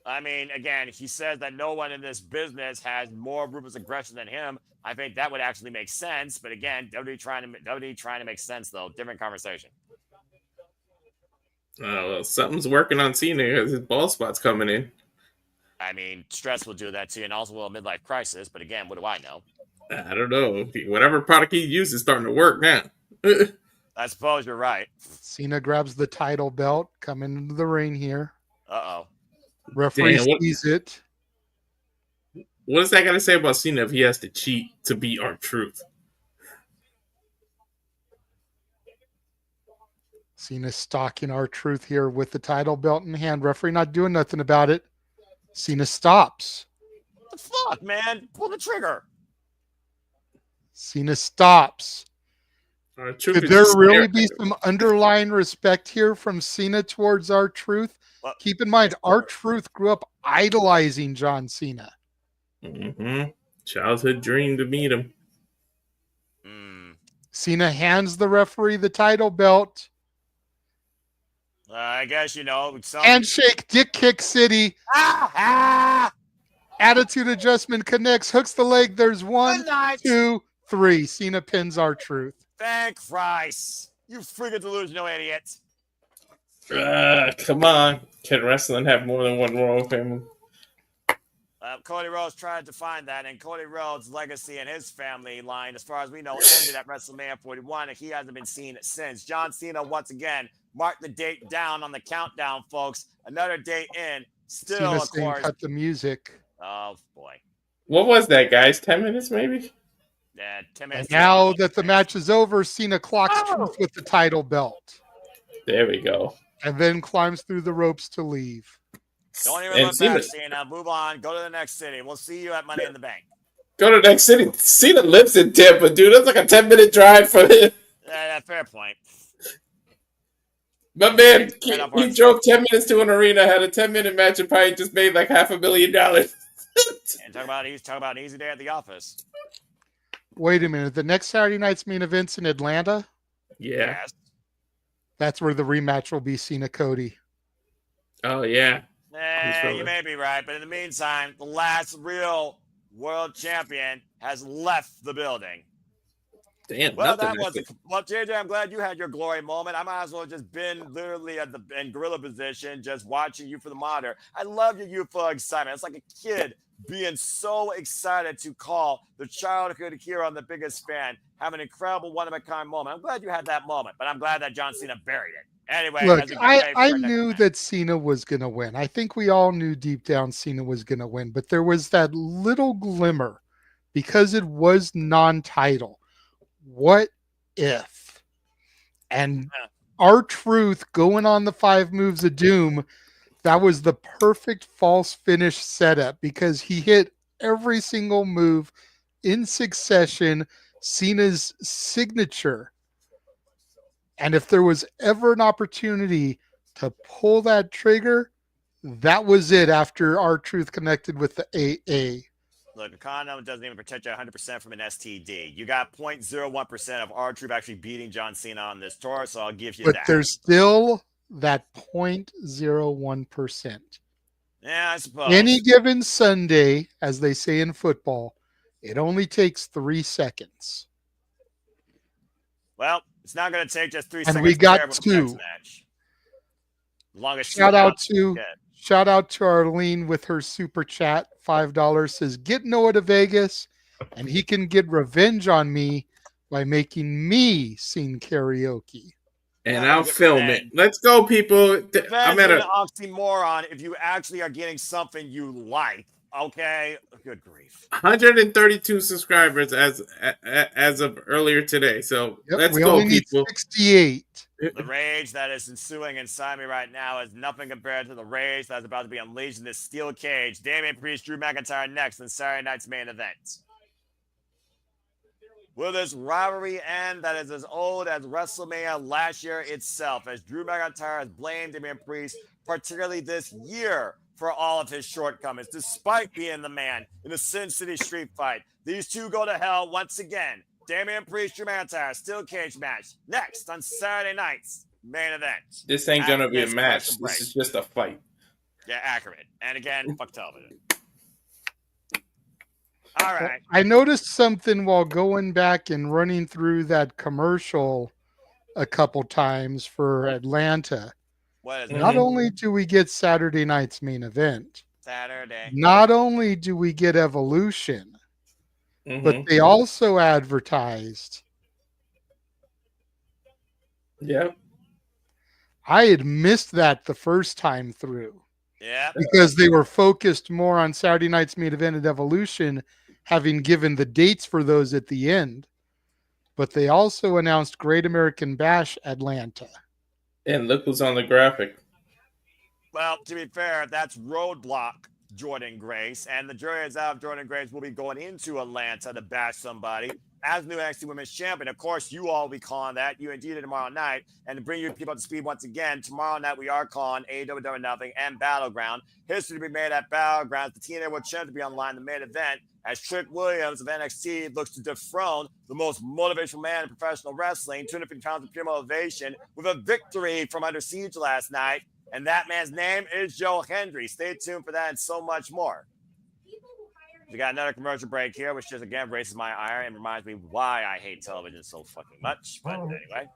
I mean, again, he says that no one in this business has more ruthless aggression than him. I think that would actually make sense. But again, WWE trying to make sense, though. Different conversation. Well, something's working on Cena because his ball spot's coming in. I mean, stress will do that too, and also a midlife crisis. But again, what do I know? I don't know. Whatever product he uses is starting to work now. I suppose you're right. Cena grabs the title belt, coming into the ring here. Uh-oh. Referee Damn, what- sees it. What does that got to say about Cena if he has to cheat to beat R-Truth? Cena stalking R-Truth here with the title belt in hand. Referee not doing nothing about it. Cena stops. What the fuck, man? Pull the trigger. Cena stops. R-Truth Could is there just really staring be at him. some underlying respect here from Cena towards R-Truth? Well, Keep in mind, R-Truth grew up idolizing John Cena. Mm-hmm. Childhood dream to meet him. Cena hands the referee the title belt. I guess, you know. Handshake, dick kick city. Attitude adjustment connects, hooks the leg. There's 1, Good night. 2, 3. Cena pins R-Truth. Thank Christ. You freaking delusional idiot. Come on. Can wrestling have more than one Royal Family? Cody Rhodes tried to find that, and Cody Rhodes' legacy and his family line, as far as we know, ended at WrestleMania 41, and he hasn't been seen since. John Cena, once again, marked the date down on the countdown, folks. Another date in. Still, Cena of saying, course. cut the music. Oh boy. What was that, guys? 10 minutes, maybe? Yeah, 10 And minutes. now that the match is over, Cena clocks Oh. Truth with the title belt. There we go. And then climbs through the ropes to leave. Don't even And look back, Cena. Move on. Go to the next city. We'll see you at Money in the Bank. Go to the next city. Cena lives in Tampa, dude. That's like a 10-minute drive for him. Yeah, fair point. But man, he drove 10 minutes to an arena, had a 10-minute match, and probably just made like $500,000. And talk about an easy day at the office. Wait a minute. The next Saturday night's main event's in Atlanta? Yeah. Yes. That's where the rematch will be Cena Cody. Oh, yeah. You may be right, but in the meantime, the last real world champion has left the building. Damn, Well, JJ, I'm glad you had your glory moment. I might as well have just been literally in gorilla position, just watching you for the monitor. I love your youthful excitement. It's like a kid being so excited to call the childhood hero and the biggest fan, have an incredible one-of-a-kind moment. I'm glad you had that moment, but I'm glad that John Cena buried it. Anyway, look, I knew that Cena was going to win. I think we all knew deep down Cena was going to win, but there was that little glimmer because it was non-title. What if? And R-Truth going on the 5 moves of doom, that was the perfect false finish setup because he hit every single move in succession, Cena's signature. And if there was ever an opportunity to pull that trigger, that was it after R-Truth connected with the AA. Look, a condom doesn't even protect you 100% from an STD. You got 0.01% of R-Truth actually beating John Cena on this tour, so I'll give you that. But there's still that 0.01%. Yeah, I suppose. Any given Sunday, as they say in football, it only takes 3 seconds. Well, it's not going to take just 3 And seconds. we got to 2. match. Longest Shout out to Arlene with her super chat, $5, says, get Noah to Vegas and he can get revenge on me by making me sing karaoke. And I'll film it. Let's go, people. I'm at an oxymoron if you actually are getting something you like. Okay, good grief. 132 subscribers as of earlier today. So let's go, only people. Need 68. The rage that is ensuing in Sami right now is nothing compared to the rage that's about to be unleashed in this steel cage. Damien Priest, Drew McIntyre next in Saturday night's main event. Will this rivalry end that is as old as WrestleMania last year itself, as Drew McIntyre has blamed Damien Priest, particularly this year, for all of his shortcomings, despite being the man in the Sin City Street Fight? These two go to hell once again. Damien Priest, Drew McIntyre, steel cage match next on Saturday night's main event. This ain't gonna be a match. This is just a fight. Yeah, accurate. And again, fuck television. All right. I noticed something while going back and running through that commercial a couple times for Atlanta. What is it? Not only do we get Saturday night's main event, Saturday. not only do we get Evolution, but they also advertised. Yeah. I had missed that the first time through. Yeah. Because they were focused more on Saturday night's main event at Evolution, having given the dates for those at the end. But they also announced Great American Bash Atlanta. And look who's on the graphic. Well, to be fair, that's Roadblock Jordan Grace, and the jury is out. Jordan Grace will be going into Atlanta to bash somebody as new NXT Women's Champion. Of course, you all will be calling that. You indeed tomorrow night. And to bring you people up to speed once again, tomorrow night we are calling AEW Nothing and Battleground. History to be made at Battleground. The TNA World Champion to be online, the main event, as Trick Williams of NXT looks to dethrone the most motivational man in professional wrestling, 250 pounds of pure motivation, with a victory from Under Siege last night. And that man's name is Joe Hendry. Stay tuned for that and so much more. We got another commercial break here, which just again raises my ire and reminds me why I hate television so fucking much. But anyway.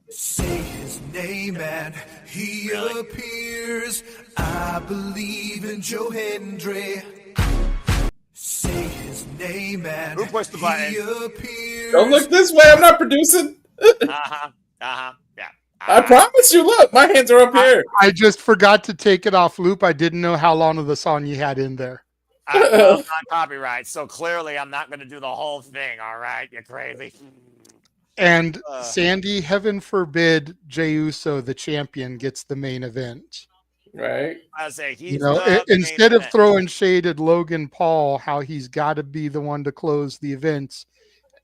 Say his name and he appears. I believe in Joe Hendry. Say his name and who pushed the button? He appears. Don't look this way. I'm not producing. Yeah. I promise you. Look, my hands are up here. I just forgot to take it off loop. I didn't know how long of the song you had in there. Well, not copyright, so clearly I'm not going to do the whole thing. All right, you're crazy. And Sandy, heaven forbid Jey Uso, the champion, gets the main event. Right? I say You he's know, the instead main of throwing shade at Logan Paul, how he's got to be the one to close the events,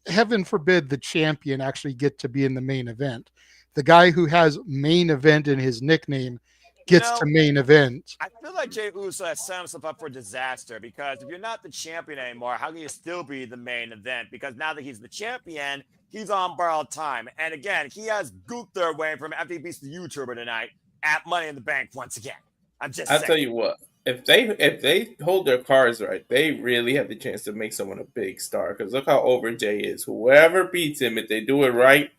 heaven forbid the champion actually get to be in the main event. The guy who has main event in his nickname gets to main event. I feel like Jey Uso has set himself up for disaster because if you're not the champion anymore, how can you still be the main event? Because now that he's the champion, he's on borrowed time. And again, he has Gunther waiting for him after he beats the YouTuber tonight at Money in the Bank once again. I'm just I'll saying. tell you what. If they hold their cards right, they really have the chance to make someone a big star. Because look how over Jay is. Whoever beats him, if they do it right,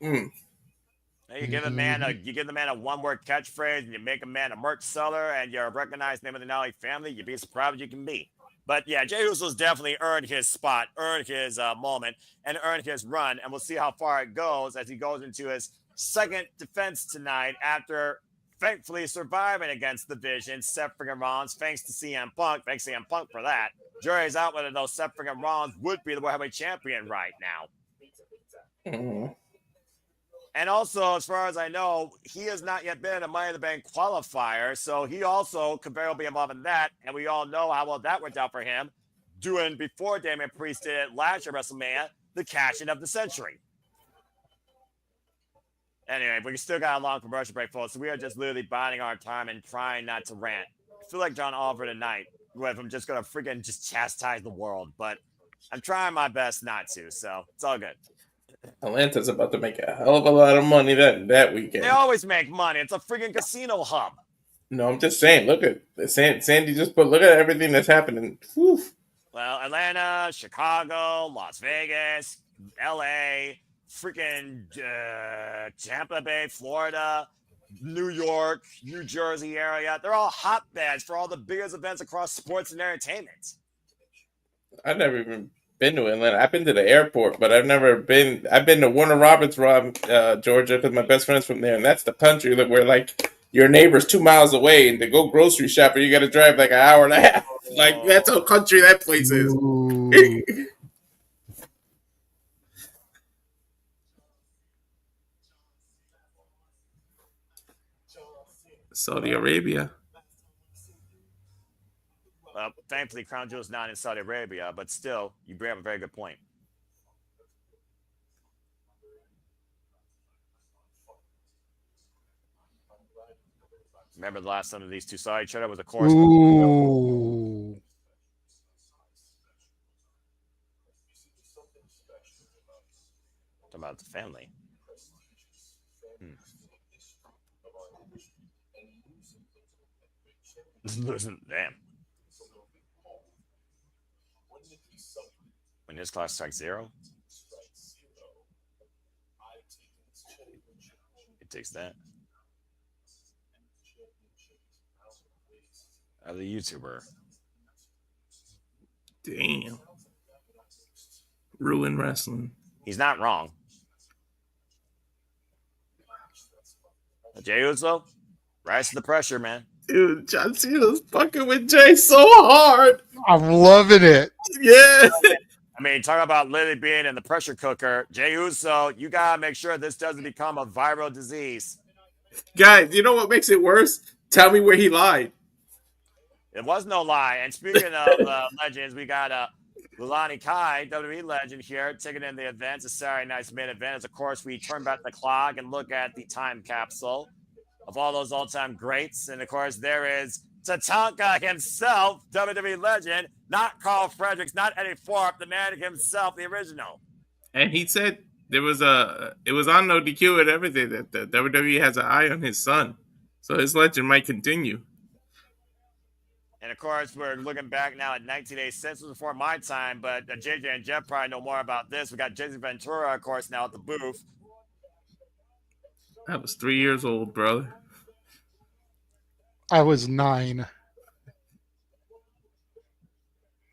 You give the man a one-word catchphrase, and you make a man a merch seller, and you're a recognized name of the Nally family. You'd be surprised you can be. But yeah, Jey Uso's definitely earned his spot, earned his moment, and earned his run. And we'll see how far it goes as he goes into his second defense tonight after thankfully surviving against the Vision, Seth freaking Rollins, thanks to CM Punk. Thanks CM Punk for that. Jury's out whether those Seth freaking Rollins would be the World Heavyweight Champion right now. mm-hmm. And also, as far as I know, he has not yet been in a Money in the Bank qualifier, so he also could very well be involved in that. And we all know how well that worked out for him, doing before Damien Priest did it last year at WrestleMania, the cash-in of the century. Anyway, we still got a long commercial break, folks, so we are just literally biding our time and trying not to rant. I feel like John Oliver tonight, where I'm just going to freaking just chastise the world, but I'm trying my best not to, so it's all good. Atlanta's about to make a hell of a lot of money that weekend. They always make money. It's a freaking casino hub. No, I'm just saying. Look at Sandy. Just look at everything that's happening. Whew. Well, Atlanta, Chicago, Las Vegas, LA, freaking Tampa Bay, Florida, New York, New Jersey area. They're all hotbeds for all the biggest events across sports and entertainment. I've never even been to Atlanta. I've been to the airport, but I've been to Warner Robins, Georgia, because my best friend's from there, and that's the country where like your neighbor's 2 miles away, and to go grocery shopping, you got to drive like an hour and a half. Like that's how country that place is. Saudi Arabia. Well, thankfully, Crown Jewel's not in Saudi Arabia, but still, you bring up a very good point. Remember the last time these two saw each other was, of course, Ooh. talking about the family. Listen, damn. When his class strikes 0, it takes that. Of the YouTuber. Damn. Ruin wrestling. He's not wrong. Jey Uso, rise to the pressure, man. Dude, John Cena's fucking with Jay so hard. I'm loving it. Yeah. I mean, talk about literally being in the pressure cooker. Jey Uso, you got to make sure this doesn't become a viral disease. Guys, you know what makes it worse? Tell me where he lied. It was no lie. And speaking of legends, we got Lulani Kai, WWE legend here, taking in the events, a Saturday night's main event. As, of course, we turn back the clock and look at the time capsule of all those all-time greats. And, of course, there is Tatanka himself, WWE legend, not Carl Fredericks, not Eddie Thorpe, the man himself, the original. And he said it was on no DQ and everything that the WWE has an eye on his son. So his legend might continue. And, of course, we're looking back now at 1986. This was before my time, but JJ and Jeff probably know more about this. We got Jason Ventura, of course, now at the booth. I was 3 years old, brother. I was 9.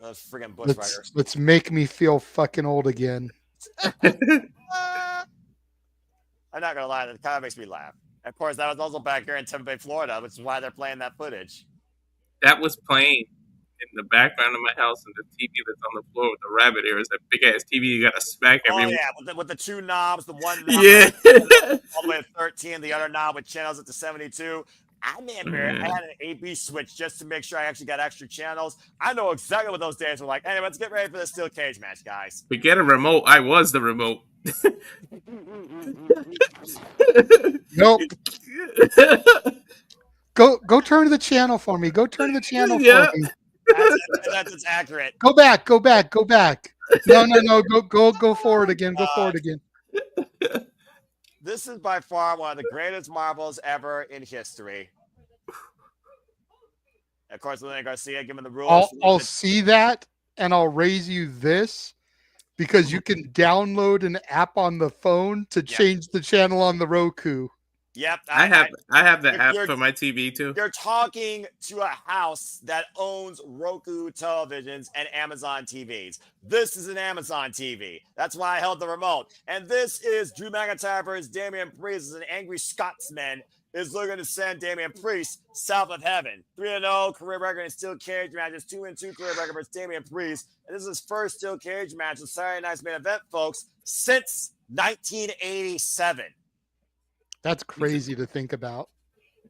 Those freaking Bush Riders. Let's make me feel fucking old again. I'm not going to lie. That kind of makes me laugh. Of course, that was also back here in Tampa Bay, Florida, which is why they're playing that footage. That was playing in the background of my house, and the TV that's on the floor with the rabbit ears, that big ass TV you gotta smack every. Oh yeah, with the two knobs, the one knob Yeah. all the way to 13, the other knob with channels up to 72. I remember I had an AB switch just to make sure I actually got extra channels. I know exactly what those days were like. Anyway, let's get ready for the steel cage match, guys. Forget a remote. I was the remote. Nope. Go turn the channel for me. Go turn the channel Yeah. for me. That's accurate. Go back. Go back. Go back. No. Go forward again. Go forward again. This is by far one of the greatest marvels ever in history. Of course, Lilian Garcia giving the rules. I'll see that and I'll raise you this because you can download an app on the phone to change the channel on the Roku. Yep. I have the app you're- for my TV too. You're talking to a house that owns Roku televisions and Amazon TVs. This is an Amazon TV. That's why I held the remote. And this is Drew McIntyre versus Damien Priest as an angry Scotsman is looking to send Damien Priest south of heaven. 3-0 career record in steel cage matches, 2-2 career record versus Damien Priest. And this is his first steel cage match in Saturday night's main event, folks, since 1987. That's crazy to think about.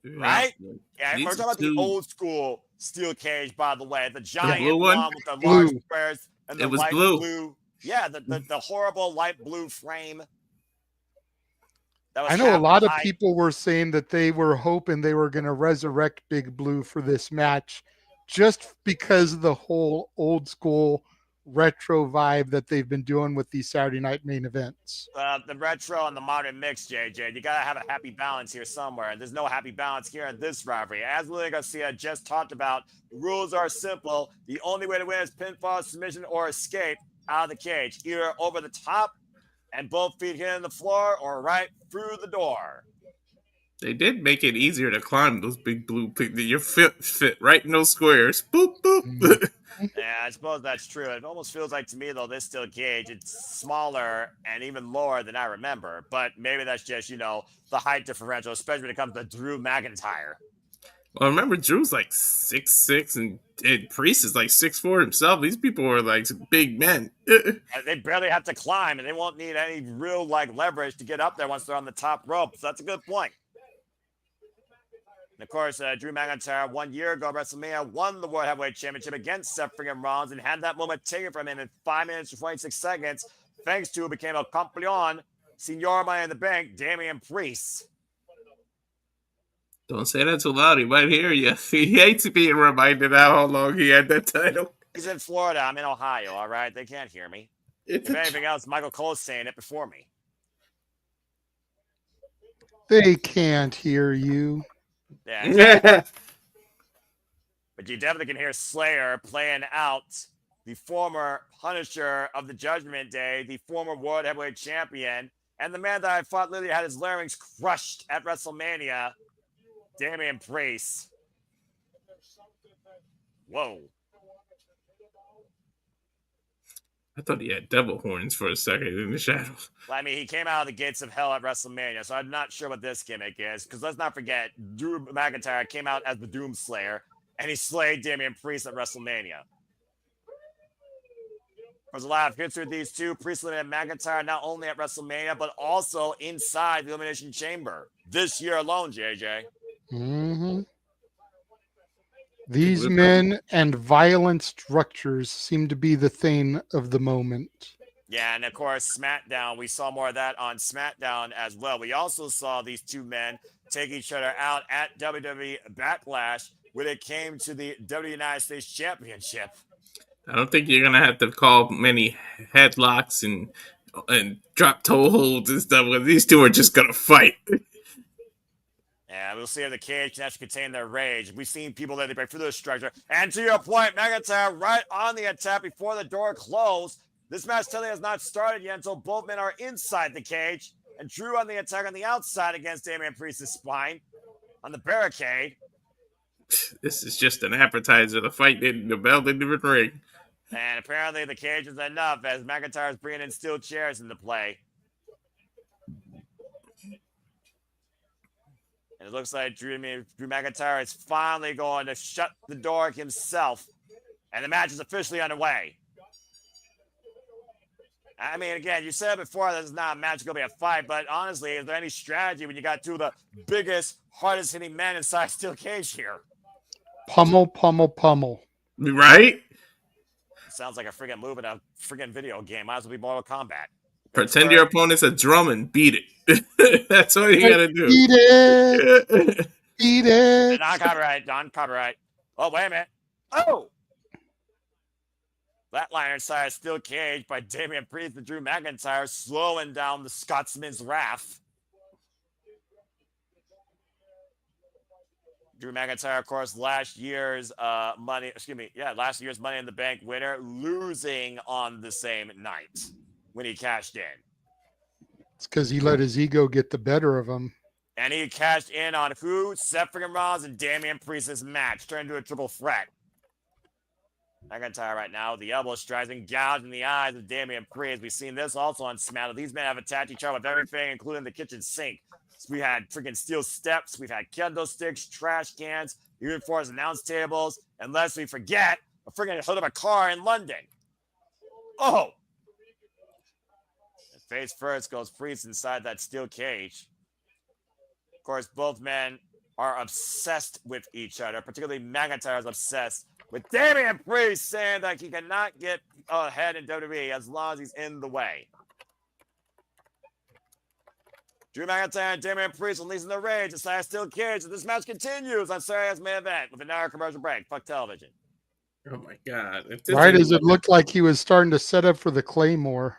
Right? Yeah, These we're talking about the two- old school steel cage, by the way. The giant blue one? with the Blue. large squares and the It was light blue. Yeah, the horrible light blue frame. That was I know a half lot the of height. people were saying that they were hoping they were going to resurrect Big Blue for this match just because of the whole old school retro vibe that they've been doing with these Saturday night main events. The retro and the modern mix, JJ. You gotta have a happy balance here somewhere, and there's no happy balance here in this rivalry. As Lilian Garcia just talked about, the rules are simple. The only way to win is pinfall, submission, or escape out of the cage, either over the top and both feet hitting the floor, or right through the door. They did make it easier to climb those big blue. Your foot fit right in those squares. Boop boop. Yeah, I suppose that's true. It almost feels like to me, though, this steel cage, it's smaller and even lower than I remember. But maybe that's just, the height differential, especially when it comes to Drew McIntyre. Well, remember Drew's like 6'6", and Priest is like 6'4" himself. These people were like big men. They barely have to climb, and they won't need any real leverage to get up there once they're on the top rope. So that's a good point. And of course, Drew McIntyre 1 year ago at WrestleMania won the World Heavyweight Championship against Seth freaking Rollins and had that moment taken from him in 5 minutes and 26 seconds, thanks to became a campeón, Senor Money in the Bank, Damien Priest. Don't say that too loud. He might hear you. He hates being reminded how long he had that title. He's in Florida. I'm in Ohio, all right? They can't hear me. If anything else, Michael Cole's saying it before me. They can't hear you. Yeah. But you definitely can hear Slayer playing out the former Punisher of the Judgment Day, the former World Heavyweight Champion, and the man that I thought literally had his larynx crushed at WrestleMania, Damien Priest. Whoa. I thought he had devil horns for a second in the shadows. Well, I mean, he came out of the gates of hell at WrestleMania, so I'm not sure what this gimmick is, because let's not forget, Drew McIntyre came out as the Doom Slayer, and he slayed Damien Priest at WrestleMania. There's a lot of history with these two, Priest and McIntyre, not only at WrestleMania, but also inside the Elimination Chamber. This year alone, JJ. Mm-hmm. These men and violent structures seem to be the thing of the moment. Yeah, and of course, SmackDown, we saw more of that on SmackDown as well. We also saw these two men take each other out at WWE Backlash when it came to the WWE United States Championship. I don't think you're gonna have to call many headlocks and drop toe holds and stuff. Because these two are just gonna fight. Yeah, we'll see if the cage can actually contain their rage. We've seen people that they break through the structure. And to your point, McIntyre right on the attack before the door closed. This match totally has not started yet until both men are inside the cage. And Drew on the attack on the outside against Damien Priest's spine on the barricade. This is just an appetizer. The fight didn't, the bell didn't even ring. And apparently the cage is enough as McIntyre is bringing in steel chairs into play. And it looks like Drew McIntyre is finally going to shut the door himself And the match is officially underway. I mean, again, you said before this is not a match, it's going to be a fight, but honestly, is there any strategy when you got two of the biggest, hardest hitting men inside steel cage here? Pummel, pummel, pummel. Right? Sounds like a friggin' move in a friggin' video game. Might as well be Mortal Kombat. Pretend your opponent's a drum and beat it. That's all you gotta do. Beat it. Beat it. Non-copyright. Oh, wait a minute. Oh! Flatliner inside a steel cage by Damien Priest and Drew McIntyre, slowing down the Scotsman's wrath. Drew McIntyre, of course, last year's Money in the Bank winner, losing on the same night when he cashed in. It's because he let his ego get the better of him. And he cashed in on who? Seth freaking Rollins and Damien Priest's match, turned into a triple threat. McIntyre right now, the elbow strikes and gouging the eyes of Damien Priest. We've seen this also on SmackDown. These men have attached each other with everything, including the kitchen sink. So we had freaking steel steps, we've had kendo sticks, trash cans, reinforced announce tables, and lest we forget, a freaking hood of a car in London. Oh! And face first goes Priest inside that steel cage. Of course, both men are obsessed with each other, particularly McIntyre is obsessed with Damien Priest, saying that he cannot get ahead in WWE as long as he's in the way. Drew McIntyre and Damien Priest releasing the rage inside a steel cage, and this match continues on Saturday's main event with an hour commercial break. Fuck television. Oh my god! Why does it look like he was starting to set up for the Claymore?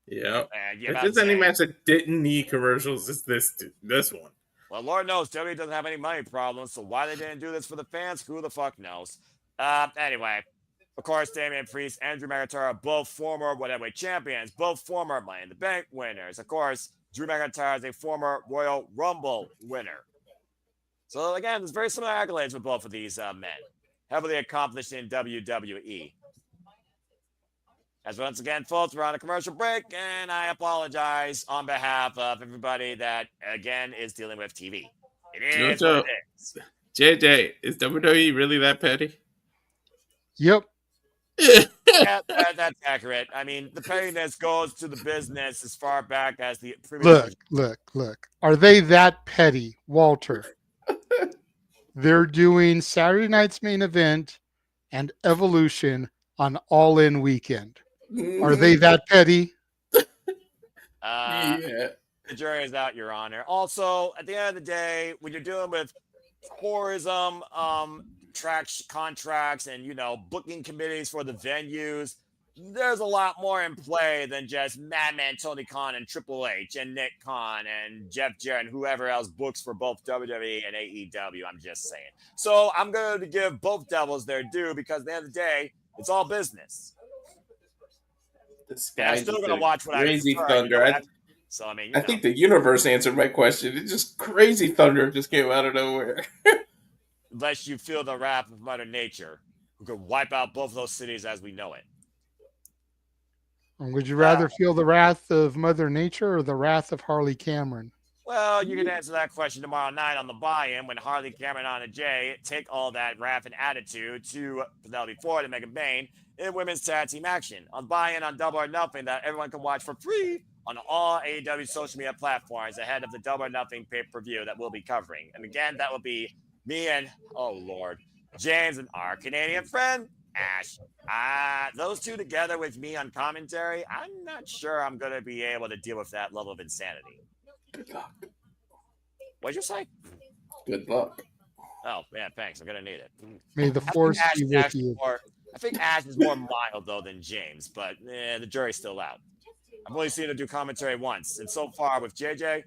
Yeah. If there's any match that didn't need commercials, it's this one. Well, Lord knows WWE doesn't have any money problems, so why they didn't do this for the fans, who the fuck knows? Anyway, of course, Damien Priest and Drew McIntyre are both former Heavyweight champions, both former Money in the Bank winners. Of course, Drew McIntyre is a former Royal Rumble winner. So again, there's very similar accolades with both of these men, heavily accomplished in WWE. As once again, folks, we're on a commercial break, and I apologize on behalf of everybody that, again, is dealing with TV. It is what it is. JJ, is WWE really that petty? Yep. Yeah, that's accurate. I mean, the pettiness goes to the business as far back as the previous. Look. Are they that petty, Walter? They're doing Saturday night's main event and Evolution on All In Weekend. Are they that petty? Yeah. The jury is out, Your Honor. Also, at the end of the day, when you're dealing with tourism, contracts, and booking committees for the venues, there's a lot more in play than just Madman Tony Khan and Triple H and Nick Khan and Jeff Jarrett and whoever else books for both WWE and AEW. I'm just saying. So I'm going to give both devils their due because at the end of the day, it's all business. This I'm still going to watch what Crazy I Thunder. So I mean, I think the universe answered my question. It's just Crazy Thunder just came out of nowhere. Unless you feel the wrath of Mother Nature, who could wipe out both of those cities as we know it. Would you rather feel the wrath of Mother Nature or the wrath of Harley Cameron? Well, you can answer that question tomorrow night on the buy-in when Harley Cameron and Anna Jay take all that wrath and attitude to Penelope Ford and Megan Bayne in women's tag team action on buy-in on Double or Nothing that everyone can watch for free on all AEW social media platforms ahead of the Double or Nothing pay-per-view that we'll be covering. And again, that will be me and, oh Lord, James and our Canadian friend, Ash. Those two together with me on commentary, I'm not sure I'm going to be able to deal with that level of insanity. Good luck. What'd you say? Good luck. Oh, man, thanks. I'm going to need it. May the force be with you. I think Ash is more mild, though, than James, but the jury's still out. I've only seen her do commentary once, and so far with JJ,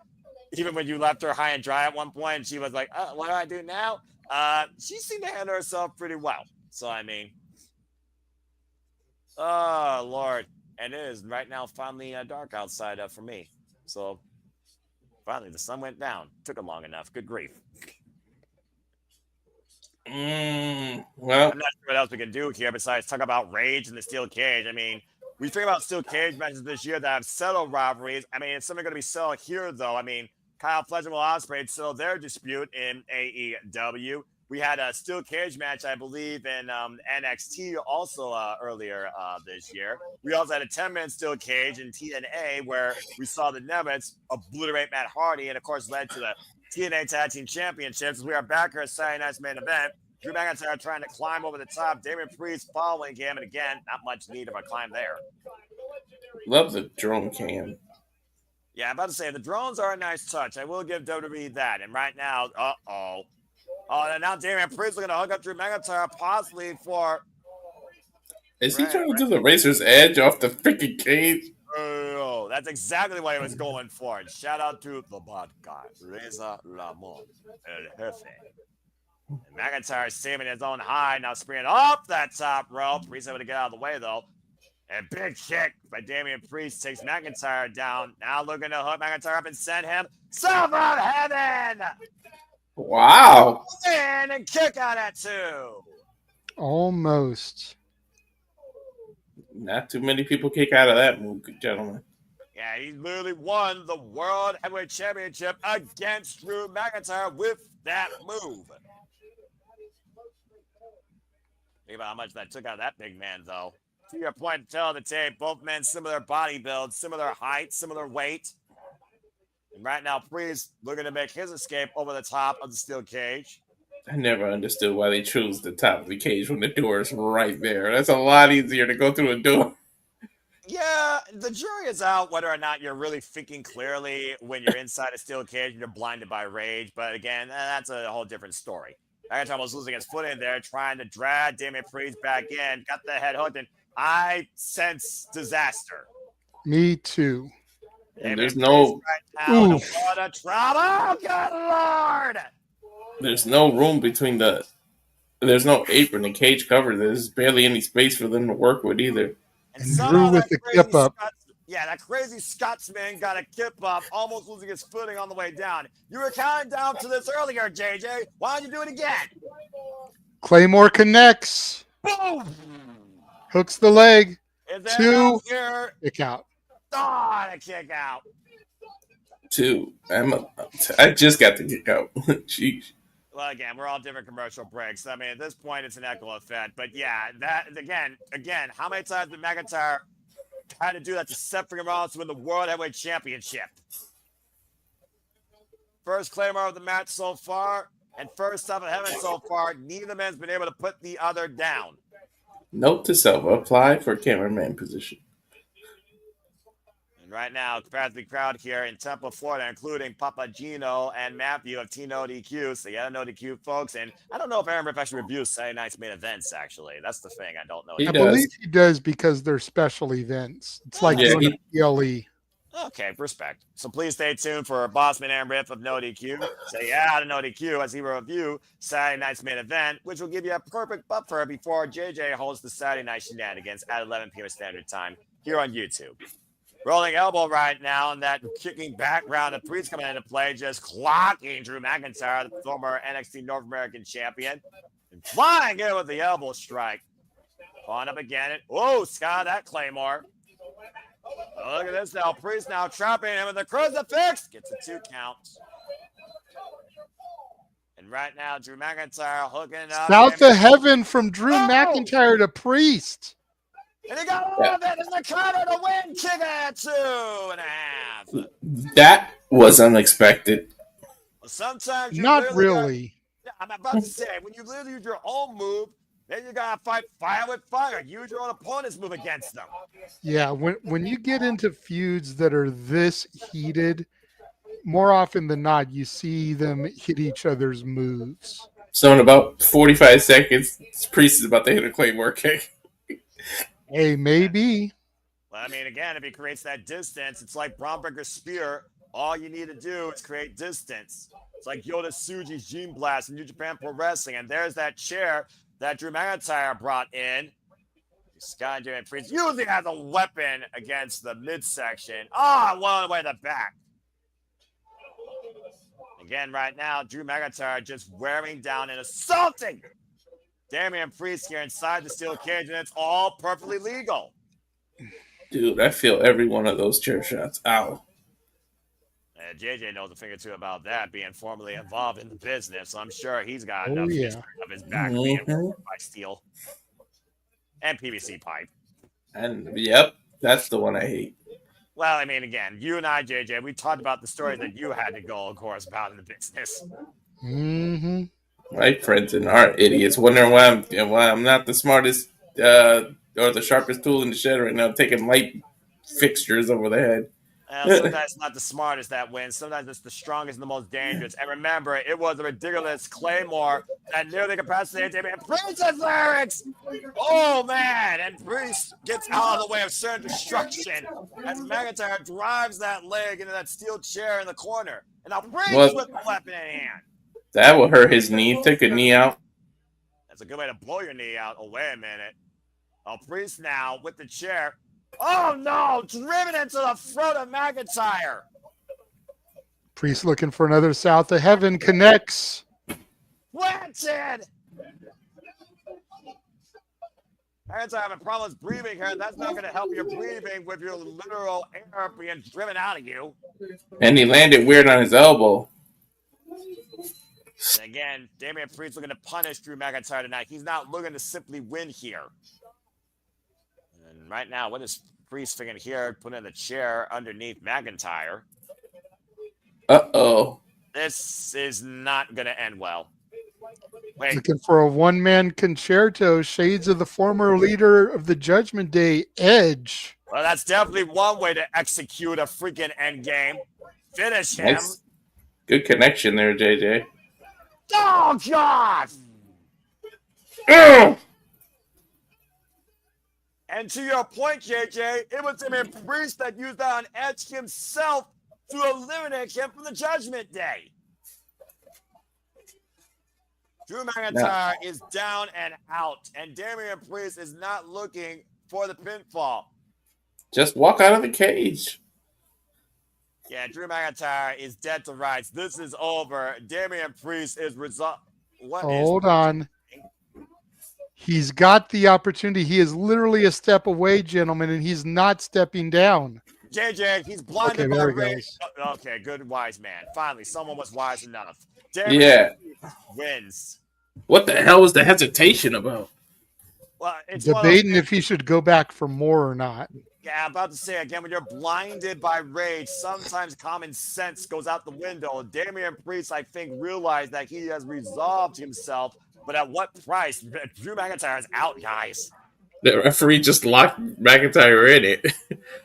even when you left her high and dry at one point, and she was like, what do I do now? She seemed to handle herself pretty well. So, I mean, oh, Lord. And it is right now finally dark outside for me. So, finally, the sun went down. Took it long enough. Good grief. Well, I'm not sure what else we can do here besides talk about Rage and the Steel Cage. I mean, we think about Steel Cage matches this year that have settled rivalries. I mean, it's something going to be settled here, though. I mean, Kyle Fletcher and Will Ospreay settled their dispute in AEW. We had a steel cage match, I believe, in NXT also earlier this year. We also had a 10-minute steel cage in TNA where we saw the Nemets obliterate Matt Hardy, and of course led to the TNA Tag Team Championships. We are back here at Saturday Night's Main Event. Drew McIntyre trying to climb over the top. Damien Priest following him, and again, not much need of a climb there. Love the drone cam. Yeah, I'm about to say the drones are a nice touch. I will give WWE that. And right now, and now Damien Priest is going to hook up Drew McIntyre possibly for. Is he trying to do the Razor's Edge off the freaking cage? Oh, that's exactly what he was going for. And shout out to the bad guy, Reza Ramon, El Jefe. And McIntyre saving his own high, now springing up that top rope. Priest able to get out of the way though. And big kick by Damien Priest takes McIntyre down. Now looking to hook McIntyre up and send him south of heaven. Wow. And kick out at 2. Almost. Not too many people kick out of that move, gentlemen. Yeah, he literally won the World Heavyweight Championship against Drew McIntyre with that move. Think about how much that took out of that big man, though. To your point, tell the tape, both men similar body build, similar height, similar weight. And right now, Priest looking to make his escape over the top of the steel cage. I never understood why they chose the top of the cage when the door is right there. That's a lot easier to go through a door. Yeah, the jury is out whether or not you're really thinking clearly when you're inside a steel cage and you're blinded by rage. But again, that's a whole different story. McIntyre was losing his footing there, trying to drag Damien Priest back in, got the head hooked, and I sense disaster. Me too. And there's no what a trauma! Oh, good lord! There's no room between there's no apron and cage cover. There's barely any space for them to work with either. And Drew with the kip up. That crazy Scotsman got a kip up, almost losing his footing on the way down. You were counting down to this earlier, JJ. Why don't you do it again? Claymore connects. Boom! Hooks the leg. 2. Kick out. Oh, a kick out. 2. I just got the kick out. Jeez. Well, again, we're all different commercial breaks. I mean, at this point, it's an echo effect. But yeah, that again, how many times did McIntyre had to do that to Seth Rollins to win the World Heavyweight Championship? First Claymore of the match so far, and first top of heaven so far. Neither man's been able to put the other down. Note to self: apply for cameraman position. Right now, capacity crowd here in Tampa, Florida, including Papa Gino and Matthew of No DQ. So you gotta know DQ, folks. And I don't know if Aaron Riff actually reviews Saturday Night's Main Events, actually. That's the thing. I don't know. I believe he does because they're special events. It's like doing a PLE. Okay, respect. So please stay tuned for Bossman Aaron Riff of No DQ. Say yeah to No DQ as he will review Saturday Night's Main Event, which will give you a perfect buffer before JJ holds the Saturday Night Shenanigans at 11 p.m. Standard Time here on YouTube. Rolling elbow right now, and that kicking background of Priest coming into play, just clocking Drew McIntyre, the former NXT North American champion, and flying in with the elbow strike. On up again. Scott, that Claymore. Oh, look at this now. Priest now trapping him with the crucifix. Gets a 2 count. And right now, Drew McIntyre hooking up. South of heaven from Drew McIntyre to Priest. And he got all of it in the cover to win. Kick at 2.5. That was unexpected. Well, sometimes you not really. I'm about to say, when you literally use your own move, then you gotta fight fire with fire. Use your own opponent's move against them. Yeah, when you get into feuds that are this heated, more often than not, you see them hit each other's moves. So in about 45 seconds, Priest is about to hit a Claymore kick. Hey, maybe. Well, I mean, again, if he creates that distance, it's like Braun Breaker's spear. All you need to do is create distance. It's like Yoda Tsuji's Gene Blast in New Japan Pro Wrestling. And there's that chair that Drew McIntyre brought in. Scott Damien Priest using as a weapon against the midsection. One on the way to the back. Again, right now, Drew McIntyre just wearing down and assaulting Damien Priest here inside the steel cage, and it's all perfectly legal. Dude, I feel every one of those chair shots. Ow. JJ knows a thing or two about that, being formerly involved in the business. So I'm sure he's got Oh, enough yeah. history of his back being worked by steel and PVC pipe. And yep, that's the one I hate. Well, I mean, again, you and I, JJ, we talked about the stories that you had to go, of course, about in the business. Mm-hmm. My friends and are idiots, wondering why I'm not the smartest or the sharpest tool in the shed right now. I'm taking light fixtures over the head. Sometimes it's not the smartest that wins. Sometimes it's the strongest and the most dangerous. And remember, it was a ridiculous Claymore that nearly incapacitated Damien Priest's larynx. Oh, man. And Priest gets out of the way of certain destruction as McIntyre drives that leg into that steel chair in the corner. And now Priest with the weapon in hand. That will hurt his knee. Took a knee out. That's a good way to blow your knee out. Oh, wait a minute. Priest now with the chair. Oh, no! Driven into the throat of McIntyre. Priest looking for another South of Heaven. Connects. Planted! McIntyre having problems breathing here. That's not going to help your breathing with your literal air being driven out of you. And he landed weird on his elbow. And again, Damien Priest looking to punish Drew McIntyre tonight. He's not looking to simply win here. And right now, what is Priest thinking here? Putting in the chair underneath McIntyre. Uh-oh. This is not going to end well. Wait. Looking for a one-man concerto. Shades of the former leader of the Judgment Day, Edge. Well, that's definitely one way to execute a freaking end game. Finish him. Nice. Good connection there, JJ. Oh, God! Oh! And to your point, JJ, it was Damien Priest that used that on Edge himself to eliminate him from the Judgment Day. Drew McIntyre is down and out, and Damien Priest is not looking for the pinfall. Just walk out of the cage. Yeah, Drew McIntyre is dead to rights. This is over. Damien Priest is Hold on. He's got the opportunity. He is literally a step away, gentlemen, and he's not stepping down. JJ, he's blinded by rage. Okay, good, wise man. Finally, someone was wise enough. Damien wins. What the hell was the hesitation about? Well, it's debating if he should go back for more or not. Yeah, I'm about to say again, when you're blinded by rage, sometimes common sense goes out the window. Damien Priest, I think, realized that he has resolved himself, but at what price? Drew McIntyre is out, guys. The referee just locked McIntyre in it.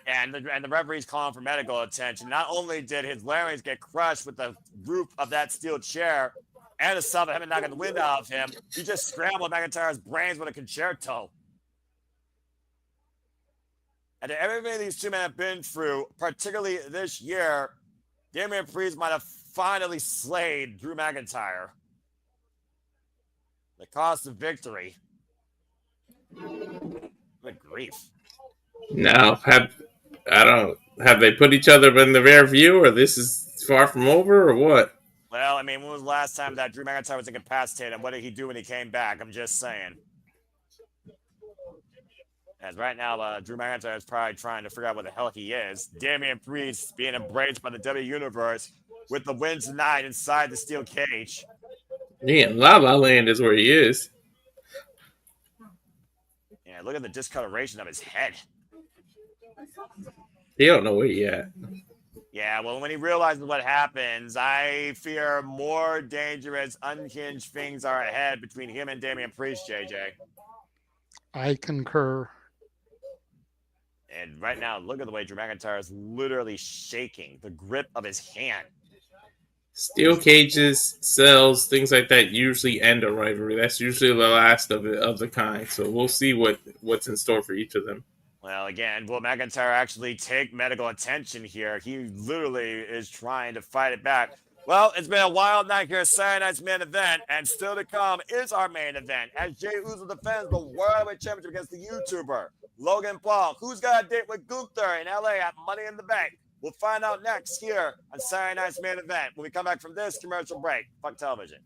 And the referee's calling for medical attention. Not only did his larynx get crushed with the roof of that steel chair and the South of Heaven knocking the wind out of him, he just scrambled McIntyre's brains with a concerto. And everything these two men have been through, particularly this year, Damien Priest might have finally slayed Drew McIntyre. The cost of victory. Good grief. Now, have they put each other in the rear view, or this is far from over, or what? Well, I mean, when was the last time that Drew McIntyre was incapacitated, and what did he do when he came back? I'm just saying. As right now, Drew McIntyre is probably trying to figure out what the hell he is. Damien Priest being embraced by the W Universe with the win tonight inside the steel cage. Yeah, La La Land is where he is. Yeah, look at the discoloration of his head. He don't know where he at. Yeah, well, when he realizes what happens, I fear more dangerous, unhinged things are ahead between him and Damien Priest, JJ. I concur. And right now, look at the way Drew McIntyre is literally shaking the grip of his hand. Steel cages, cells, things like that usually end a rivalry. That's usually the last of the kind. So we'll see what's in store for each of them. Well, again, will McIntyre actually take medical attention here? He literally is trying to fight it back. Well, it's been a wild night here at Saturday Night's main event, and still to come is our main event as Jey Uso defends the World Heavyweight Championship against the YouTuber Logan Paul, who's got a date with Gunther in LA at Money in the Bank. We'll find out next here on Saturday Night's main event when we come back from this commercial break. Fuck television.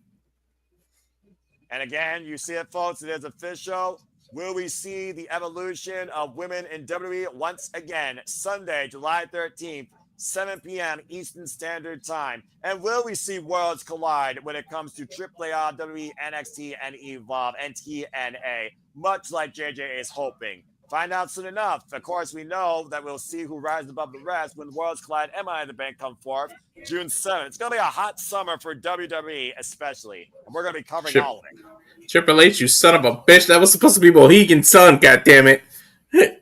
And again, you see it, folks. It is official. Will we see the evolution of women in WWE once again? Sunday, July 13th, 7 p.m. Eastern Standard Time. And will we see worlds collide when it comes to AAA, WWE, NXT, and Evolve, and TNA, much like JJ is hoping? Find out soon enough. Of course, we know that we'll see who rises above the rest when Worlds Collide and Money in the Bank come forth June 7th. It's going to be a hot summer for WWE, especially. And we're going to be covering all of it. Triple H, you son of a bitch. That was supposed to be Mohegan's son, goddammit.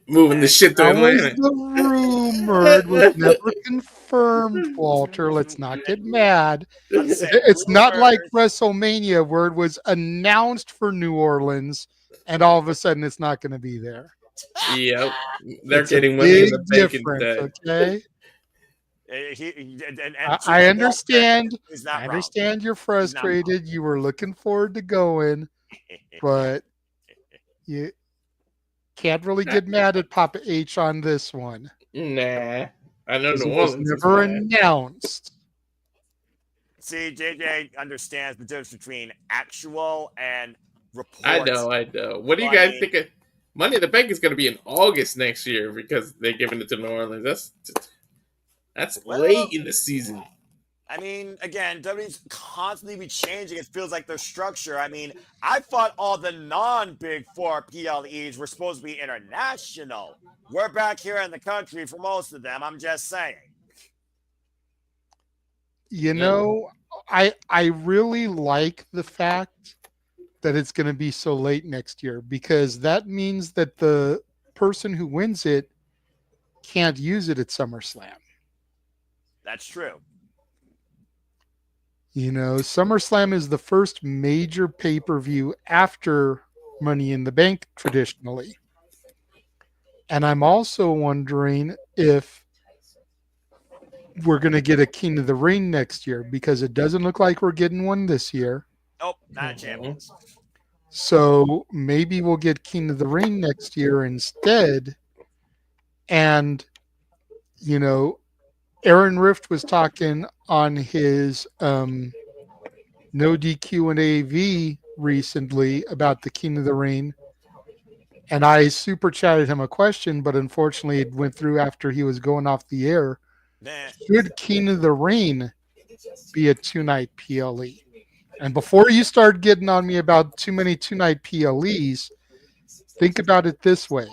Moving the shit to That was Atlanta. the rumored, was never confirmed, Walter. Let's not get mad. It's not like WrestleMania where it was announced for New Orleans and all of a sudden it's not going to be there. Yep. They're It's getting a Money in big the Bank difference, instead. okay? I understand. I understand you're frustrated. You were looking forward to going, but you can't really get mad at Papa H on this one. Nah. I know It New was Orleans is never bad. announced. See, JJ understands the difference between actual and reports. I know. What do you guys think of Money in the Bank is going to be in August next year because they're giving it to New Orleans. That's late in the season. I mean, again, WWE's constantly be changing. It feels like their structure. I mean, I thought all the non-Big Four PLEs were supposed to be international. We're back here in the country for most of them. I'm just saying. You know, I really like the fact that it's going to be so late next year because that means that the person who wins it can't use it at SummerSlam. That's true. You know, SummerSlam is the first major pay-per-view after Money in the Bank traditionally. And I'm also wondering if we're going to get a King of the Ring next year because it doesn't look like we're getting one this year. Nope, not a champions. So maybe we'll get King of the Ring next year instead. And, you know, Aaron Rift was talking on his No DQ and AV recently about the King of the Ring. And I super chatted him a question, but unfortunately it went through after he was going off the air. Should King of the Ring be a 2-night PLE? And before you start getting on me about too many 2-night PLEs, think about it this way.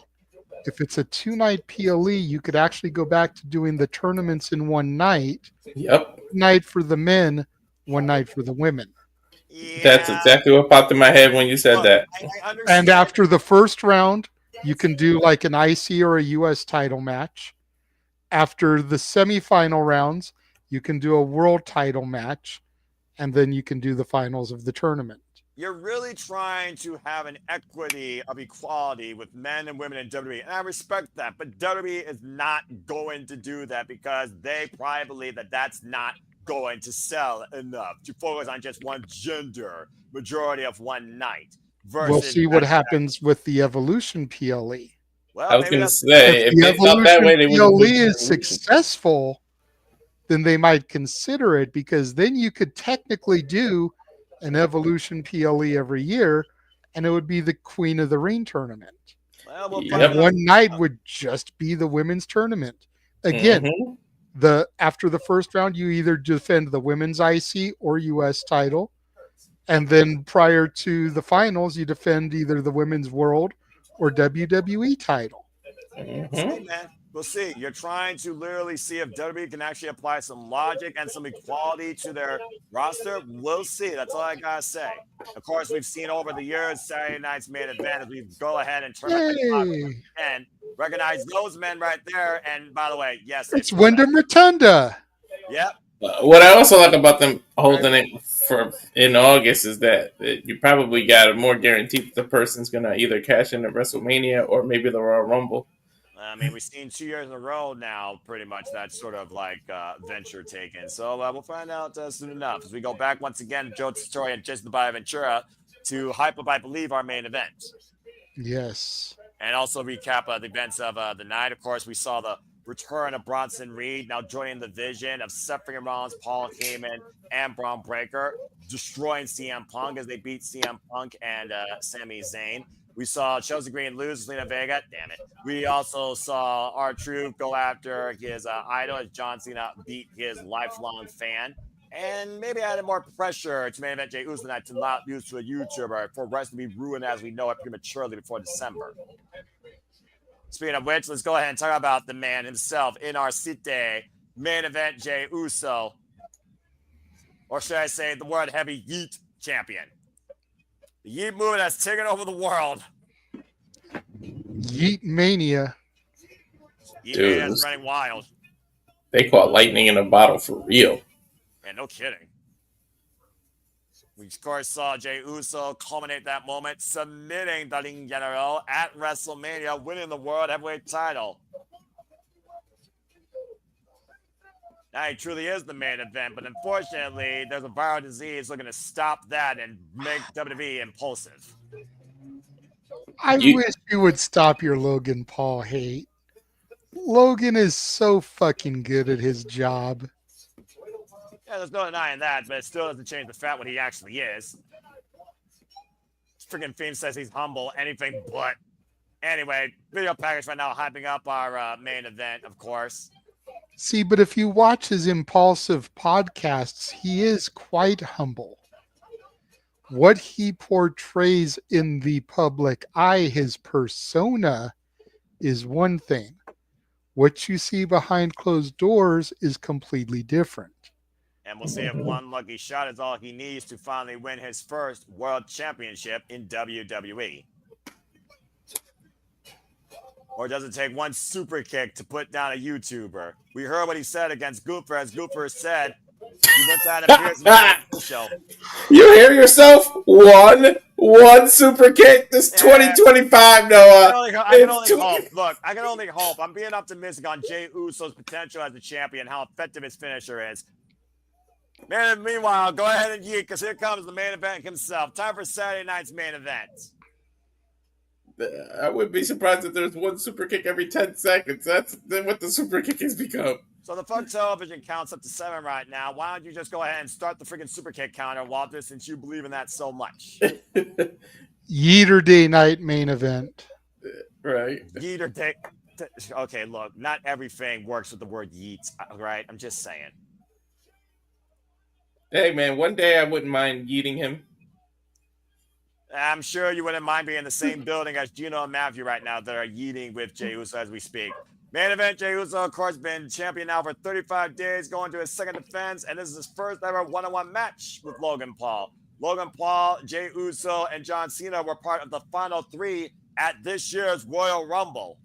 If it's a 2-night PLE, you could actually go back to doing the tournaments in one night. Yep. 1 night for the men, 1 night for the women. Yeah. That's exactly what popped in my head when you said that. And after the first round, you can do like an IC or a US title match. After the semifinal rounds, you can do a world title match. And then you can do the finals of the tournament. You're really trying to have an equity of equality with men and women in WWE. And I respect that. But WWE is not going to do that because they probably believe that that's not going to sell enough to focus on just one gender majority of one night. We'll see what happens with the Evolution PLE. Well, I was going to say, if the they thought that way, they PLE would is successful, then they might consider it because then you could technically do an Evolution PLE every year and it would be the Queen of the Ring tournament. Well, and one night would just be the women's tournament. Again, after the first round, you either defend the women's IC or US title. And then prior to the finals, you defend either the women's world or WWE title. See, man. We'll see. You're trying to literally see if WWE can actually apply some logic and some equality to their roster. We'll see. That's all I gotta say. Of course, we've seen over the years Saturday night's main event as we go ahead and turn and recognize those men right there. And by the way, yes, it's Wyndham Rotunda. Yep. What I also like about them holding it in August is that you probably got a more guarantee that the person's gonna either cash in at WrestleMania or maybe the Royal Rumble. I mean, we've seen 2 years in a row now, pretty much that sort of like venture taken. So we'll find out soon enough as we go back once again, Joe Tessitore and Jason Ventura to hype up, I believe, our main event. Yes. And also recap the events of the night. Of course, we saw the return of Bronson Reed, now joining the vision of Seth Rollins, Paul Heyman, and Bron Breakker, destroying CM Punk as they beat CM Punk and Sami Zayn. We saw Chelsea Green lose Lena Vega. Damn it. We also saw R-Truth go after his idol as John Cena beat his lifelong fan. And maybe added more pressure to main event Jey Uso tonight to not lose to a YouTuber for wrestling to be ruined as we know it prematurely before December. Speaking of which, let's go ahead and talk about the man himself in our Cite, main event Jey Uso. Or should I say the World Heavy Yeet Champion. The Yeet movement has taken over the world. Yeet Mania. Yeet Mania is running wild. They caught lightning in a bottle for real. Yeah, no kidding. We, of course, saw Jey Uso culminate that moment, submitting the Ring General at WrestleMania, winning the World Heavyweight title. Now, he truly is the main event, but unfortunately, there's a viral disease looking to stop that and make WWE impulsive. I wish you would stop your Logan Paul hate. Logan is so fucking good at his job. Yeah, there's no denying that, but it still doesn't change the fact what he actually is. Freaking Fiend says he's humble, anything but. Anyway, video package right now hyping up our main event, of course. See, but if you watch his impulsive podcasts, he is quite humble. What he portrays in the public eye, his persona, is one thing. What you see behind closed doors is completely different. And we'll see if one lucky shot is all he needs to finally win his first world championship in WWE. Or does it take one super kick to put down a YouTuber? We heard what he said against Goofer, as Goofer said he went down and appears in the show. You hear yourself? One super kick. This 2025, Noah. I can only hope. Look, I can only hope. I'm being optimistic on Jey Uso's potential as a champion, how effective his finisher is. Man, meanwhile, go ahead and yeet, because here comes the main event himself. Time for Saturday night's main event. I wouldn't be surprised if there's one super kick every 10 seconds. That's what the super kick has become. So the Fun Television counts up to 7 right now. Why don't you just go ahead and start the freaking super kick counter, Walter, since you believe in that so much? Yeeter Day night main event. Right. Yeeter Day. Okay, look, not everything works with the word yeet, right? I'm just saying. Hey, man, one day I wouldn't mind yeeting him. I'm sure you wouldn't mind being in the same building as Gino and Matthew right now that are yeeting with Jey Uso as we speak. Main event, Jey Uso, of course, been champion now for 35 days, going to his second defense, and this is his first ever one-on-one match with Logan Paul. Logan Paul, Jey Uso, and John Cena were part of the final 3 at this year's Royal Rumble.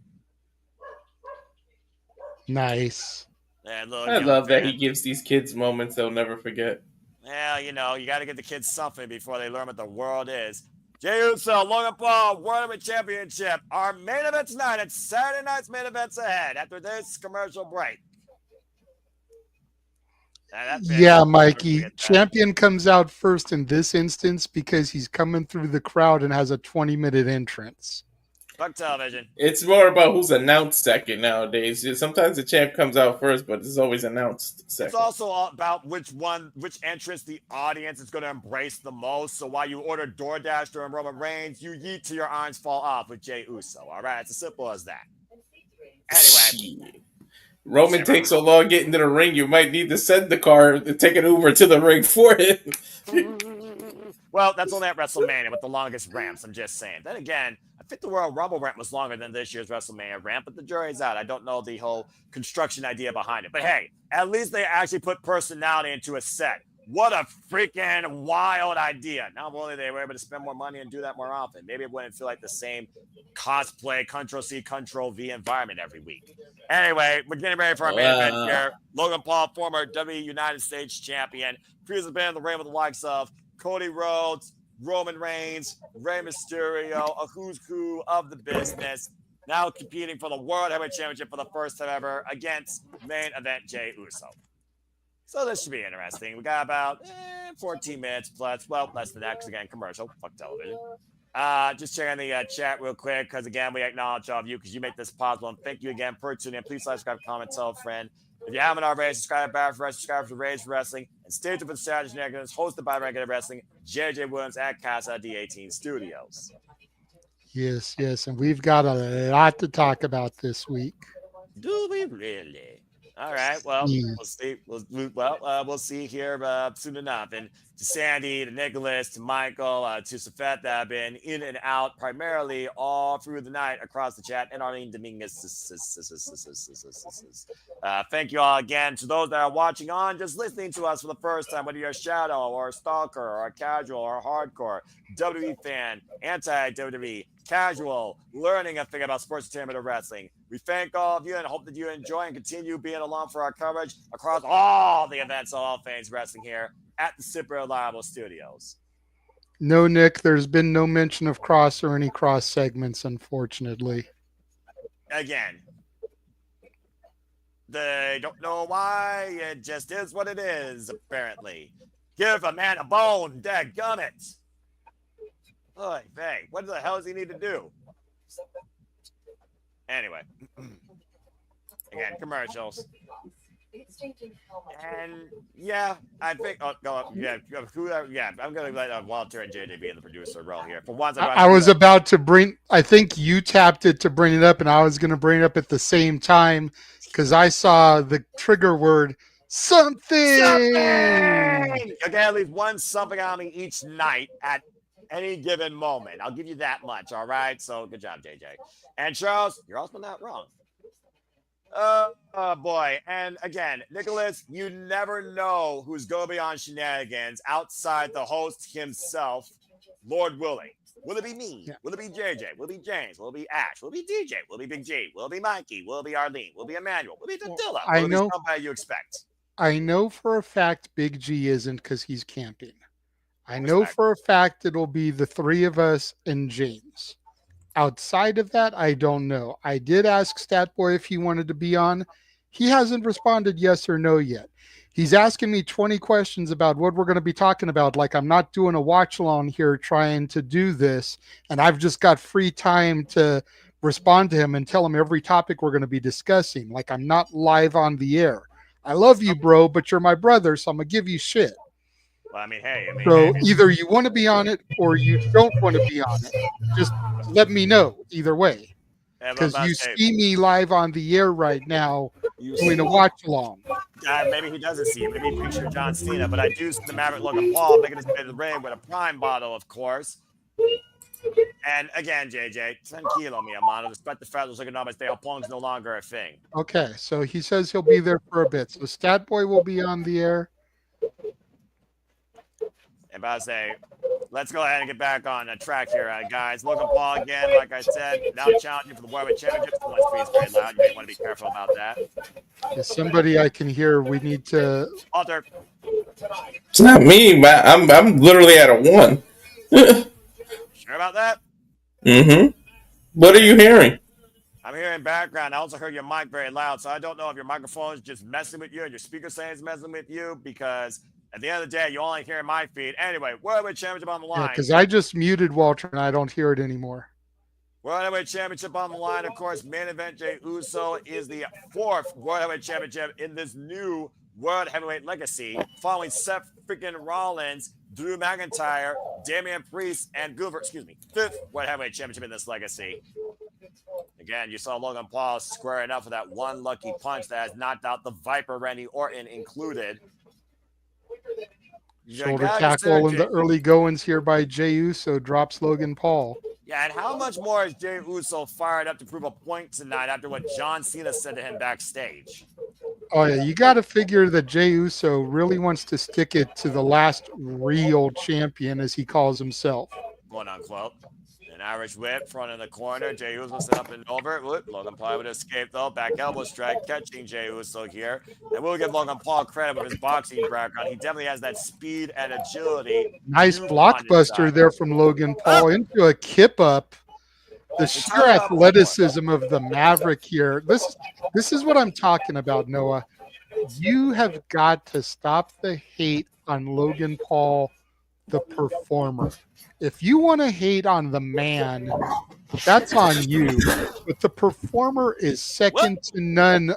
Nice. And look, I love that he gives these kids moments they'll never forget. Yeah, you know, you got to give the kids something before they learn what the world is. Jey Uso, Logan Paul, World Heavyweight Championship. Our main event tonight. It's Saturday night's main events ahead after this commercial break. Yeah, Mikey. Champion comes out first in this instance because he's coming through the crowd and has a 20-minute entrance. Fuck television. It's more about who's announced second nowadays. Sometimes the champ comes out first, but it's always announced second. It's also all about which entrance the audience is going to embrace the most. So while you order DoorDash during Roman Reigns, you yeet till your arms fall off with Jey Uso. All right, it's as simple as that. Anyway. Roman takes so long getting to the ring, you might need to send the car, take an Uber to the ring for him. Well, that's only at WrestleMania with the longest ramps. I'm just saying. Then again, I think the Royal Rumble ramp was longer than this year's WrestleMania ramp, but the jury's out. I don't know the whole construction idea behind it. But hey, at least they actually put personality into a set. What a freaking wild idea. Not only they were able to spend more money and do that more often, maybe it wouldn't feel like the same cosplay, Ctrl-C, Ctrl-V environment every week. Anyway, we're getting ready for our main event here. Logan Paul, former WWE United States champion, previously been in the ring with the likes of Cody Rhodes, Roman Reigns, Rey Mysterio, a who's who of the business, now competing for the World Heavyweight Championship for the first time ever against main event Jey Uso. So this should be interesting. We got about 14 minutes plus. Well, less than that because, again, commercial. Fuck television. Just checking the chat real quick because, again, we acknowledge all of you because you make this possible. And thank you again for tuning in. Please like, subscribe, comment, tell a friend. If you haven't already, subscribe to Barrett for Wrestling, subscribe to Rage Wrestling, and stay tuned for the Saturday Negatives, hosted by Renegade of Wrestling, JJ Williams at Casa D18 Studios. Yes, yes. And we've got a lot to talk about this week. Do we really? All right. Well, Yeah. we'll see. We'll see here soon enough. And to Sandy, to Nicholas, to Michael, to Seth that have been in and out primarily all through the night across the chat, and Arlene Dominguez. Thank you all again. To those that are watching on, just listening to us for the first time, whether you're a shadow or a stalker or a casual or a hardcore WWE fan, anti-WWE, casual, learning a thing about sports entertainment or wrestling. We thank all of you and hope that you enjoy and continue being along for our coverage across all the events of all things wrestling here at the Super Reliable Studios. No, Nick, there's been no mention of Cross or any Cross segments, unfortunately. Again, they don't know why. It just is what it is, apparently. Give a man a bone, dadgummit. Oy vey, what the hell does he need to do? Anyway, again, commercials. And yeah, I think. Oh, go yeah, yeah. I'm gonna let Walter and JJ be in the producer role here. For once, I was about to bring. I think you tapped it to bring it up, and I was going to bring it up at the same time because I saw the trigger word something. You get at least one something on me each night at any given moment. I'll give you that much. All right. So good job, JJ. And Charles, you're also not wrong. Oh boy. And again, Nicholas, you never know who's going to be on shenanigans outside the host himself, Lord willing. Will it be me? Yeah. Will it be JJ? Will it be James? Will it be Ash? Will it be DJ? Will it be Big G? Will it be Mikey? Will it be Arlene? Will it be Emmanuel? Will it be Dilla? Will it be somebody you expect? I know for a fact Big G isn't because he's camping. I know for a fact it'll be the three of us and James. Outside of that, I don't know. I did ask Statboy if he wanted to be on. He hasn't responded yes or no yet. He's asking me 20 questions about what we're going to be talking about. Like I'm not doing a watch along here trying to do this. And I've just got free time to respond to him and tell him every topic we're going to be discussing. Like I'm not live on the air. I love you, bro, but you're my brother, so I'm going to give you shit. Well, so either you want to be on it or you don't want to be on it. Just let me know either way. Because you see me live on the air right now doing a watch along. Maybe he doesn't see you. Maybe he picture John Cena. But I do see the Maverick Logan Paul making his way to the ring with a prime bottle, of course. And again, JJ, 10 kilo, mi hermano. Despite the fact that economics, they Pong's no longer a thing. Okay, so he says he'll be there for a bit. So Statboy will be on the air. And I say, let's go ahead and get back on the track here, guys. Logan Paul again, like I said, now challenging for the World Championship. The screen's very loud. You may want to be careful about that. There's somebody I can hear. We need to. Walter. It's not me, but I'm literally at a 1. Sure about that? Mm-hmm. What are you hearing? I'm hearing background. I also heard your mic very loud, so I don't know if your microphone is just messing with you and your speaker saying it's messing with you because. At the end of the day, you only hear my feed. Anyway, World Heavyweight Championship on the line. Yeah, because I just muted Walter and I don't hear it anymore. World Heavyweight Championship on the line. Of course, main event Jey Uso is the 4th World Heavyweight Championship in this new World Heavyweight legacy, following Seth freaking Rollins, Drew McIntyre, Damien Priest, and Gunther. 5th World Heavyweight Championship in this legacy. Again, you saw Logan Paul squaring up for that one lucky punch that has knocked out the Viper, Randy Orton included. Shoulder tackle in the early goings here by Jey Uso drops Logan Paul. Yeah, and how much more is Jey Uso fired up to prove a point tonight after what John Cena said to him backstage? Oh, yeah, you got to figure that Jey Uso really wants to stick it to the last real champion, as he calls himself. Quote unquote. An Irish whip, front in the corner. Jey Uso set up and over. Logan Paul would escape, though. Back elbow strike, catching Jey Uso here. And we'll give Logan Paul credit with his boxing background. He definitely has that speed and agility. Nice blockbuster there from Logan Paul into a kip up. The sheer athleticism of the Maverick here. This is what I'm talking about, Noah. You have got to stop the hate on Logan Paul, the performer. If you want to hate on the man, that's on you. But the performer is second to none.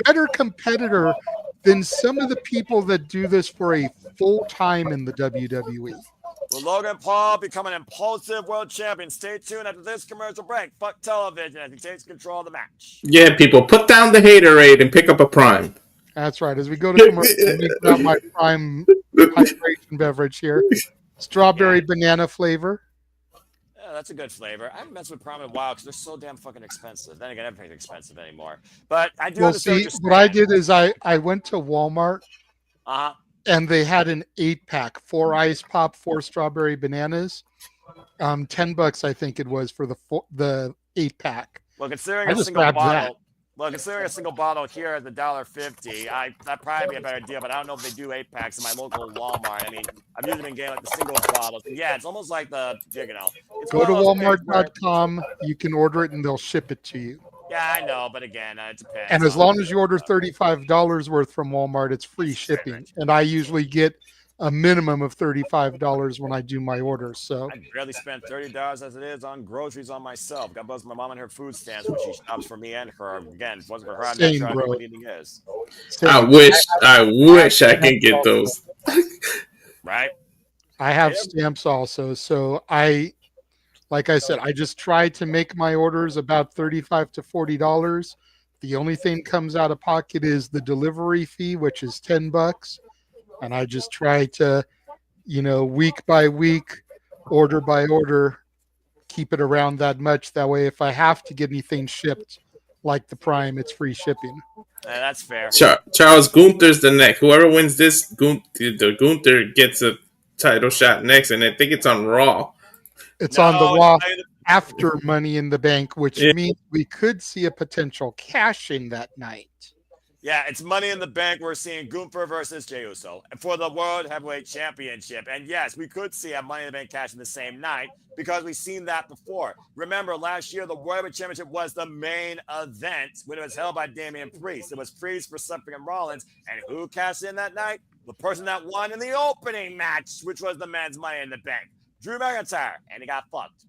Better competitor than some of the people that do this for a full time in the WWE. Will Logan Paul become an impulsive world champion? Stay tuned after this commercial break. Fuck television as he takes control of the match. Yeah, people, put down the haterade and pick up a Prime. That's right. As we go to commercial, I'll make out my prime hydration beverage here. Strawberry banana flavor. Yeah, that's a good flavor. I haven't messed with Prime in a while because they're so damn fucking expensive. Then again, everything's expensive anymore. But I do Well, understand see, what you're what I saying. did is I went to Walmart and they had an 8-pack, 4 ice pop, 4 strawberry bananas. $10 I think it was for the 8-pack. Well, considering I a just single grabbed that. bottle. Well, considering a single bottle here at the $1.50, that'd probably be a better deal. But I don't know if they do 8-packs in my local Walmart. I mean, I've usually been getting like the singles bottles. Yeah, it's almost like the it's Go to one of those things where- Walmart.com. You can order it and they'll ship it to you. Yeah, I know, but again, it depends. And as long as you order $35 worth from Walmart, it's free shipping. And I usually get a minimum of $35 when I do my orders. So I barely spend $30 as it is on groceries on myself. God bless my mom and her food stamps, which she shops for me and her. Again, if it wasn't for her, I'm not Same, sure bro. what eating is. I wish I can get those. Right? I have stamps also. So like I said, I just try to make my orders about $35 to $40. The only thing comes out of pocket is the delivery fee, which is $10. And I just try to, week by week, order by order, keep it around that much. That way, if I have to get anything shipped, like the Prime, it's free shipping. That's fair. Charles Gunther's the next. Whoever wins this, Gunther gets a title shot next, and I think it's on Raw. It's on the Raw after Money in the Bank, which means we could see a potential cash-in that night. Yeah, it's Money in the Bank. We're seeing Gunther versus Jey Uso for the World Heavyweight Championship. And yes, we could see a Money in the Bank cash in the same night because we've seen that before. Remember, last year, the World Heavyweight Championship was the main event when it was held by Damien Priest. It was Priest for Seth and Rollins. And who cashed in that night? The person that won in the opening match, which was the men's Money in the Bank. Drew McIntyre. And he got fucked.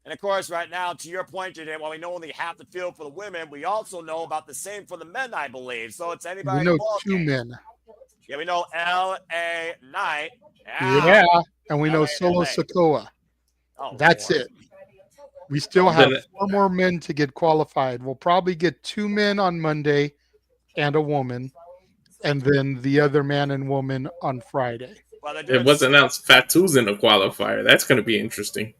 And of course, right now, to your point today, while we know only half the field for the women, we also know about the same for the men, I believe. So it's anybody. We know 2 men. Yeah, we know L.A. Knight. Yeah, and we know Solo Sikoa. That's it. We still have 4 more men to get qualified. We'll probably get 2 men on Monday and a woman, and then the other man and woman on Friday. It was announced Fatu's in the qualifier. That's going to be interesting.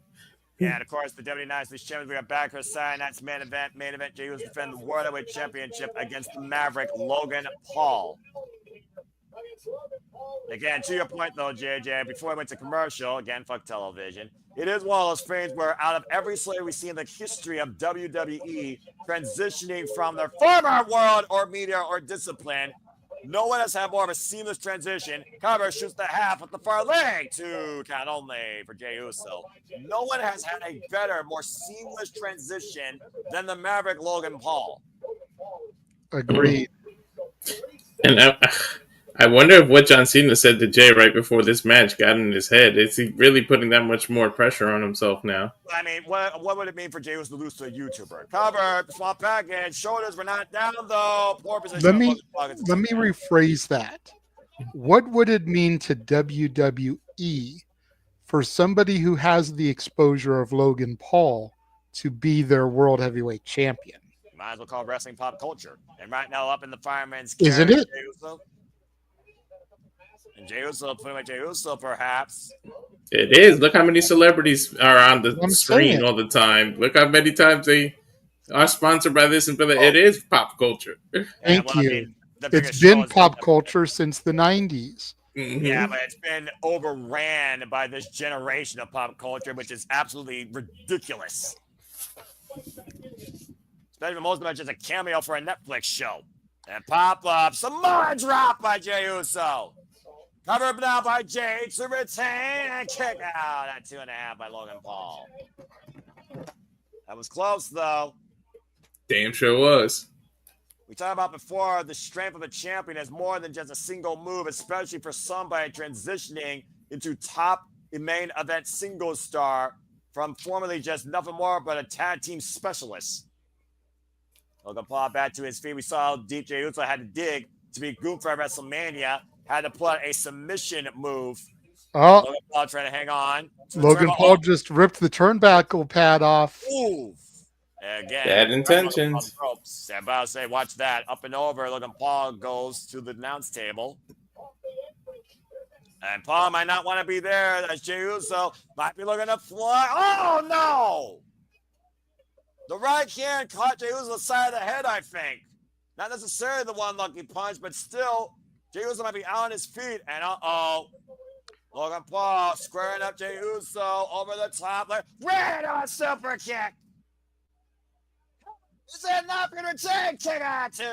Yeah, and of course, the WWE United States Champions, we got back for Saturday night's main event. Jey Uso defend the World Heavyweight Championship against the Maverick Logan Paul. Again, to your point though, JJ, before I went to commercial, again, fuck television. It is one of those things where out of every slayer we see in the history of WWE transitioning from their former world or media or discipline, no one has had more of a seamless transition. Cover shoots the half with the far leg. 2 count only for Jey Uso. No one has had a better, more seamless transition than the Maverick Logan Paul. Agreed. And I wonder if what John Cena said to Jay right before this match got in his head. Is he really putting that much more pressure on himself now? I mean, what would it mean for Jey Uso to lose to a YouTuber? Cover, small package, shoulders were not down though. Poor position. Let me rephrase that. What would it mean to WWE for somebody who has the exposure of Logan Paul to be their World Heavyweight Champion? Might as well call wrestling pop culture. And right now, up in the fireman's Isn't it? Jey Uso. And Jey Uso, putting away Jey Uso, perhaps. It is. Look how many celebrities are on the screen all the time. Look how many times they are sponsored by this and by that. It is pop culture. Thank you. I mean, it's been pop culture since the 90s. Mm-hmm. Yeah, but it's been overran by this generation of pop culture, which is absolutely ridiculous. Especially when most of it is just a cameo for a Netflix show. And pop up, Samoa drop by Jey Uso. Covered now by Jay to retain and kick out at 2.5 by Logan Paul. That was close, though. Damn sure was. We talked about before the strength of a champion is more than just a single move, especially for somebody transitioning into top main event single star from formerly just nothing more but a tag team specialist. Logan Paul back to his feet. We saw how deep Jey Uso had to dig to be Gunther at WrestleMania. had to put a submission move. Oh, Logan Paul trying to hang on. Logan Paul just ripped the turnbuckle pad off. Ooh. Again, Bad intentions. Stand by, say, watch that. Up and over. Logan Paul goes to the announce table. And Paul might not want to be there. That's Jey Uso. Might be looking to fly. Oh, no! The right hand caught Jey Uso the side of the head, I think. Not necessarily the one lucky punch, but still, Jey Uso might be out on his feet. And Logan Paul squaring up Jey Uso over the top. Red on super kick. Is that enough in return? Kick out two.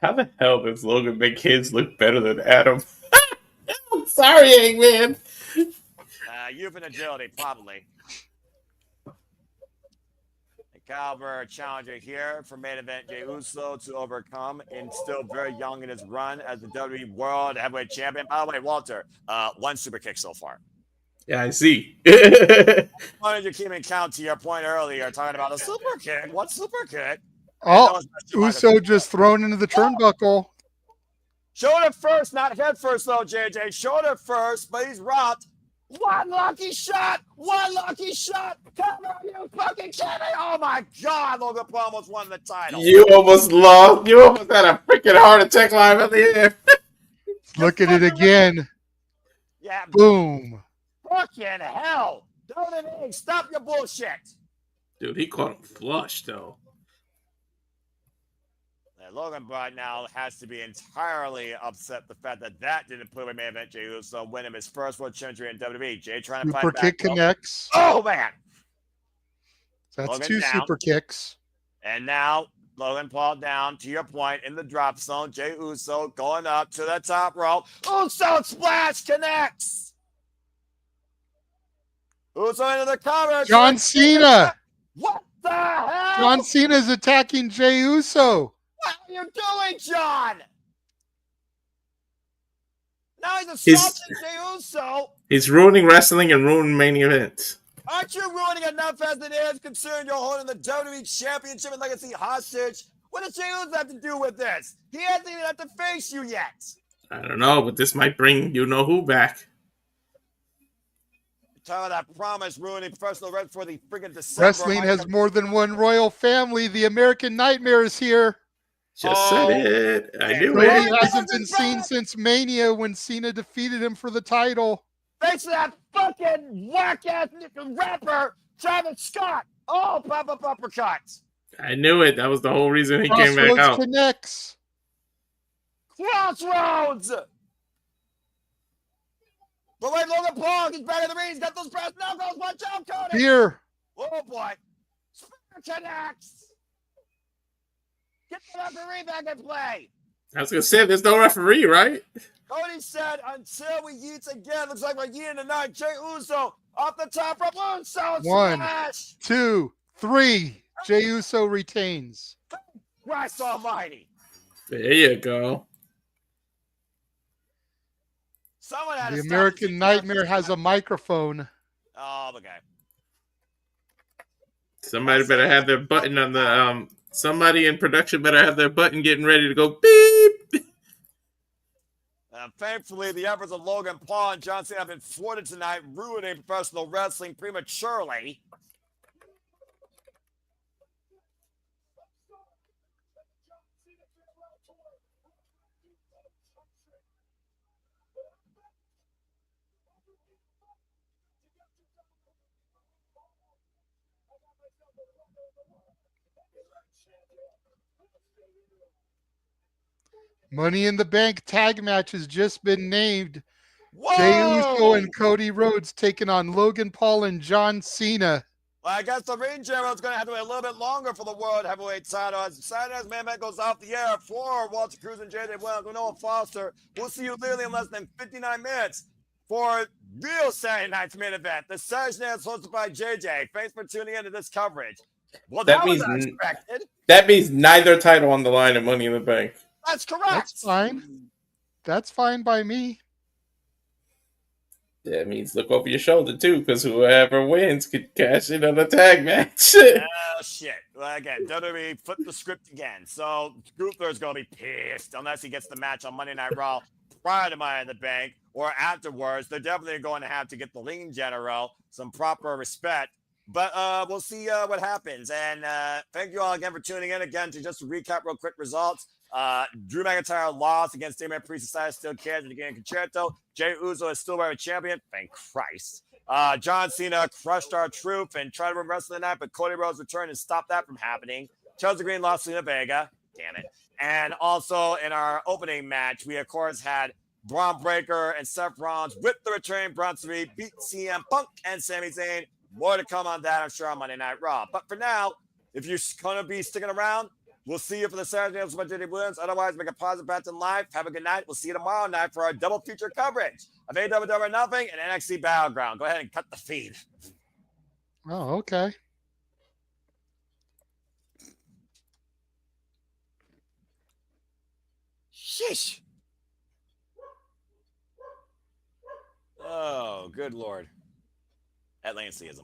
How the hell does Logan make his look better than Adam? I'm sorry, Eggman. Youth and agility, probably. Caliber challenger here for main event Jey Uso to overcome, and still very young in his run as the WWE World Heavyweight Champion. By the way, Walter, one super kick so far. Yeah, I see. Why did you keep in count to your point earlier, talking about a super kick? What super kick? Oh, Uso just thrown into the turnbuckle. Shoulder first, not head first, though, JJ. Shoulder first, but he's rocked. One lucky shot! One lucky shot! Come on, you fucking kidding me! Oh my God, Logan Paul almost won the title. You almost lost. You almost had a freaking heart attack live at the air. Look at it again. Yeah. Boom. Fucking hell. WWE, stop your bullshit. Dude, he caught him flush, though. Logan right now has to be entirely upset the fact that didn't put him in main event Jey Uso win him his first world championship in WWE. Jay trying to Super fight kick back. connects. Oh man. That's Logan two down. super kicks. And now Logan Paul down to your point in the drop zone. Jey Uso going up to the top rope. Uso splash connects. Uso into the cover. John Cena. What the hell? John Cena's attacking Jey Uso. What are you doing, John? Now he's assaulting Jey Uso. He's ruining wrestling and ruining main events. Aren't you ruining enough as it is, considering you're holding the WWE Championship and Legacy hostage? What does Jey Uso have to do with this? He hasn't even had to face you yet. I don't know, but this might bring you-know-who back. Talking about that promise ruining professional wrestling for the freaking December. Wrestling has more than one royal family. The American Nightmare is here. Just said it. I knew Cody it. hasn't been seen since Mania when Cena defeated him for the title. Thanks to that fucking whack-ass rapper, Travis Scott. Oh, pop-up uppercuts. I knew it. That was the whole reason he came back Crossroads out. connects. Crossroads. But wait, Logan Paul, he's back in the ring. He's got those brass knuckles. Watch out, Cody. Here. Oh, boy. Spear connects. Get the referee back in play. I was going to say, there's no referee, right? Cody said, until we yeet again, looks like we're yeeting tonight. Jey Uso off the top rope. Uso One, smash. 2, 3. Jey Uso retains. Christ almighty. There you go. Someone had The to stop American this. Nightmare has a microphone. Oh, okay. Somebody better have their button on the... Somebody in production better have their button getting ready to go beep. Thankfully, the efforts of Logan Paul and John Cena have been thwarted tonight, ruining professional wrestling prematurely. Money in the Bank tag match has just been named. Whoa! Jey Uso and Cody Rhodes taking on Logan Paul and John Cena. Well, I guess the ring general is going to have to wait a little bit longer for the World Heavyweight title. As Saturday's main event goes off the air for Walter Cruz and J.J. Williams with Noah Foster. We'll see you literally in less than 59 minutes for real Saturday night's main event. The Saturday night is hosted by JJ. Thanks for tuning into this coverage. Well, that was unexpected. That means neither title on the line in Money in the Bank. That's correct. That's fine. That's fine by me. That means look over your shoulder too, because whoever wins could cash in on a tag match. Oh shit! Well, again, WWE flipped the script again. So Gunther's gonna be pissed unless he gets the match on Monday Night Raw prior to Money in the Bank or afterwards. They're definitely going to have to get the lean general some proper respect. But we'll see what happens. And thank you all again for tuning in. Again, to just recap real quick results. Drew McIntyre lost against Damien Priest. Society still cares at the beginning concerto. Jey Uso is still a champion. Thank Christ. John Cena crushed our troop and tried to win wrestling tonight, but Cody Rhodes returned and stopped that from happening. Chelsea Green lost Selena Vega. Damn it. And also in our opening match, we of course had Braun Breaker and Seth Rollins with the returning Braun beat CM Punk and Sami Zayn. More to come on that, I'm sure, on Monday Night Raw. But for now, if you're going to be sticking around, we'll see you for the Saturday episode of Diddy Williams. Otherwise, make a positive bet in live. Have a good night. We'll see you tomorrow night for our double feature coverage of AEW Double or Nothing and NXT Battleground. Go ahead and cut the feed. Oh, okay. Sheesh. Oh, good Lord. That Lancey is a